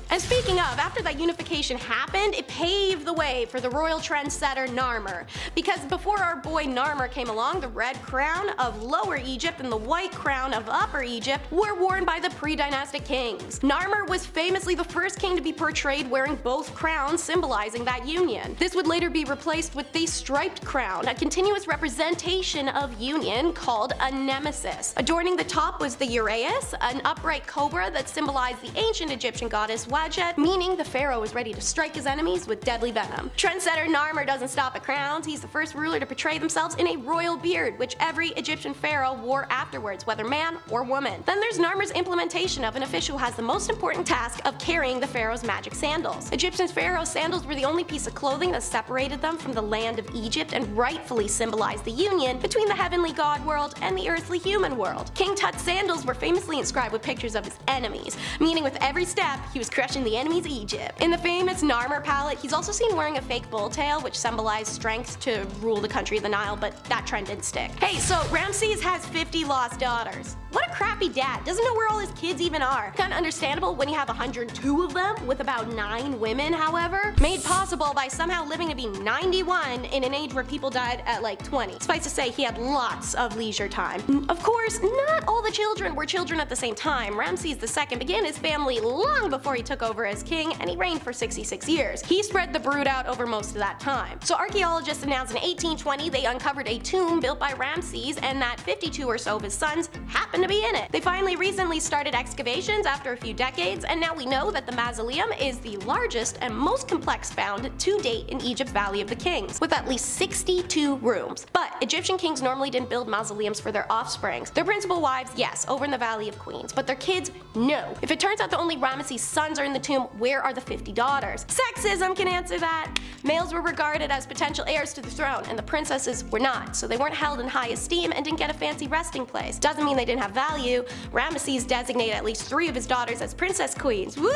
And speaking of, after that unification happened, it paved the way for the royal trendsetter Narmer. Because before our boy Narmer came along, the red crown of Lower Egypt and the white crown of Upper Egypt were worn by the pre-dynastic kings. Narmer was famously the first king to be portrayed wearing both crowns, symbolizing that union. This would later be replaced with the striped crown, a continuous representation of union called a nemesis. Adorning the top was the uraeus, an upright cobra that symbolized the ancient Egyptian goddess Wadjet, meaning the pharaoh was ready to strike his enemies with deadly venom. Trendsetter Narmer doesn't stop at crowns. He's the first ruler to portray themselves in a royal beard, which every Egyptian pharaoh wore afterwards, whether man or woman. Then there's Narmer's implementation of an official who has the most important task of carrying the pharaoh's magic sandals. Egyptian pharaoh's sandals were the only piece of clothing that separated them from the land of Egypt and rightfully symbolized the union between the heavenly god world and the earthly human world. King Tut's sandals were famously inscribed with pictures of his enemies, meaning with every step he was crushing the enemies of Egypt. In the famous Narmer palette, he's also seen wearing a fake bull tail, which symbolized strength to rule the country of the Nile, but that trend didn't stick. Hey, so Ramses has 50 lost daughters. What a crappy dad, doesn't know where all his kids even are. Kinda understandable when you have 102 of them, with about 9 women, however. Made possible by somehow living to be 91 in an age where people died at like 20. Suffice to say, he had lots of leisure time. Of course, not all the children were children at the same time. Ramses II began his family long before he took over as king, and he reigned for 66 years. He spread the brood out over most of that time. So archaeologists announced in 1820 they uncovered a tomb built by Ramses, and that 52 or so of his sons happened to be in it. They finally recently started excavations after a few decades, and now we know that the mausoleum is the largest and most complex found to date in Egypt's Valley of the Kings, with at least 62 rooms. But Egyptian kings normally didn't build mausoleums for their offsprings. Their principal wives, yes, over in the Valley of Queens, but their kids, no. If it turns out that only Ramesses' sons are in the tomb, where are the 50 daughters? Sexism can answer that. Males were regarded as potential heirs to the throne, and the princesses were not, so they weren't held in high esteem and didn't get a fancy resting place. Doesn't mean they didn't have value. Ramesses designated at least 3 of his daughters as princess queens. Woo!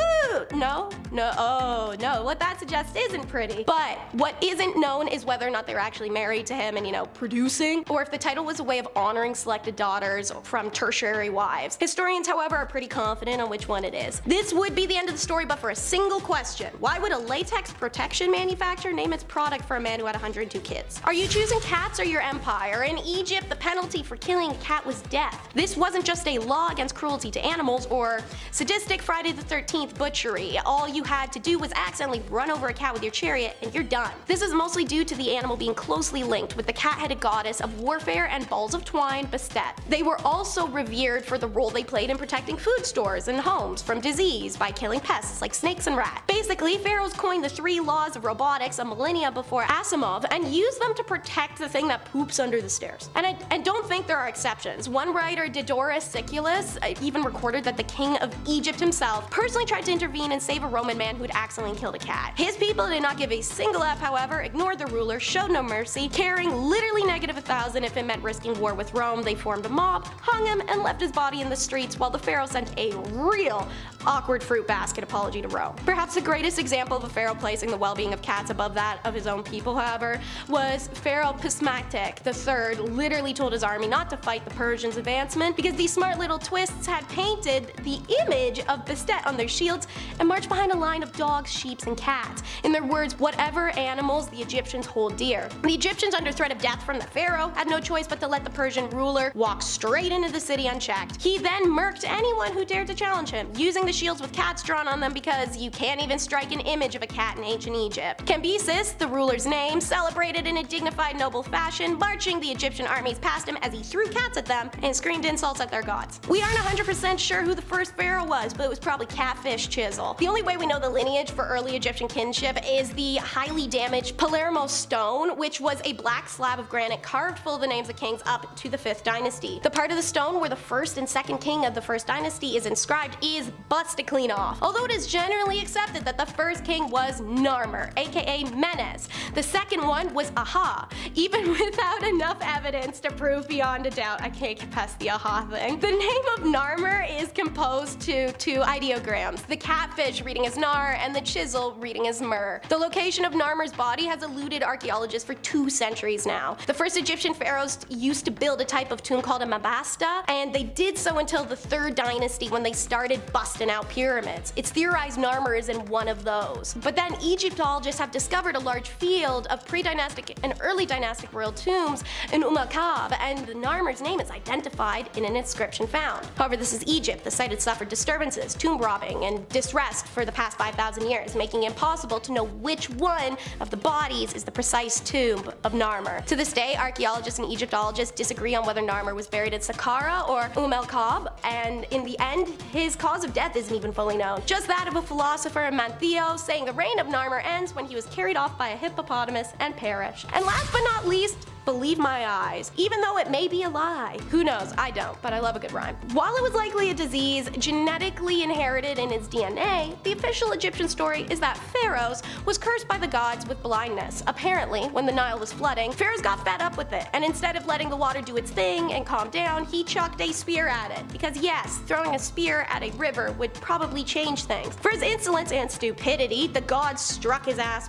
No, oh no, what that suggests isn't pretty. But what isn't known is whether or not they were actually married to him and, producing, or if the title was a way of honoring selected daughters from tertiary wives. Historians, however, are pretty confident on which one it is. This would be the end of the story, but for a single question. Why would a latex protection manufacturer name its product for a man who had 102 kids? Are you choosing cats or your empire? In Egypt, the penalty for killing a cat was death. This wasn't just a law against cruelty to animals or sadistic Friday the 13th butchery. All you had to do was accidentally run over a cat with your chariot and you're done. This is mostly due to the animal being closely linked with the cat-headed goddess of warfare and balls of twine, Bastet. They were also revered for the role they played in protecting food stores and homes from disease by killing pets pests like snakes and rats. Basically, pharaohs coined the 3 laws of robotics a millennia before Asimov and used them to protect the thing that poops under the stairs. And don't think there are exceptions. One writer, Diodorus Siculus, even recorded that the king of Egypt himself personally tried to intervene and save a Roman man who had accidentally killed a cat. His people did not give a single F, however, ignored the ruler, showed no mercy, caring literally -1,000 if it meant risking war with Rome. They formed a mob, hung him, and left his body in the streets while the pharaoh sent a real awkward fruit basket apology to Rome. Perhaps the greatest example of a pharaoh placing the well-being of cats above that of his own people, however, was Pharaoh Psamatic III literally told his army not to fight the Persians' advancement because these smart little twists had painted the image of Bastet on their shields and marched behind a line of dogs, sheep, and cats. In their words, whatever animals the Egyptians hold dear. The Egyptians, under threat of death from the pharaoh, had no choice but to let the Persian ruler walk straight into the city unchecked. He then murked anyone who dared to challenge him, using the shields with cats drawn on them because you can't even strike an image of a cat in ancient Egypt. Cambyses, the ruler's name, celebrated in a dignified, noble fashion, marching the Egyptian armies past him as he threw cats at them and screamed insults at their gods. We aren't 100% sure who the first pharaoh was, but it was probably Catfish Chisel. The only way we know the lineage for early Egyptian kinship is the highly damaged Palermo stone, which was a black slab of granite carved full of the names of kings up to the 5th dynasty. The part of the stone where the first and second king of the 1st dynasty is inscribed is busted clean off, although it is generally accepted that the first king was Narmer, aka Menes. The second one was Aha, even without enough evidence to prove beyond a doubt. I can't get past the Aha thing. The name of Narmer is composed to 2 ideograms, the catfish reading as Nar and the chisel reading as Mur. The location of Narmer's body has eluded archaeologists for 2 centuries now. The first Egyptian pharaohs used to build a type of tomb called a mabasta, and they did so until the 3rd dynasty when they started busting out pyramids. It's theorized Narmer is in one of those. But then Egyptologists have discovered a large field of pre-dynastic and early dynastic royal tombs in Kab, and Narmer's name is identified in an inscription found. However, this is Egypt. The site had suffered disturbances, tomb robbing, and disrest for the past 5,000 years, making it impossible to know which one of the bodies is the precise tomb of Narmer. To this day, archaeologists and Egyptologists disagree on whether Narmer was buried at Saqqara or Kab, and in the end, his cause of death isn't even fully known. Just that of a philosopher, Mantheo, saying the reign of Narmer ends when he was carried off by a hippopotamus and perished. And last but not least, believe my eyes, even though it may be a lie. Who knows? I don't, but I love a good rhyme. While it was likely a disease genetically inherited in his DNA, the official Egyptian story is that Pharaohs was cursed by the gods with blindness. Apparently, when the Nile was flooding, Pharaohs got fed up with it, and instead of letting the water do its thing and calm down, he chucked a spear at it. Because yes, throwing a spear at a river would probably change things. For his insolence and stupidity, the gods struck his ass.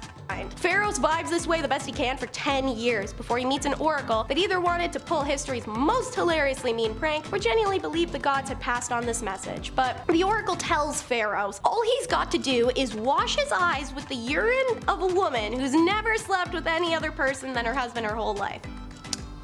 Pharaohs vibes this way the best he can for 10 years before he meets an oracle that either wanted to pull history's most hilariously mean prank or genuinely believed the gods had passed on this message. But the oracle tells Pharaohs all he's got to do is wash his eyes with the urine of a woman who's never slept with any other person than her husband her whole life.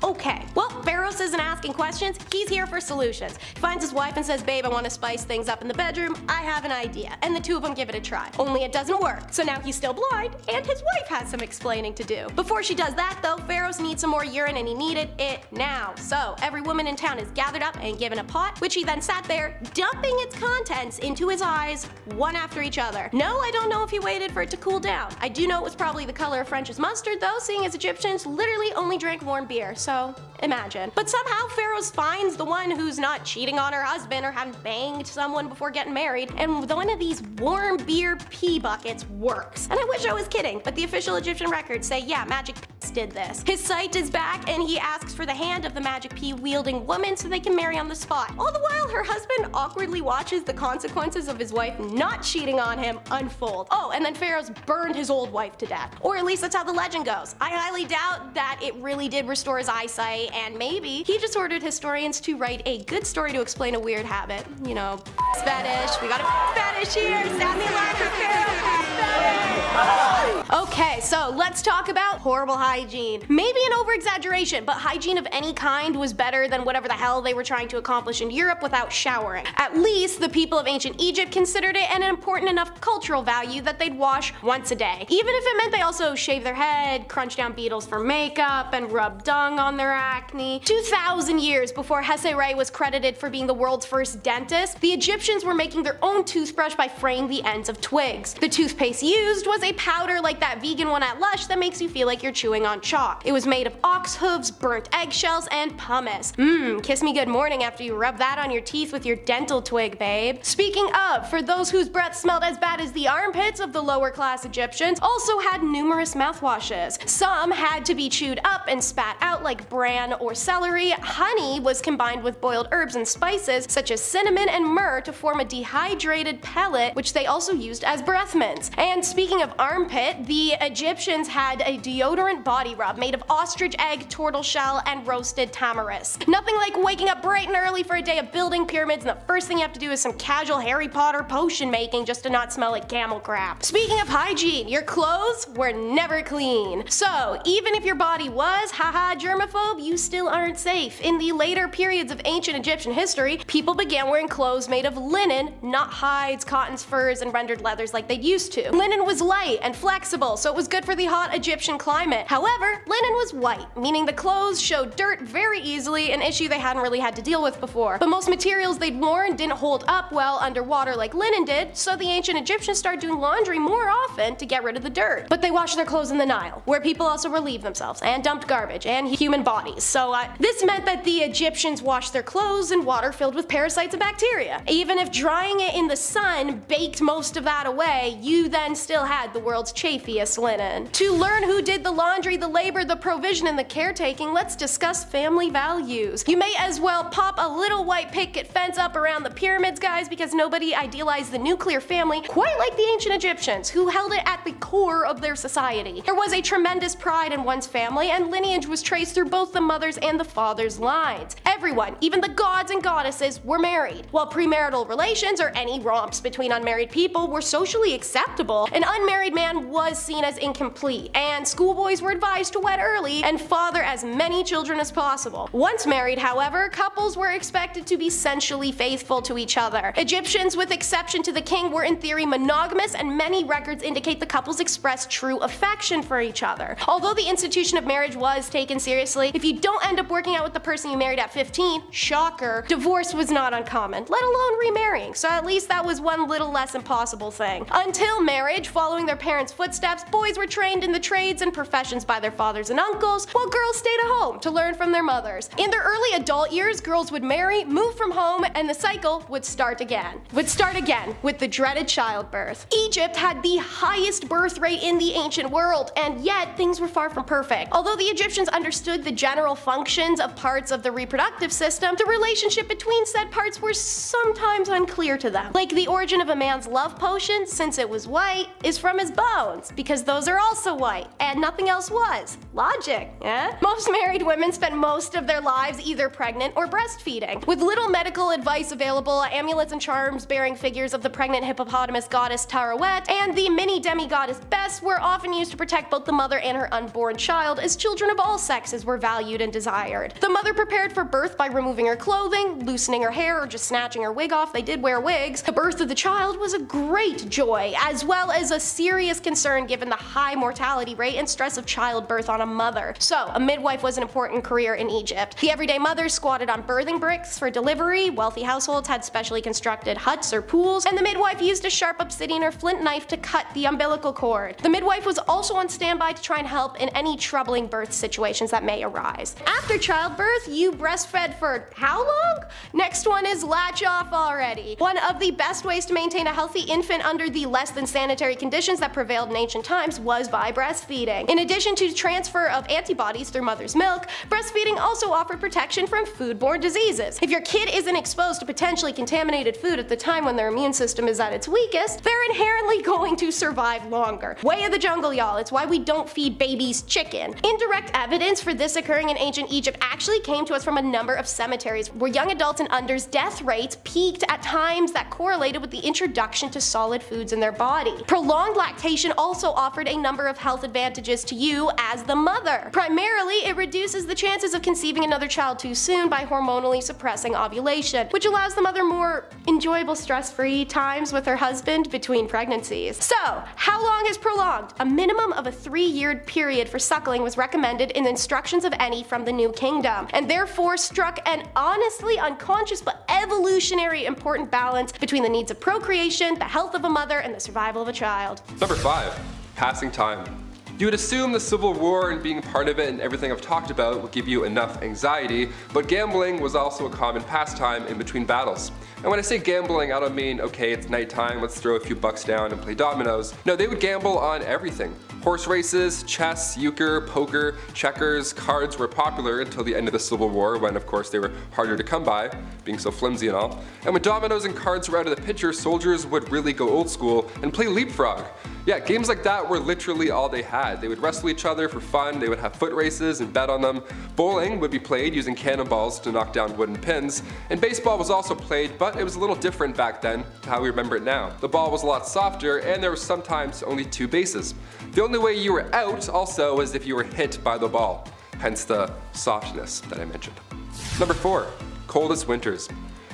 Okay, well, Pharaohs isn't asking questions, he's here for solutions. He finds his wife and says, babe, I want to spice things up in the bedroom, I have an idea. And the 2 of them give it a try. Only it doesn't work. So now he's still blind, and his wife has some explaining to do. Before she does that though, Pharaohs need some more urine and he needed it now. So every woman in town is gathered up and given a pot, which he then sat there, dumping its contents into his eyes, one after each other. No, I don't know if he waited for it to cool down. I do know it was probably the color of French's mustard though, seeing as Egyptians literally only drank warm beer. So imagine. But somehow Pharaohs finds the one who's not cheating on her husband or hadn't banged someone before getting married, and one of these warm beer pee buckets works. And I wish I was kidding, but the official Egyptian records say, yeah, Magic Piss did this. His sight is back, and he asks for the hand of the Magic Pea wielding woman so they can marry on the spot. All the while, her husband awkwardly watches the consequences of his wife not cheating on him unfold. Oh, and then Pharaohs burned his old wife to death. Or at least that's how the legend goes. I highly doubt that it really did restore his eyesight, and maybe he just ordered historians to write a good story to explain a weird habit. You know, fetish. We got a fetish here. Sound the alarm for Pharaoh. Fetish. Okay, Okay, so let's talk about horrible hygiene. Maybe an over-exaggeration, but hygiene of any kind was better than whatever the hell they were trying to accomplish in Europe without showering. At least the people of ancient Egypt considered it an important enough cultural value that they'd wash once a day. Even if it meant they also shave their head, crunch down beetles for makeup, and rub dung on their acne. 2,000 years before Hesere was credited for being the world's first dentist, the Egyptians were making their own toothbrush by fraying the ends of twigs. The toothpaste used was a powder like that vegan one at Lush that makes you feel like you're chewing on chalk. It was made of ox hooves, burnt eggshells, and pumice. Kiss me good morning after you rub that on your teeth with your dental twig, babe. Speaking of, for those whose breath smelled as bad as the armpits of the lower class Egyptians, also had numerous mouthwashes. Some had to be chewed up and spat out like bran or celery. Honey was combined with boiled herbs and spices such as cinnamon and myrrh to form a dehydrated pellet, which they also used as breath mints. And speaking of armpit, the Egyptians had a deodorant body rub made of ostrich egg, tortoise shell, and roasted tamarisk. Nothing like waking up bright and early for a day of building pyramids and the first thing you have to do is some casual Harry Potter potion making just to not smell like camel crap. Speaking of hygiene, your clothes were never clean. So even if your body was haha germaphobe, you still aren't safe. In the later periods of ancient Egyptian history, people began wearing clothes made of linen, not hides, cottons, furs, and rendered leathers like they used to. Linen was light and flexible, so it was good for the hot Egyptian climate. However, linen was white, meaning the clothes showed dirt very easily, an issue they hadn't really had to deal with before. But most materials they'd worn didn't hold up well underwater like linen did, so the ancient Egyptians started doing laundry more often to get rid of the dirt. But they washed their clothes in the Nile, where people also relieved themselves and dumped garbage and human bodies. So this meant that the Egyptians washed their clothes in water filled with parasites and bacteria. Even if drying it in the sun baked most of that away, you then still had the world's chafiest linen. To learn who did the laundry, the labor, the provision, and the caretaking, let's discuss family values. You may as well pop a little white picket fence up around the pyramids, guys, because nobody idealized the nuclear family quite like the ancient Egyptians, who held it at the core of their society. There was a tremendous pride in one's family, and lineage was traced through both the mother's and the father's lines. Everyone, even the gods and goddesses, were married. While premarital relations or any romps between unmarried people were socially acceptable, an unmarried man was seen as incomplete, and schoolboys were advised to wed early and father as many children as possible. Once married, however, couples were expected to be sensually faithful to each other. Egyptians, with exception to the king, were in theory monogamous, and many records indicate the couples expressed true affection for each other. Although the institution of marriage was taken seriously, if you don't end up working out with the person you married at 15, shocker, divorce was not uncommon, let alone remarrying, so at least that was one little less impossible thing. Until marriage, following their parents' footsteps, boys were trained in the trades and professions by their fathers and uncles, while girls stayed at home to learn from their mothers. In their early adult years, girls would marry, move from home, and the cycle would start again. With the dreaded childbirth. Egypt had the highest birth rate in the ancient world, and yet things were far from perfect. Although the Egyptians understood the general functions of parts of the reproductive system, the relationship between said parts were sometimes unclear to them. Like the origin of a man's love potion, since it was white, is from his bones, because those are also white, and nothing else was. Logic, eh? Most married women spent most of their lives either pregnant or breastfeeding. With little medical advice available, amulets and charms bearing figures of the pregnant hippopotamus goddess Tarawet and the mini demi-goddess Bes were often used to protect both the mother and her unborn child, as children of all sexes were valued and desired. The mother prepared for birth by removing her clothing, loosening her hair, or just snatching her wig off. They did wear wigs. The birth of the child was a great joy, as well as a serious concern given the high mortality rate and stress of childbirth on a mother. So, a midwife was an important career in Egypt. The everyday mothers squatted on birthing bricks for delivery, wealthy households had specially constructed huts or pools, and the midwife used a sharp obsidian or flint knife to cut the umbilical cord. The midwife was also on standby to try and help in any troubling birth situations that may arise. After childbirth, you breastfed for how long? Next one is latch off already. One of the best ways to maintain a healthy infant under the less than sanitary conditions that prevailed in ancient times was by breastfeeding. In addition to transfer of antibodies through mother's milk, breastfeeding also offered protection from foodborne diseases. If your kid isn't exposed to potentially contaminated food at the time when their immune system is at its weakest, they're inherently going to survive longer. Way of the jungle, y'all. It's why we don't feed babies chicken. Indirect evidence for this occurring in ancient Egypt actually came to us from a number of cemeteries where young adults and unders' death rates peaked at times that correlated with the introduction to solid foods in their body. Prolonged lactation also offered a number of health advantages to you as the mother. Primarily, it reduces the chances of conceiving another child too soon by hormonally suppressing ovulation, which allows the mother more enjoyable stress-free times with her husband between pregnancies. So, how long is prolonged? A minimum of a 3-year period for suckling was recommended in the instructions of any from the New Kingdom, and therefore struck an honestly unconscious but evolutionary important balance between the needs of procreation, the health of a mother, and the survival of a child. Number 5. Passing time. You would assume the Civil War and being part of it and everything I've talked about would give you enough anxiety, but gambling was also a common pastime in between battles. And when I say gambling, I don't mean, okay, it's nighttime, let's throw a few bucks down and play dominoes. No, they would gamble on everything. Horse races, chess, euchre, poker, checkers, cards were popular until the end of the Civil War, when of course they were harder to come by, being so flimsy and all. And when dominoes and cards were out of the picture, soldiers would really go old school and play leapfrog. Yeah, games like that were literally all they had. They would wrestle each other for fun, they would have foot races and bet on them. Bowling would be played using cannonballs to knock down wooden pins, and baseball was also played, but it was a little different back then to how we remember it now. The ball was a lot softer, and there were sometimes only 2 bases. The only way you were out also was if you were hit by the ball, hence the softness that I mentioned. Number 4. Coldest winters.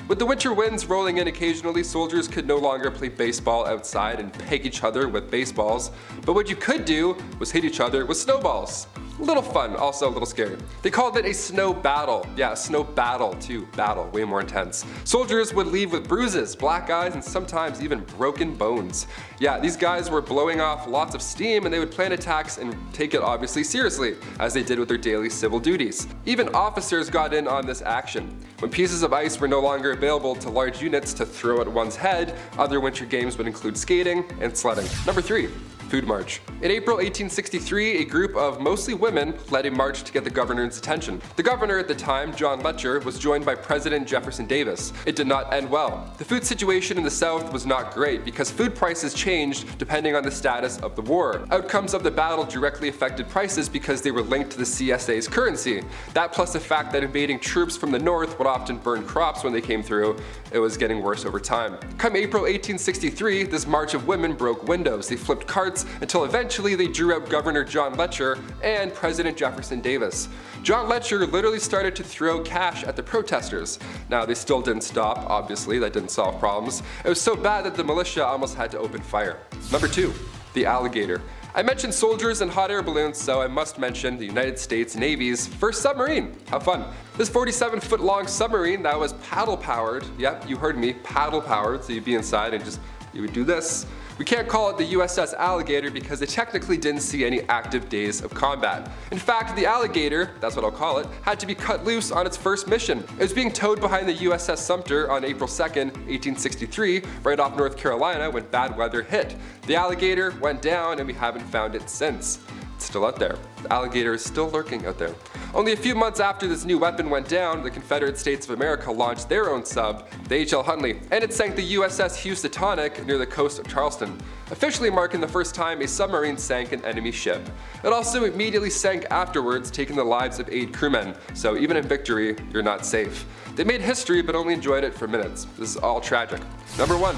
With the winter winds rolling in occasionally, soldiers could no longer play baseball outside and peg each other with baseballs, but what you could do was hit each other with snowballs. A little fun, also a little scary. They called it a snow battle. Yeah, a snow battle too. Battle, way more intense. Soldiers would leave with bruises, black eyes, and sometimes even broken bones. Yeah, these guys were blowing off lots of steam, and they would plan attacks and take it obviously seriously, as they did with their daily civil duties. Even officers got in on this action. When pieces of ice were no longer available to large units to throw at one's head, other winter games would include skating and sledding. Number 3. Food March. In April 1863, a group of mostly women led a march to get the governor's attention. The governor at the time, John Letcher, was joined by President Jefferson Davis. It did not end well. The food situation in the South was not great because food prices changed depending on the status of the war. Outcomes of the battle directly affected prices because they were linked to the CSA's currency. That plus the fact that invading troops from the north would often burn crops when they came through, it was getting worse over time. Come April 1863, this march of women broke windows. They flipped carts until eventually they drew out Governor John Letcher and President Jefferson Davis. John Letcher literally started to throw cash at the protesters. Now, they still didn't stop, obviously, that didn't solve problems. It was so bad that the militia almost had to open fire. Number 2. The alligator. I mentioned soldiers and hot air balloons, so I must mention the United States Navy's first submarine. How fun. This 47-foot long submarine that was paddle powered, yep, you heard me, paddle powered, so you'd be inside and you would do this. We can't call it the USS Alligator because they technically didn't see any active days of combat. In fact, the Alligator, that's what I'll call it, had to be cut loose on its first mission. It was being towed behind the USS Sumter on April 2nd, 1863, right off North Carolina when bad weather hit. The Alligator went down and we haven't found it since. It's still out there. The alligator is still lurking out there. Only a few months after this new weapon went down, the Confederate States of America launched their own sub, the H.L. Huntley, and it sank the USS Housatonic near the coast of Charleston, officially marking the first time a submarine sank an enemy ship. It also immediately sank afterwards, taking the lives of 8 crewmen, so even in victory, you're not safe. They made history but only enjoyed it for minutes. This is all tragic. Number 1.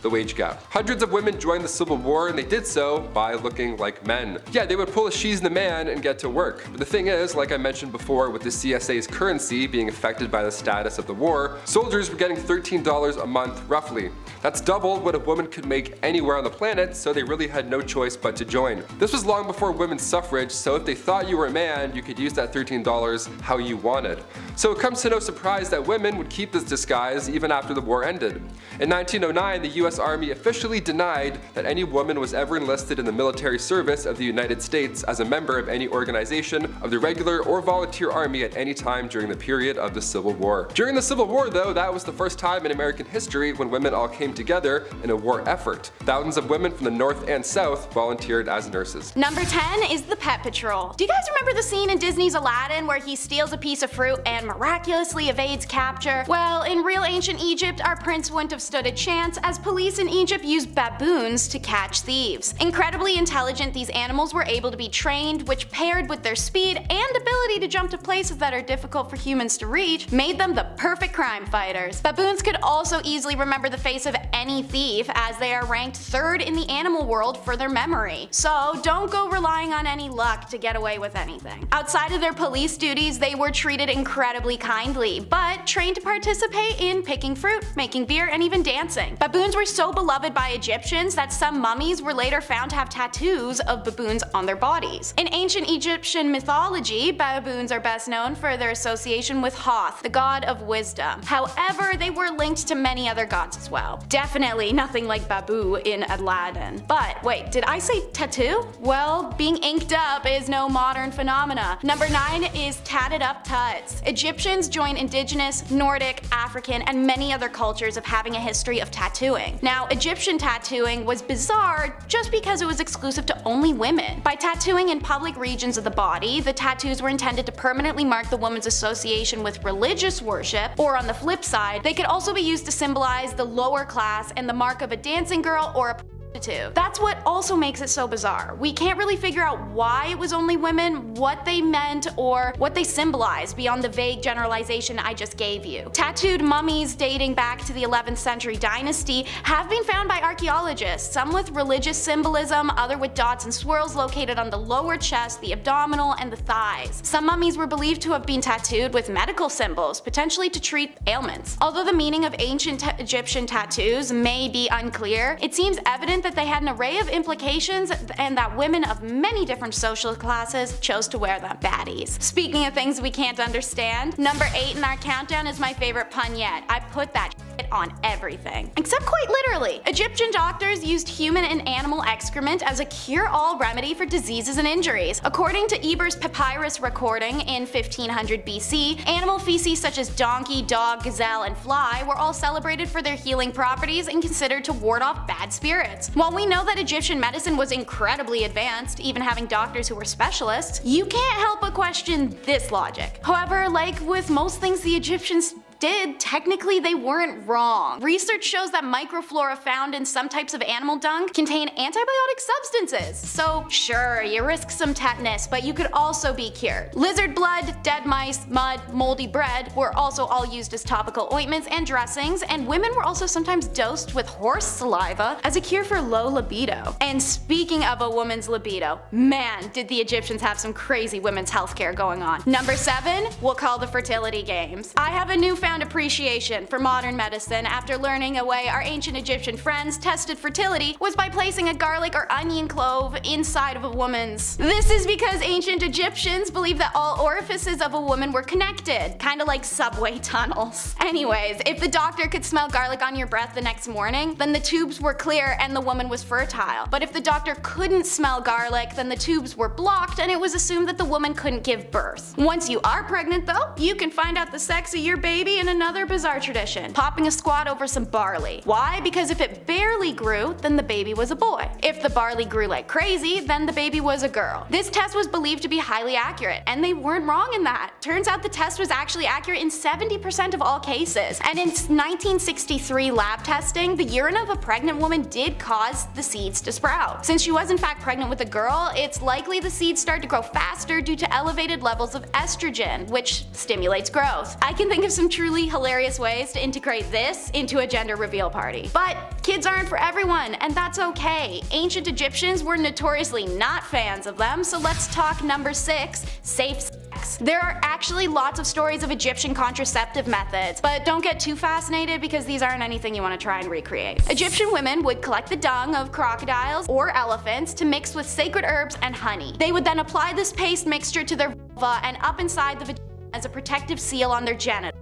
The wage gap. Hundreds of women joined the Civil War and they did so by looking like men. Yeah, they would pull a she's the man and get to work. But the thing is, like I mentioned before, with the CSA's currency being affected by the status of the war, soldiers were getting $13 a month roughly. That's double what a woman could make anywhere on the planet, so they really had no choice but to join. This was long before women's suffrage, so if they thought you were a man, you could use that $13 how you wanted. So it comes to no surprise that women would keep this disguise even after the war ended. In 1909, the US Army officially denied that any woman was ever enlisted in the military service of the United States as a member of any organization of the regular or volunteer army at any time during the period of the Civil War. During the Civil War, though, that was the first time in American history when women all came together in a war effort. Thousands of women from the North and South volunteered as nurses. Number 10 is the Pet Patrol. Do you guys remember the scene in Disney's Aladdin where he steals a piece of fruit and miraculously evades capture? Well, in real ancient Egypt, our prince wouldn't have stood a chance as police police in Egypt used baboons to catch thieves. Incredibly intelligent, these animals were able to be trained, which paired with their speed and ability to jump to places that are difficult for humans to reach, made them the perfect crime fighters. Baboons could also easily remember the face of any thief, as they are ranked 3rd in the animal world for their memory. So don't go relying on any luck to get away with anything. Outside of their police duties, they were treated incredibly kindly, but trained to participate in picking fruit, making beer, and even dancing. Baboons were so beloved by Egyptians that some mummies were later found to have tattoos of baboons on their bodies. In ancient Egyptian mythology, baboons are best known for their association with Thoth, the god of wisdom. However, they were linked to many other gods as well. Definitely nothing like Babu in Aladdin. But wait, did I say tattoo? Well, being inked up is no modern phenomena. Number 9 is tatted up tuts. Egyptians join indigenous, Nordic, African, and many other cultures of having a history of tattooing. Now, Egyptian tattooing was bizarre just because it was exclusive to only women. By tattooing in public regions of the body, the tattoos were intended to permanently mark the woman's association with religious worship, or on the flip side, they could also be used to symbolize the lower class and the mark of a dancing girl or a prostitute. That's what also makes it so bizarre. We can't really figure out why it was only women, what they meant, or what they symbolized beyond the vague generalization I just gave you. Tattooed mummies dating back to the 11th century dynasty have been found by archaeologists, some with religious symbolism, other with dots and swirls located on the lower chest, the abdominal, and the thighs. Some mummies were believed to have been tattooed with medical symbols, potentially to treat ailments. Although the meaning of ancient Egyptian tattoos may be unclear, it seems evident that they had an array of implications and that women of many different social classes chose to wear them. Baddies. Speaking of things we can't understand, number 8 in our countdown is my favorite pun yet. I put that shit on everything. Except quite literally. Egyptian doctors used human and animal excrement as a cure-all remedy for diseases and injuries. According to Eber's papyrus recording in 1500 BC, animal feces such as donkey, dog, gazelle, and fly were all celebrated for their healing properties and considered to ward off bad spirits. While we know that Egyptian medicine was incredibly advanced, even having doctors who were specialists, you can't help but question this logic. However, like with most things the Egyptians did, technically they weren't wrong. Research shows that microflora found in some types of animal dung contain antibiotic substances. So sure, you risk some tetanus, but you could also be cured. Lizard blood, dead mice, mud, moldy bread were also all used as topical ointments and dressings, and women were also sometimes dosed with horse saliva as a cure for low libido. And speaking of a woman's libido, man, did the Egyptians have some crazy women's healthcare going on. Number 7, we'll call the fertility games. I have a newfound appreciation for modern medicine after learning a way our ancient Egyptian friends tested fertility was by placing a garlic or onion clove inside of a woman's. This is because ancient Egyptians believed that all orifices of a woman were connected, kinda like subway tunnels. Anyways, if the doctor could smell garlic on your breath the next morning, then the tubes were clear and the woman was fertile. But if the doctor couldn't smell garlic, then the tubes were blocked and it was assumed that the woman couldn't give birth. Once you are pregnant though, you can find out the sex of your baby in another bizarre tradition, popping a squat over some barley. Why? Because if it barely grew, then the baby was a boy. If the barley grew like crazy, then the baby was a girl. This test was believed to be highly accurate, and they weren't wrong in that. Turns out the test was actually accurate in 70% of all cases. And in 1963 lab testing, the urine of a pregnant woman did cause the seeds to sprout. Since she was in fact pregnant with a girl, it's likely the seeds start to grow faster due to elevated levels of estrogen, which stimulates growth. I can think of some truly hilarious ways to integrate this into a gender reveal party. But kids aren't for everyone, and that's okay. Ancient Egyptians were notoriously not fans of them, so let's talk number 6, safe sex. There are actually lots of stories of Egyptian contraceptive methods, but don't get too fascinated because these aren't anything you want to try and recreate. Egyptian women would collect the dung of crocodiles or elephants to mix with sacred herbs and honey. They would then apply this paste mixture to their vulva and up inside the vagina as a protective seal on their genitals.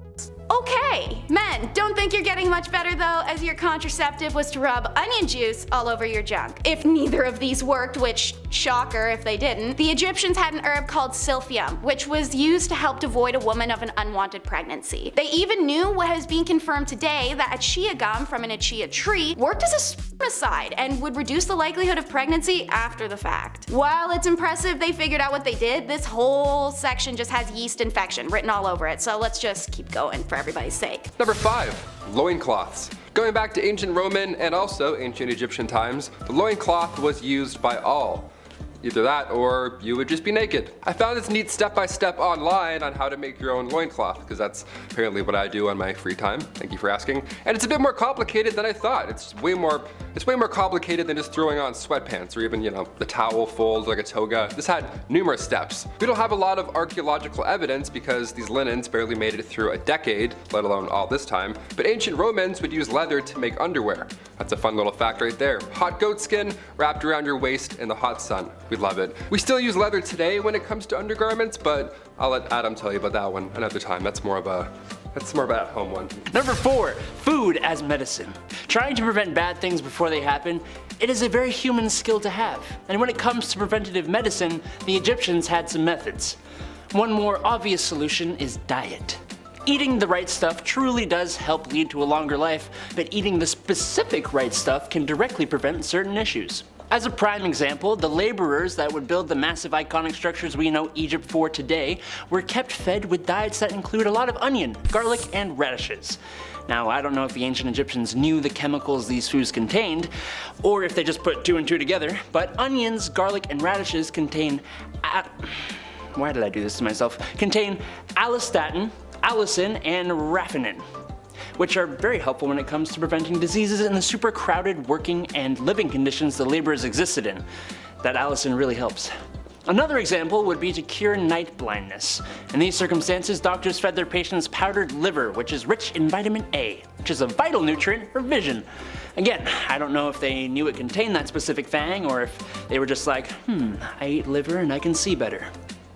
Okay, men, don't think you're getting much better though, as your contraceptive was to rub onion juice all over your junk. If neither of these worked, which shocker if they didn't, the Egyptians had an herb called silphium, which was used to help devoid a woman of an unwanted pregnancy. They even knew what has been confirmed today, that achia gum from an achia tree worked as a spermicide and would reduce the likelihood of pregnancy after the fact. While it's impressive they figured out what they did, this whole section just has yeast infection written all over it, so let's just keep going for everybody's sake. Number 5. Loincloths. Going back to ancient Roman and also ancient Egyptian times, the loincloth was used by all. Either that or you would just be naked. I found this neat step-by-step online on how to make your own loincloth, because that's apparently what I do on my free time. Thank you for asking. And it's a bit more complicated than I thought. It's way more complicated than just throwing on sweatpants or even, the towel folds like a toga. This had numerous steps. We don't have a lot of archaeological evidence because these linens barely made it through a decade, let alone all this time, but ancient Romans would use leather to make underwear. That's a fun little fact right there. Hot goat skin wrapped around your waist in the hot sun. We love it. We still use leather today when it comes to undergarments, but I'll let Adam tell you about that one another time. That's more of an at-home one. Number 4, food as medicine. Trying to prevent bad things before they happen, it is a very human skill to have. And when it comes to preventative medicine, the Egyptians had some methods. One more obvious solution is diet. Eating the right stuff truly does help lead to a longer life, but eating the specific right stuff can directly prevent certain issues. As a prime example, the laborers that would build the massive iconic structures we know Egypt for today were kept fed with diets that include a lot of onion, garlic, and radishes. Now, I don't know if the ancient Egyptians knew the chemicals these foods contained, or if they just put 2 and 2 together, but onions, garlic, and radishes contain why did I do this to myself? Contain allistatin, allicin, and raffinine, which are very helpful when it comes to preventing diseases in the super crowded working and living conditions the laborers existed in. That allicin really helps. Another example would be to cure night blindness. In these circumstances, doctors fed their patients powdered liver, which is rich in vitamin A, which is a vital nutrient for vision. Again, I don't know if they knew it contained that specific thing, or if they were just like, I ate liver and I can see better.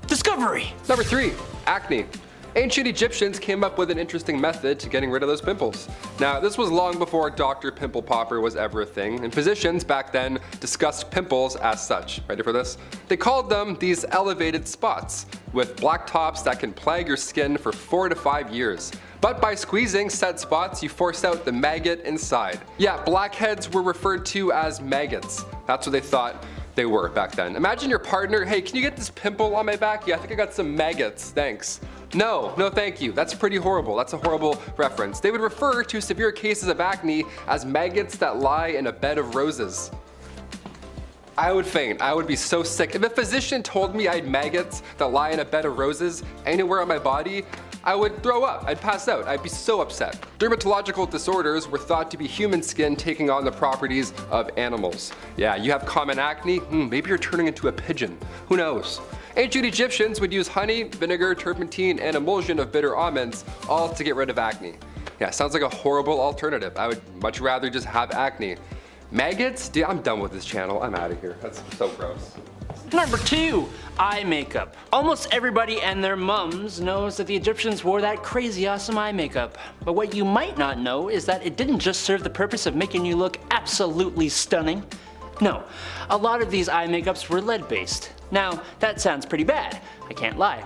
Discovery! Number 3. Acne. Ancient Egyptians came up with an interesting method to getting rid of those pimples. Now, this was long before Dr. Pimple Popper was ever a thing, and physicians back then discussed pimples as such. Ready for this? They called them these elevated spots, with black tops that can plague your skin for 4 to 5 years. But by squeezing said spots, you force out the maggot inside. Yeah, blackheads were referred to as maggots. That's what they thought they were back then. Imagine your partner, hey, can you get this pimple on my back? Yeah, I think I got some maggots, thanks. No thank you. That's pretty horrible. That's a horrible reference. They would refer to severe cases of acne as maggots that lie in a bed of roses. I would faint. I would be so sick. If a physician told me I had maggots that lie in a bed of roses anywhere on my body, I would throw up. I'd pass out. I'd be so upset. Dermatological disorders were thought to be human skin taking on the properties of animals. Yeah, you have common acne, maybe you're turning into a pigeon. Who knows? Ancient Egyptians would use honey, vinegar, turpentine, and emulsion of bitter almonds, all to get rid of acne. Yeah, sounds like a horrible alternative. I would much rather just have acne. Maggots? Dude, I'm done with this channel. I'm out of here. That's so gross. Number 2, eye makeup. Almost everybody and their mums knows that the Egyptians wore that crazy awesome eye makeup. But what you might not know is that it didn't just serve the purpose of making you look absolutely stunning. No, a lot of these eye makeups were lead-based. Now, that sounds pretty bad, I can't lie.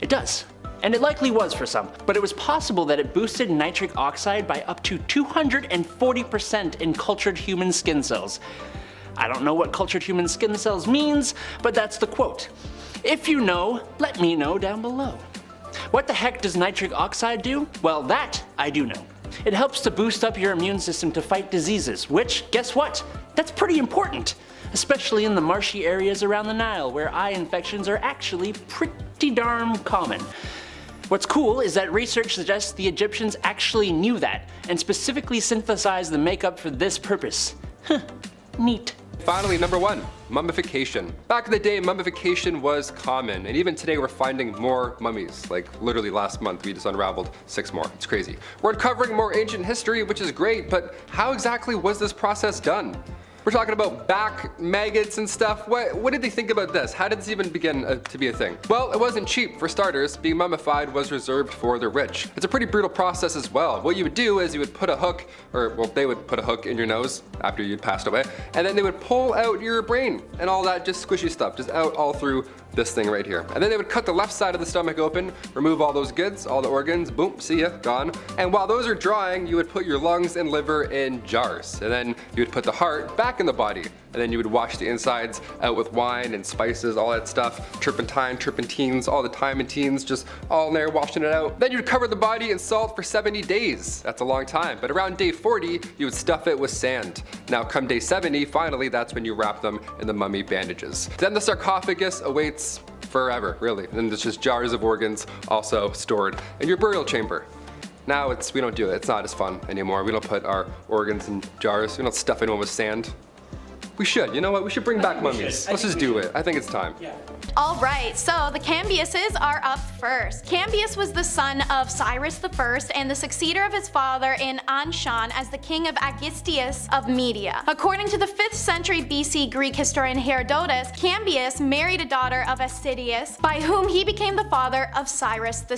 It does. And it likely was for some, but it was possible that it boosted nitric oxide by up to 240% in cultured human skin cells. I don't know what cultured human skin cells means, but that's the quote. If you know, let me know down below. What the heck does nitric oxide do? Well, that I do know. It helps to boost up your immune system to fight diseases, which, guess what? That's pretty important, especially in the marshy areas around the Nile, where eye infections are actually pretty darn common. What's cool is that research suggests the Egyptians actually knew that, and specifically synthesized the makeup for this purpose. Neat. Finally, number 1, mummification. Back in the day, mummification was common, and even today we're finding more mummies. Like literally last month we just unraveled 6 more. It's crazy. We're uncovering more ancient history, which is great, but how exactly was this process done? We're talking about back maggots and stuff. What did they think about this? How did this even begin to be a thing? Well, it wasn't cheap for starters. Being mummified was reserved for the rich. It's a pretty brutal process as well. What you would do is you would put a hook, they would put a hook in your nose after you'd passed away, and then they would pull out your brain and all that just squishy stuff, just out all through this thing right here. And then they would cut the left side of the stomach open, remove all those goods, all the organs, boom, see ya, gone. And while those are drying, you would put your lungs and liver in jars. And then you would put the heart back in the body. And then you would wash the insides out with wine and spices, all that stuff, turpentine, turpentines, all the timantines, just all in there washing it out. Then you'd cover the body in salt for 70 days. That's a long time. But around day 40, you would stuff it with sand. Now come day 70, finally, that's when you wrap them in the mummy bandages. Then the sarcophagus awaits forever, really. And there's just jars of organs also stored in your burial chamber. Now we don't do it. It's not as fun anymore. We don't put our organs in jars. We don't stuff anyone with sand. We should. You know what? We should bring back mummies. Let's just do it. I think it's time. Yeah. Alright, so the Cambyses are up first. Cambyses was the son of Cyrus I and the successor of his father in Anshan as the king of Agistius of Media. According to the 5th century BC Greek historian Herodotus, Cambyses married a daughter of Astydius, by whom he became the father of Cyrus II.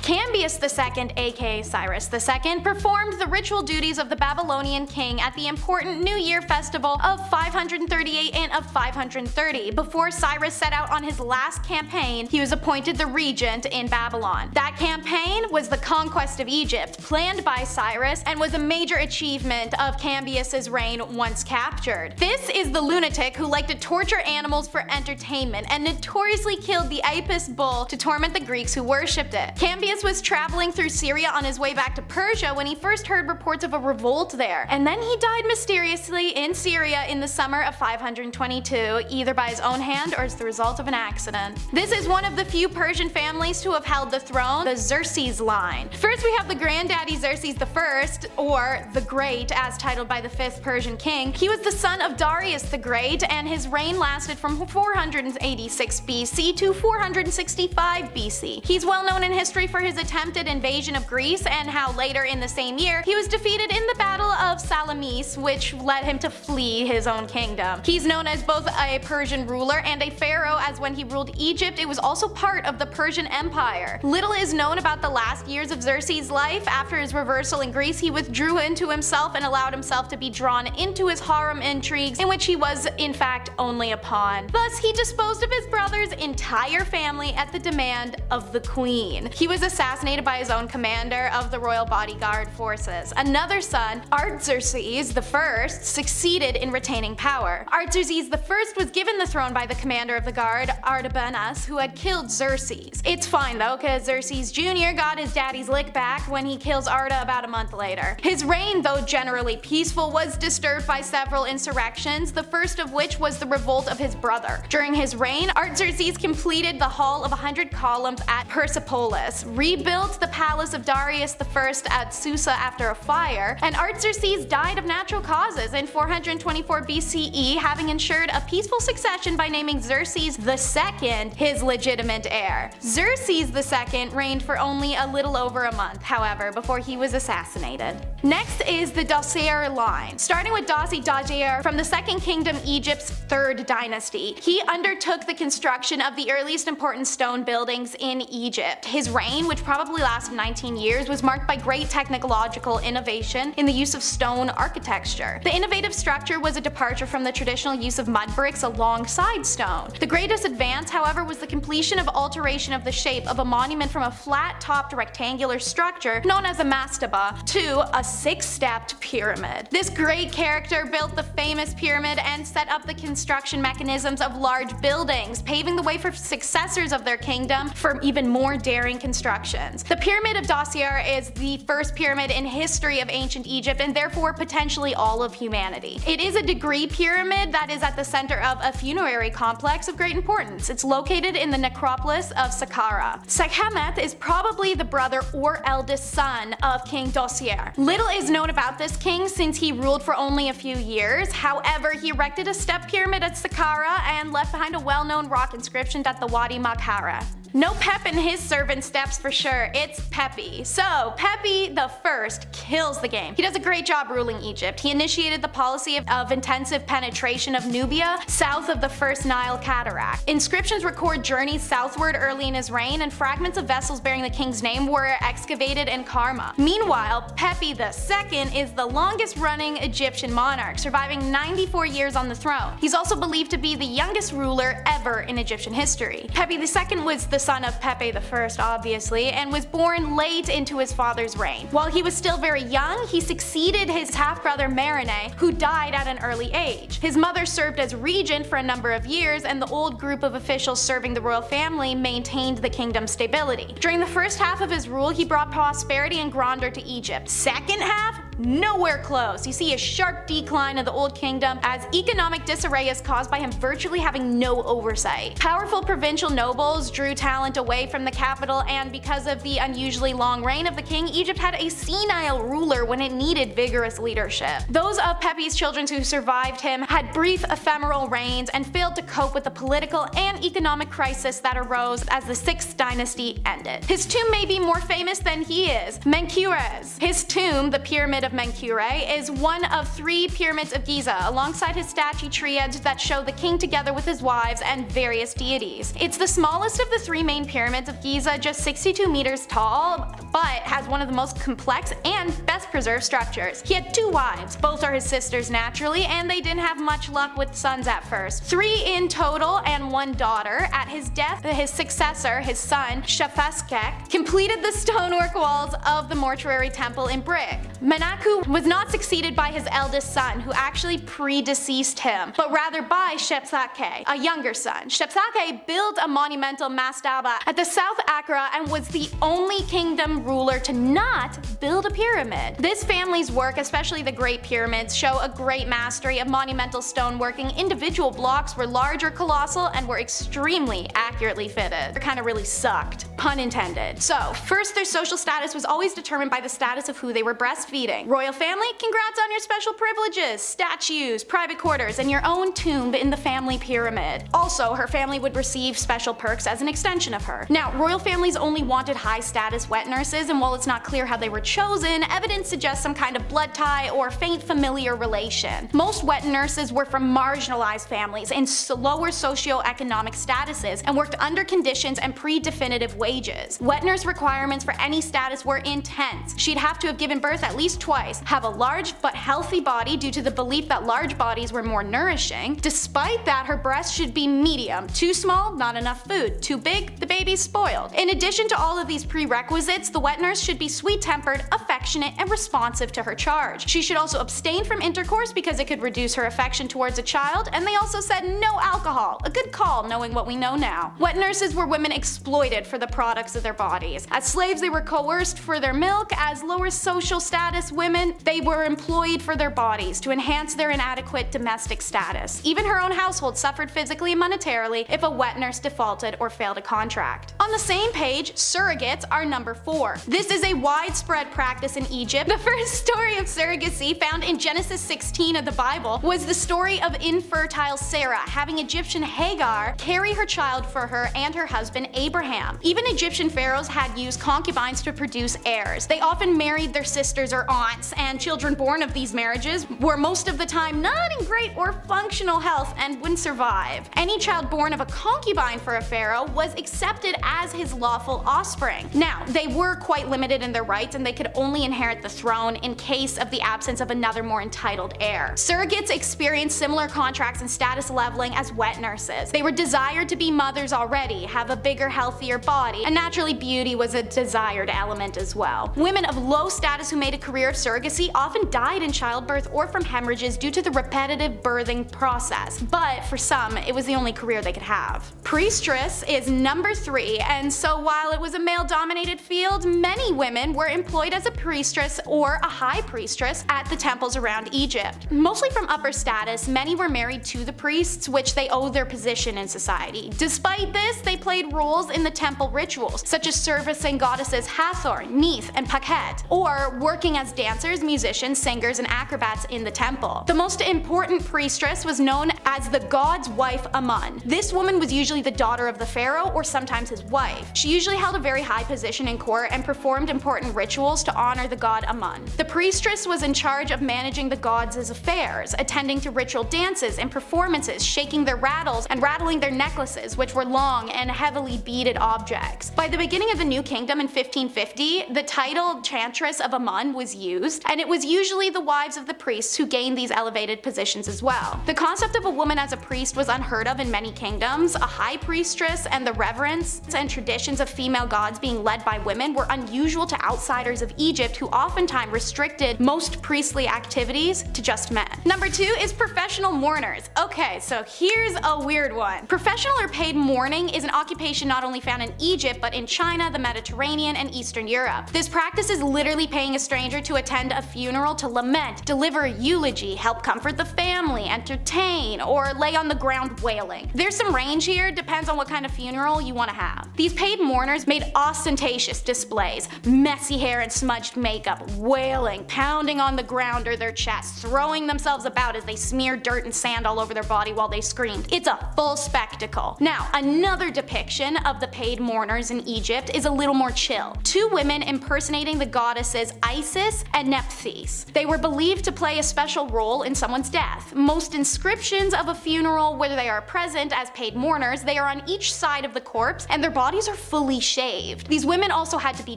Cambyses II, aka Cyrus II, performed the ritual duties of the Babylonian king at the important New Year festival of 538 and of 530. Before Cyrus set out on his last campaign, he was appointed the regent in Babylon. That campaign was the conquest of Egypt, planned by Cyrus, and was a major achievement of Cambyses' reign once captured. This is the lunatic who liked to torture animals for entertainment and notoriously killed the Apis bull to torment the Greeks who worshipped it. Cambyses was traveling through Syria on his way back to Persia when he first heard reports of a revolt there, and then he died mysteriously in Syria in the summer of 522, either by his own hand or as the result of an accident. This is one of the few Persian families to have held the throne, the Xerxes line. First we have the granddaddy Xerxes I, or the Great as titled by the 5th Persian king. He was the son of Darius the Great, and his reign lasted from 486 BC to 465 BC. He's well known in history for his attempted invasion of Greece and how later in the same year he was defeated in the Battle of Salamis, which led him to flee his own kingdom. He's known as both a Persian ruler and a pharaoh, as when he ruled Egypt, it was also part of the Persian Empire. Little is known about the last years of Xerxes' life. After his reversal in Greece, he withdrew into himself and allowed himself to be drawn into his harem intrigues, in which he was, in fact, only a pawn. Thus, he disposed of his brother's entire family at the demand of the queen. He was assassinated by his own commander of the royal bodyguard forces. Another son, Artaxerxes I, succeeded in retaining power. Artaxerxes I was given the throne by the commander of the guard, Artabanus, who had killed Xerxes. It's fine though, cause Xerxes Jr. got his daddy's lick back when he kills Arta about a month later. His reign, though generally peaceful, was disturbed by several insurrections, the first of which was the revolt of his brother. During his reign, Artaxerxes completed the Hall of 100 Columns at Persepolis, rebuilt the palace of Darius I at Susa after a fire, and Artaxerxes died of natural causes in 424 BCE, having ensured a peaceful succession by naming Xerxes II his legitimate heir. Xerxes II reigned for only a little over a month, however, before he was assassinated. Next is the Dosier line. Starting with Dosier from the Second Kingdom, Egypt's 3rd dynasty. He undertook the construction of the earliest important stone buildings in Egypt. His reign, which probably lasted 19 years, was marked by great technological innovation in the use of stone architecture. The innovative structure was a departure from the traditional use of mud bricks alongside stone. The greatest advance, however, was the completion of alteration of the shape of a monument from a flat-topped rectangular structure known as a mastaba to a 6-stepped pyramid. This great character built the famous pyramid and set up the construction mechanisms of large buildings, paving the way for successors of their kingdom for even more daring constructions. The Pyramid of Dosier is the first pyramid in history of ancient Egypt and therefore potentially all of humanity. It is a degree pyramid that is at the center of a funerary complex of great importance. It's located in the necropolis of Saqqara. Sekhmet is probably the brother or eldest son of King Dosier. Little is known about this king since he ruled for only a few years. However, he erected a step pyramid at Saqqara and left behind a well-known rock inscription at the Wadi Makhara. No Pep in his servant steps for sure, it's Pepi. So, Pepi the First kills the game. He does a great job ruling Egypt. He initiated the policy of intensive penetration of Nubia, south of the First Nile Cataract. Inscriptions record journeys southward early in his reign, and fragments of vessels bearing the king's name were excavated in Karma. Meanwhile, Pepi II is the longest running Egyptian monarch, surviving 94 years on the throne. He's also believed to be the youngest ruler ever in Egyptian history. Pepi II was the son of Pepe I, obviously, and was born late into his father's reign. While he was still very young, he succeeded his half-brother Merene, who died at an early age. His mother served as regent for a number of years, and the old group of officials serving the royal family maintained the kingdom's stability. During the first half of his rule, he brought prosperity and grandeur to Egypt. Second half? Nowhere close. You see a sharp decline of the Old Kingdom as economic disarray is caused by him virtually having no oversight. Powerful provincial nobles drew talent away from the capital, and because of the unusually long reign of the king, Egypt had a senile ruler when it needed vigorous leadership. Those of Pepi's children who survived him had brief ephemeral reigns and failed to cope with the political and economic crisis that arose as the 6th dynasty ended. His tomb may be more famous than he is. Menkaures. His tomb, the Pyramid of Menkaure, is one of 3 pyramids of Giza, alongside his statue triads that show the king together with his wives and various deities. It's the smallest of the 3 main pyramids of Giza, just 62 meters tall, but has one of the most complex and best preserved structures. He had 2 wives, both are his sisters naturally, and they didn't have much luck with sons at first. 3 in total and 1 daughter. At his death, his successor, his son, Shafashkek, completed the stonework walls of the mortuary temple in brick. Menaku was not succeeded by his eldest son, who actually predeceased him, but rather by Shepsake, a younger son. Shepsake built a monumental mastaba at the South Accra and was the only kingdom ruler to not build a pyramid. This family's work, especially the Great Pyramids, show a great mastery of monumental stoneworking. Individual blocks were large or colossal and were extremely accurately fitted. They kinda really sucked. Pun intended. So, first, their social status was always determined by the status of who they were breastfeeding. Royal family, congrats on your special privileges, statues, private quarters, and your own tomb in the family pyramid. Also, her family would receive special perks as an extension of her. Now, royal families only wanted high-status wet nurses, and while it's not clear how they were chosen, evidence suggests some kind of blood tie or faint familiar relation. Most wet nurses were from marginalized families in lower socioeconomic statuses and worked under conditions and pre-definitive wages. Wet nurse requirements for any status were intense. She'd have to have given birth at least twice, have a large but healthy body due to the belief that large bodies were more nourishing. Despite that, her breasts should be medium. Too small, not enough food. Too big, the baby's spoiled. In addition to all of these prerequisites, the wet nurse should be sweet-tempered, affectionate, and responsive to her charge. She should also abstain from intercourse because it could reduce her affection towards a child, and they also said no alcohol. A good call, knowing what we know now. Wet nurses were women exploited for the products of their bodies. As slaves, they were coerced for their milk. As lower social status women, they were employed for their bodies to enhance their inadequate domestic status. Even her own household suffered physically and monetarily if a wet nurse defaulted or failed a contract. On the same page, surrogates are number 4. This is a widespread practice in Egypt. The first story of surrogacy, found in Genesis 16 of the Bible, was the story of infertile Sarah having Egyptian Hagar carry her child for her and her husband Abraham. Even Egyptian pharaohs had used concubines to produce heirs. They often married their sisters or aunts, and children born of these marriages were most of the time not in great or functional health and wouldn't survive. Any child born of a concubine for a pharaoh was accepted as his lawful offspring. Now, they were quite limited in their rights, and they could only inherit the throne in case of the absence of another more entitled heir. Surrogates experienced similar contracts and status leveling as wet nurses. They were desired to be mothers already, have a bigger, healthier body, and naturally beauty was a desired element as well. Women of low status who made a career of surrogacy often died in childbirth or from hemorrhages due to the repetitive birthing process, but for some, it was the only career they could have. Priestess is number 3, and so while it was a male-dominated field, many women were employed as a priestess or a high priestess at the temples around Egypt. Mostly from upper status, many were married to the priests, which they owed their position in society. Despite this, they played roles in the temple rituals, such as servicing goddesses Hathor, Neith, and Pakhet, or working as dancers, musicians, singers, and acrobats in the temple. The most important priestess was known as the god's wife Amun. This woman was usually the daughter of the pharaoh or sometimes his wife. She usually held a very high position in court and performed important rituals to honor the god Amun. The priestess was in charge of managing the gods' affairs, attending to ritual dances and performances, shaking their rattles and rattling their necklaces, which were long and heavily beaded objects. By the beginning of the New Kingdom in 1550, the title Chantress of Amun was used, and it was usually the wives of the priests who gained these elevated positions as well. The concept of a woman as a priest was unheard of in many kingdoms. A high priestess and the reverence and traditions of female gods being led by women were unusual to outsiders of Egypt, who oftentimes restricted most priestly activities to just men. Number 2 is professional mourners. Okay, so here's a weird one. Professional or paid mourning is an occupation not only found in Egypt, but in China, the Mediterranean, and Eastern Europe. This practice is literally paying a stranger to attend a funeral to lament, deliver a eulogy, help comfort the family, entertain, or lay on the ground wailing. There's some range here, depends on what kind of funeral you want to have. These paid mourners made ostentatious displays, messy hair and smudged makeup, wailing, pounding on the ground or their chests, throwing themselves about as they smeared dirt and sand all over their body while they screamed. It's a full spectacle. Now, another depiction of the paid mourners in Egypt is a little more chill. 2 women impersonating the goddesses Isis and Nephthys. They were believed to play a special role in someone's death. Most inscriptions of a funeral where they are present as paid mourners, they are on each side of the corpse and their bodies are fully shaved. These women also had to be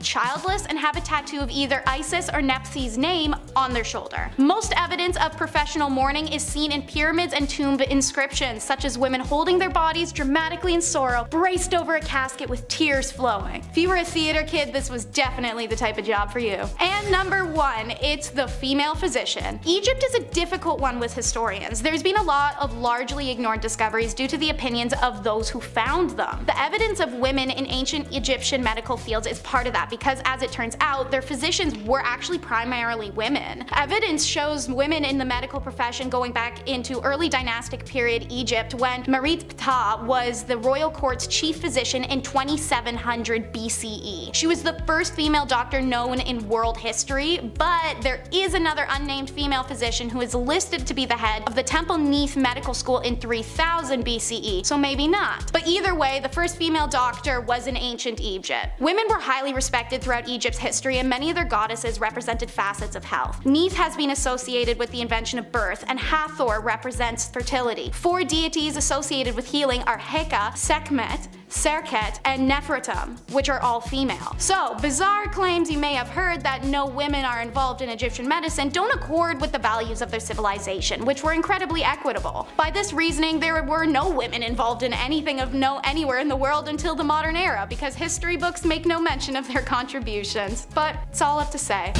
childless and have a tattoo of either Isis or Nephthys' name on their shoulder. Most evidence of professional mourning is seen in pyramids and tomb inscriptions, such as women holding their bodies dramatically in sorrow, braced over a casket with tears flowing. If you were a theater kid, this was definitely the type of job for you. And number 1, it's the female physician. Egypt is a difficult one with historians. There's been a lot of largely ignored discoveries due to the opinions of those who found them. The evidence of women in ancient Egyptian medical fields is part of that because, as it turns out, their physicians were actually primarily women. Evidence shows women in the medical profession going back into early dynastic period Egypt when Merit Ptah was the royal court's chief physician in 2700 BCE. She was the first female doctor known in world history, but there is another unnamed female physician who is listed to be the head of the Temple Neith Medical School in 3000 BCE, so maybe not. But either way, the first female doctor was in ancient Egypt. Women were highly respected throughout Egypt's history, and many of their goddesses represented facets of health. Neith has been associated with the invention of birth, and Hathor represents fertility. 4 deities associated with healing are Heka, Sekhmet, Serket, and Nefertum, which are all female. So, bizarre claims you may have heard that no women are involved in Egyptian medicine don't accord with the values of their civilization, which were incredibly equitable. By this reasoning, there were no women involved in anything of note anywhere in the world until the modern era, because history books make no mention of their contributions. But it's all up to say.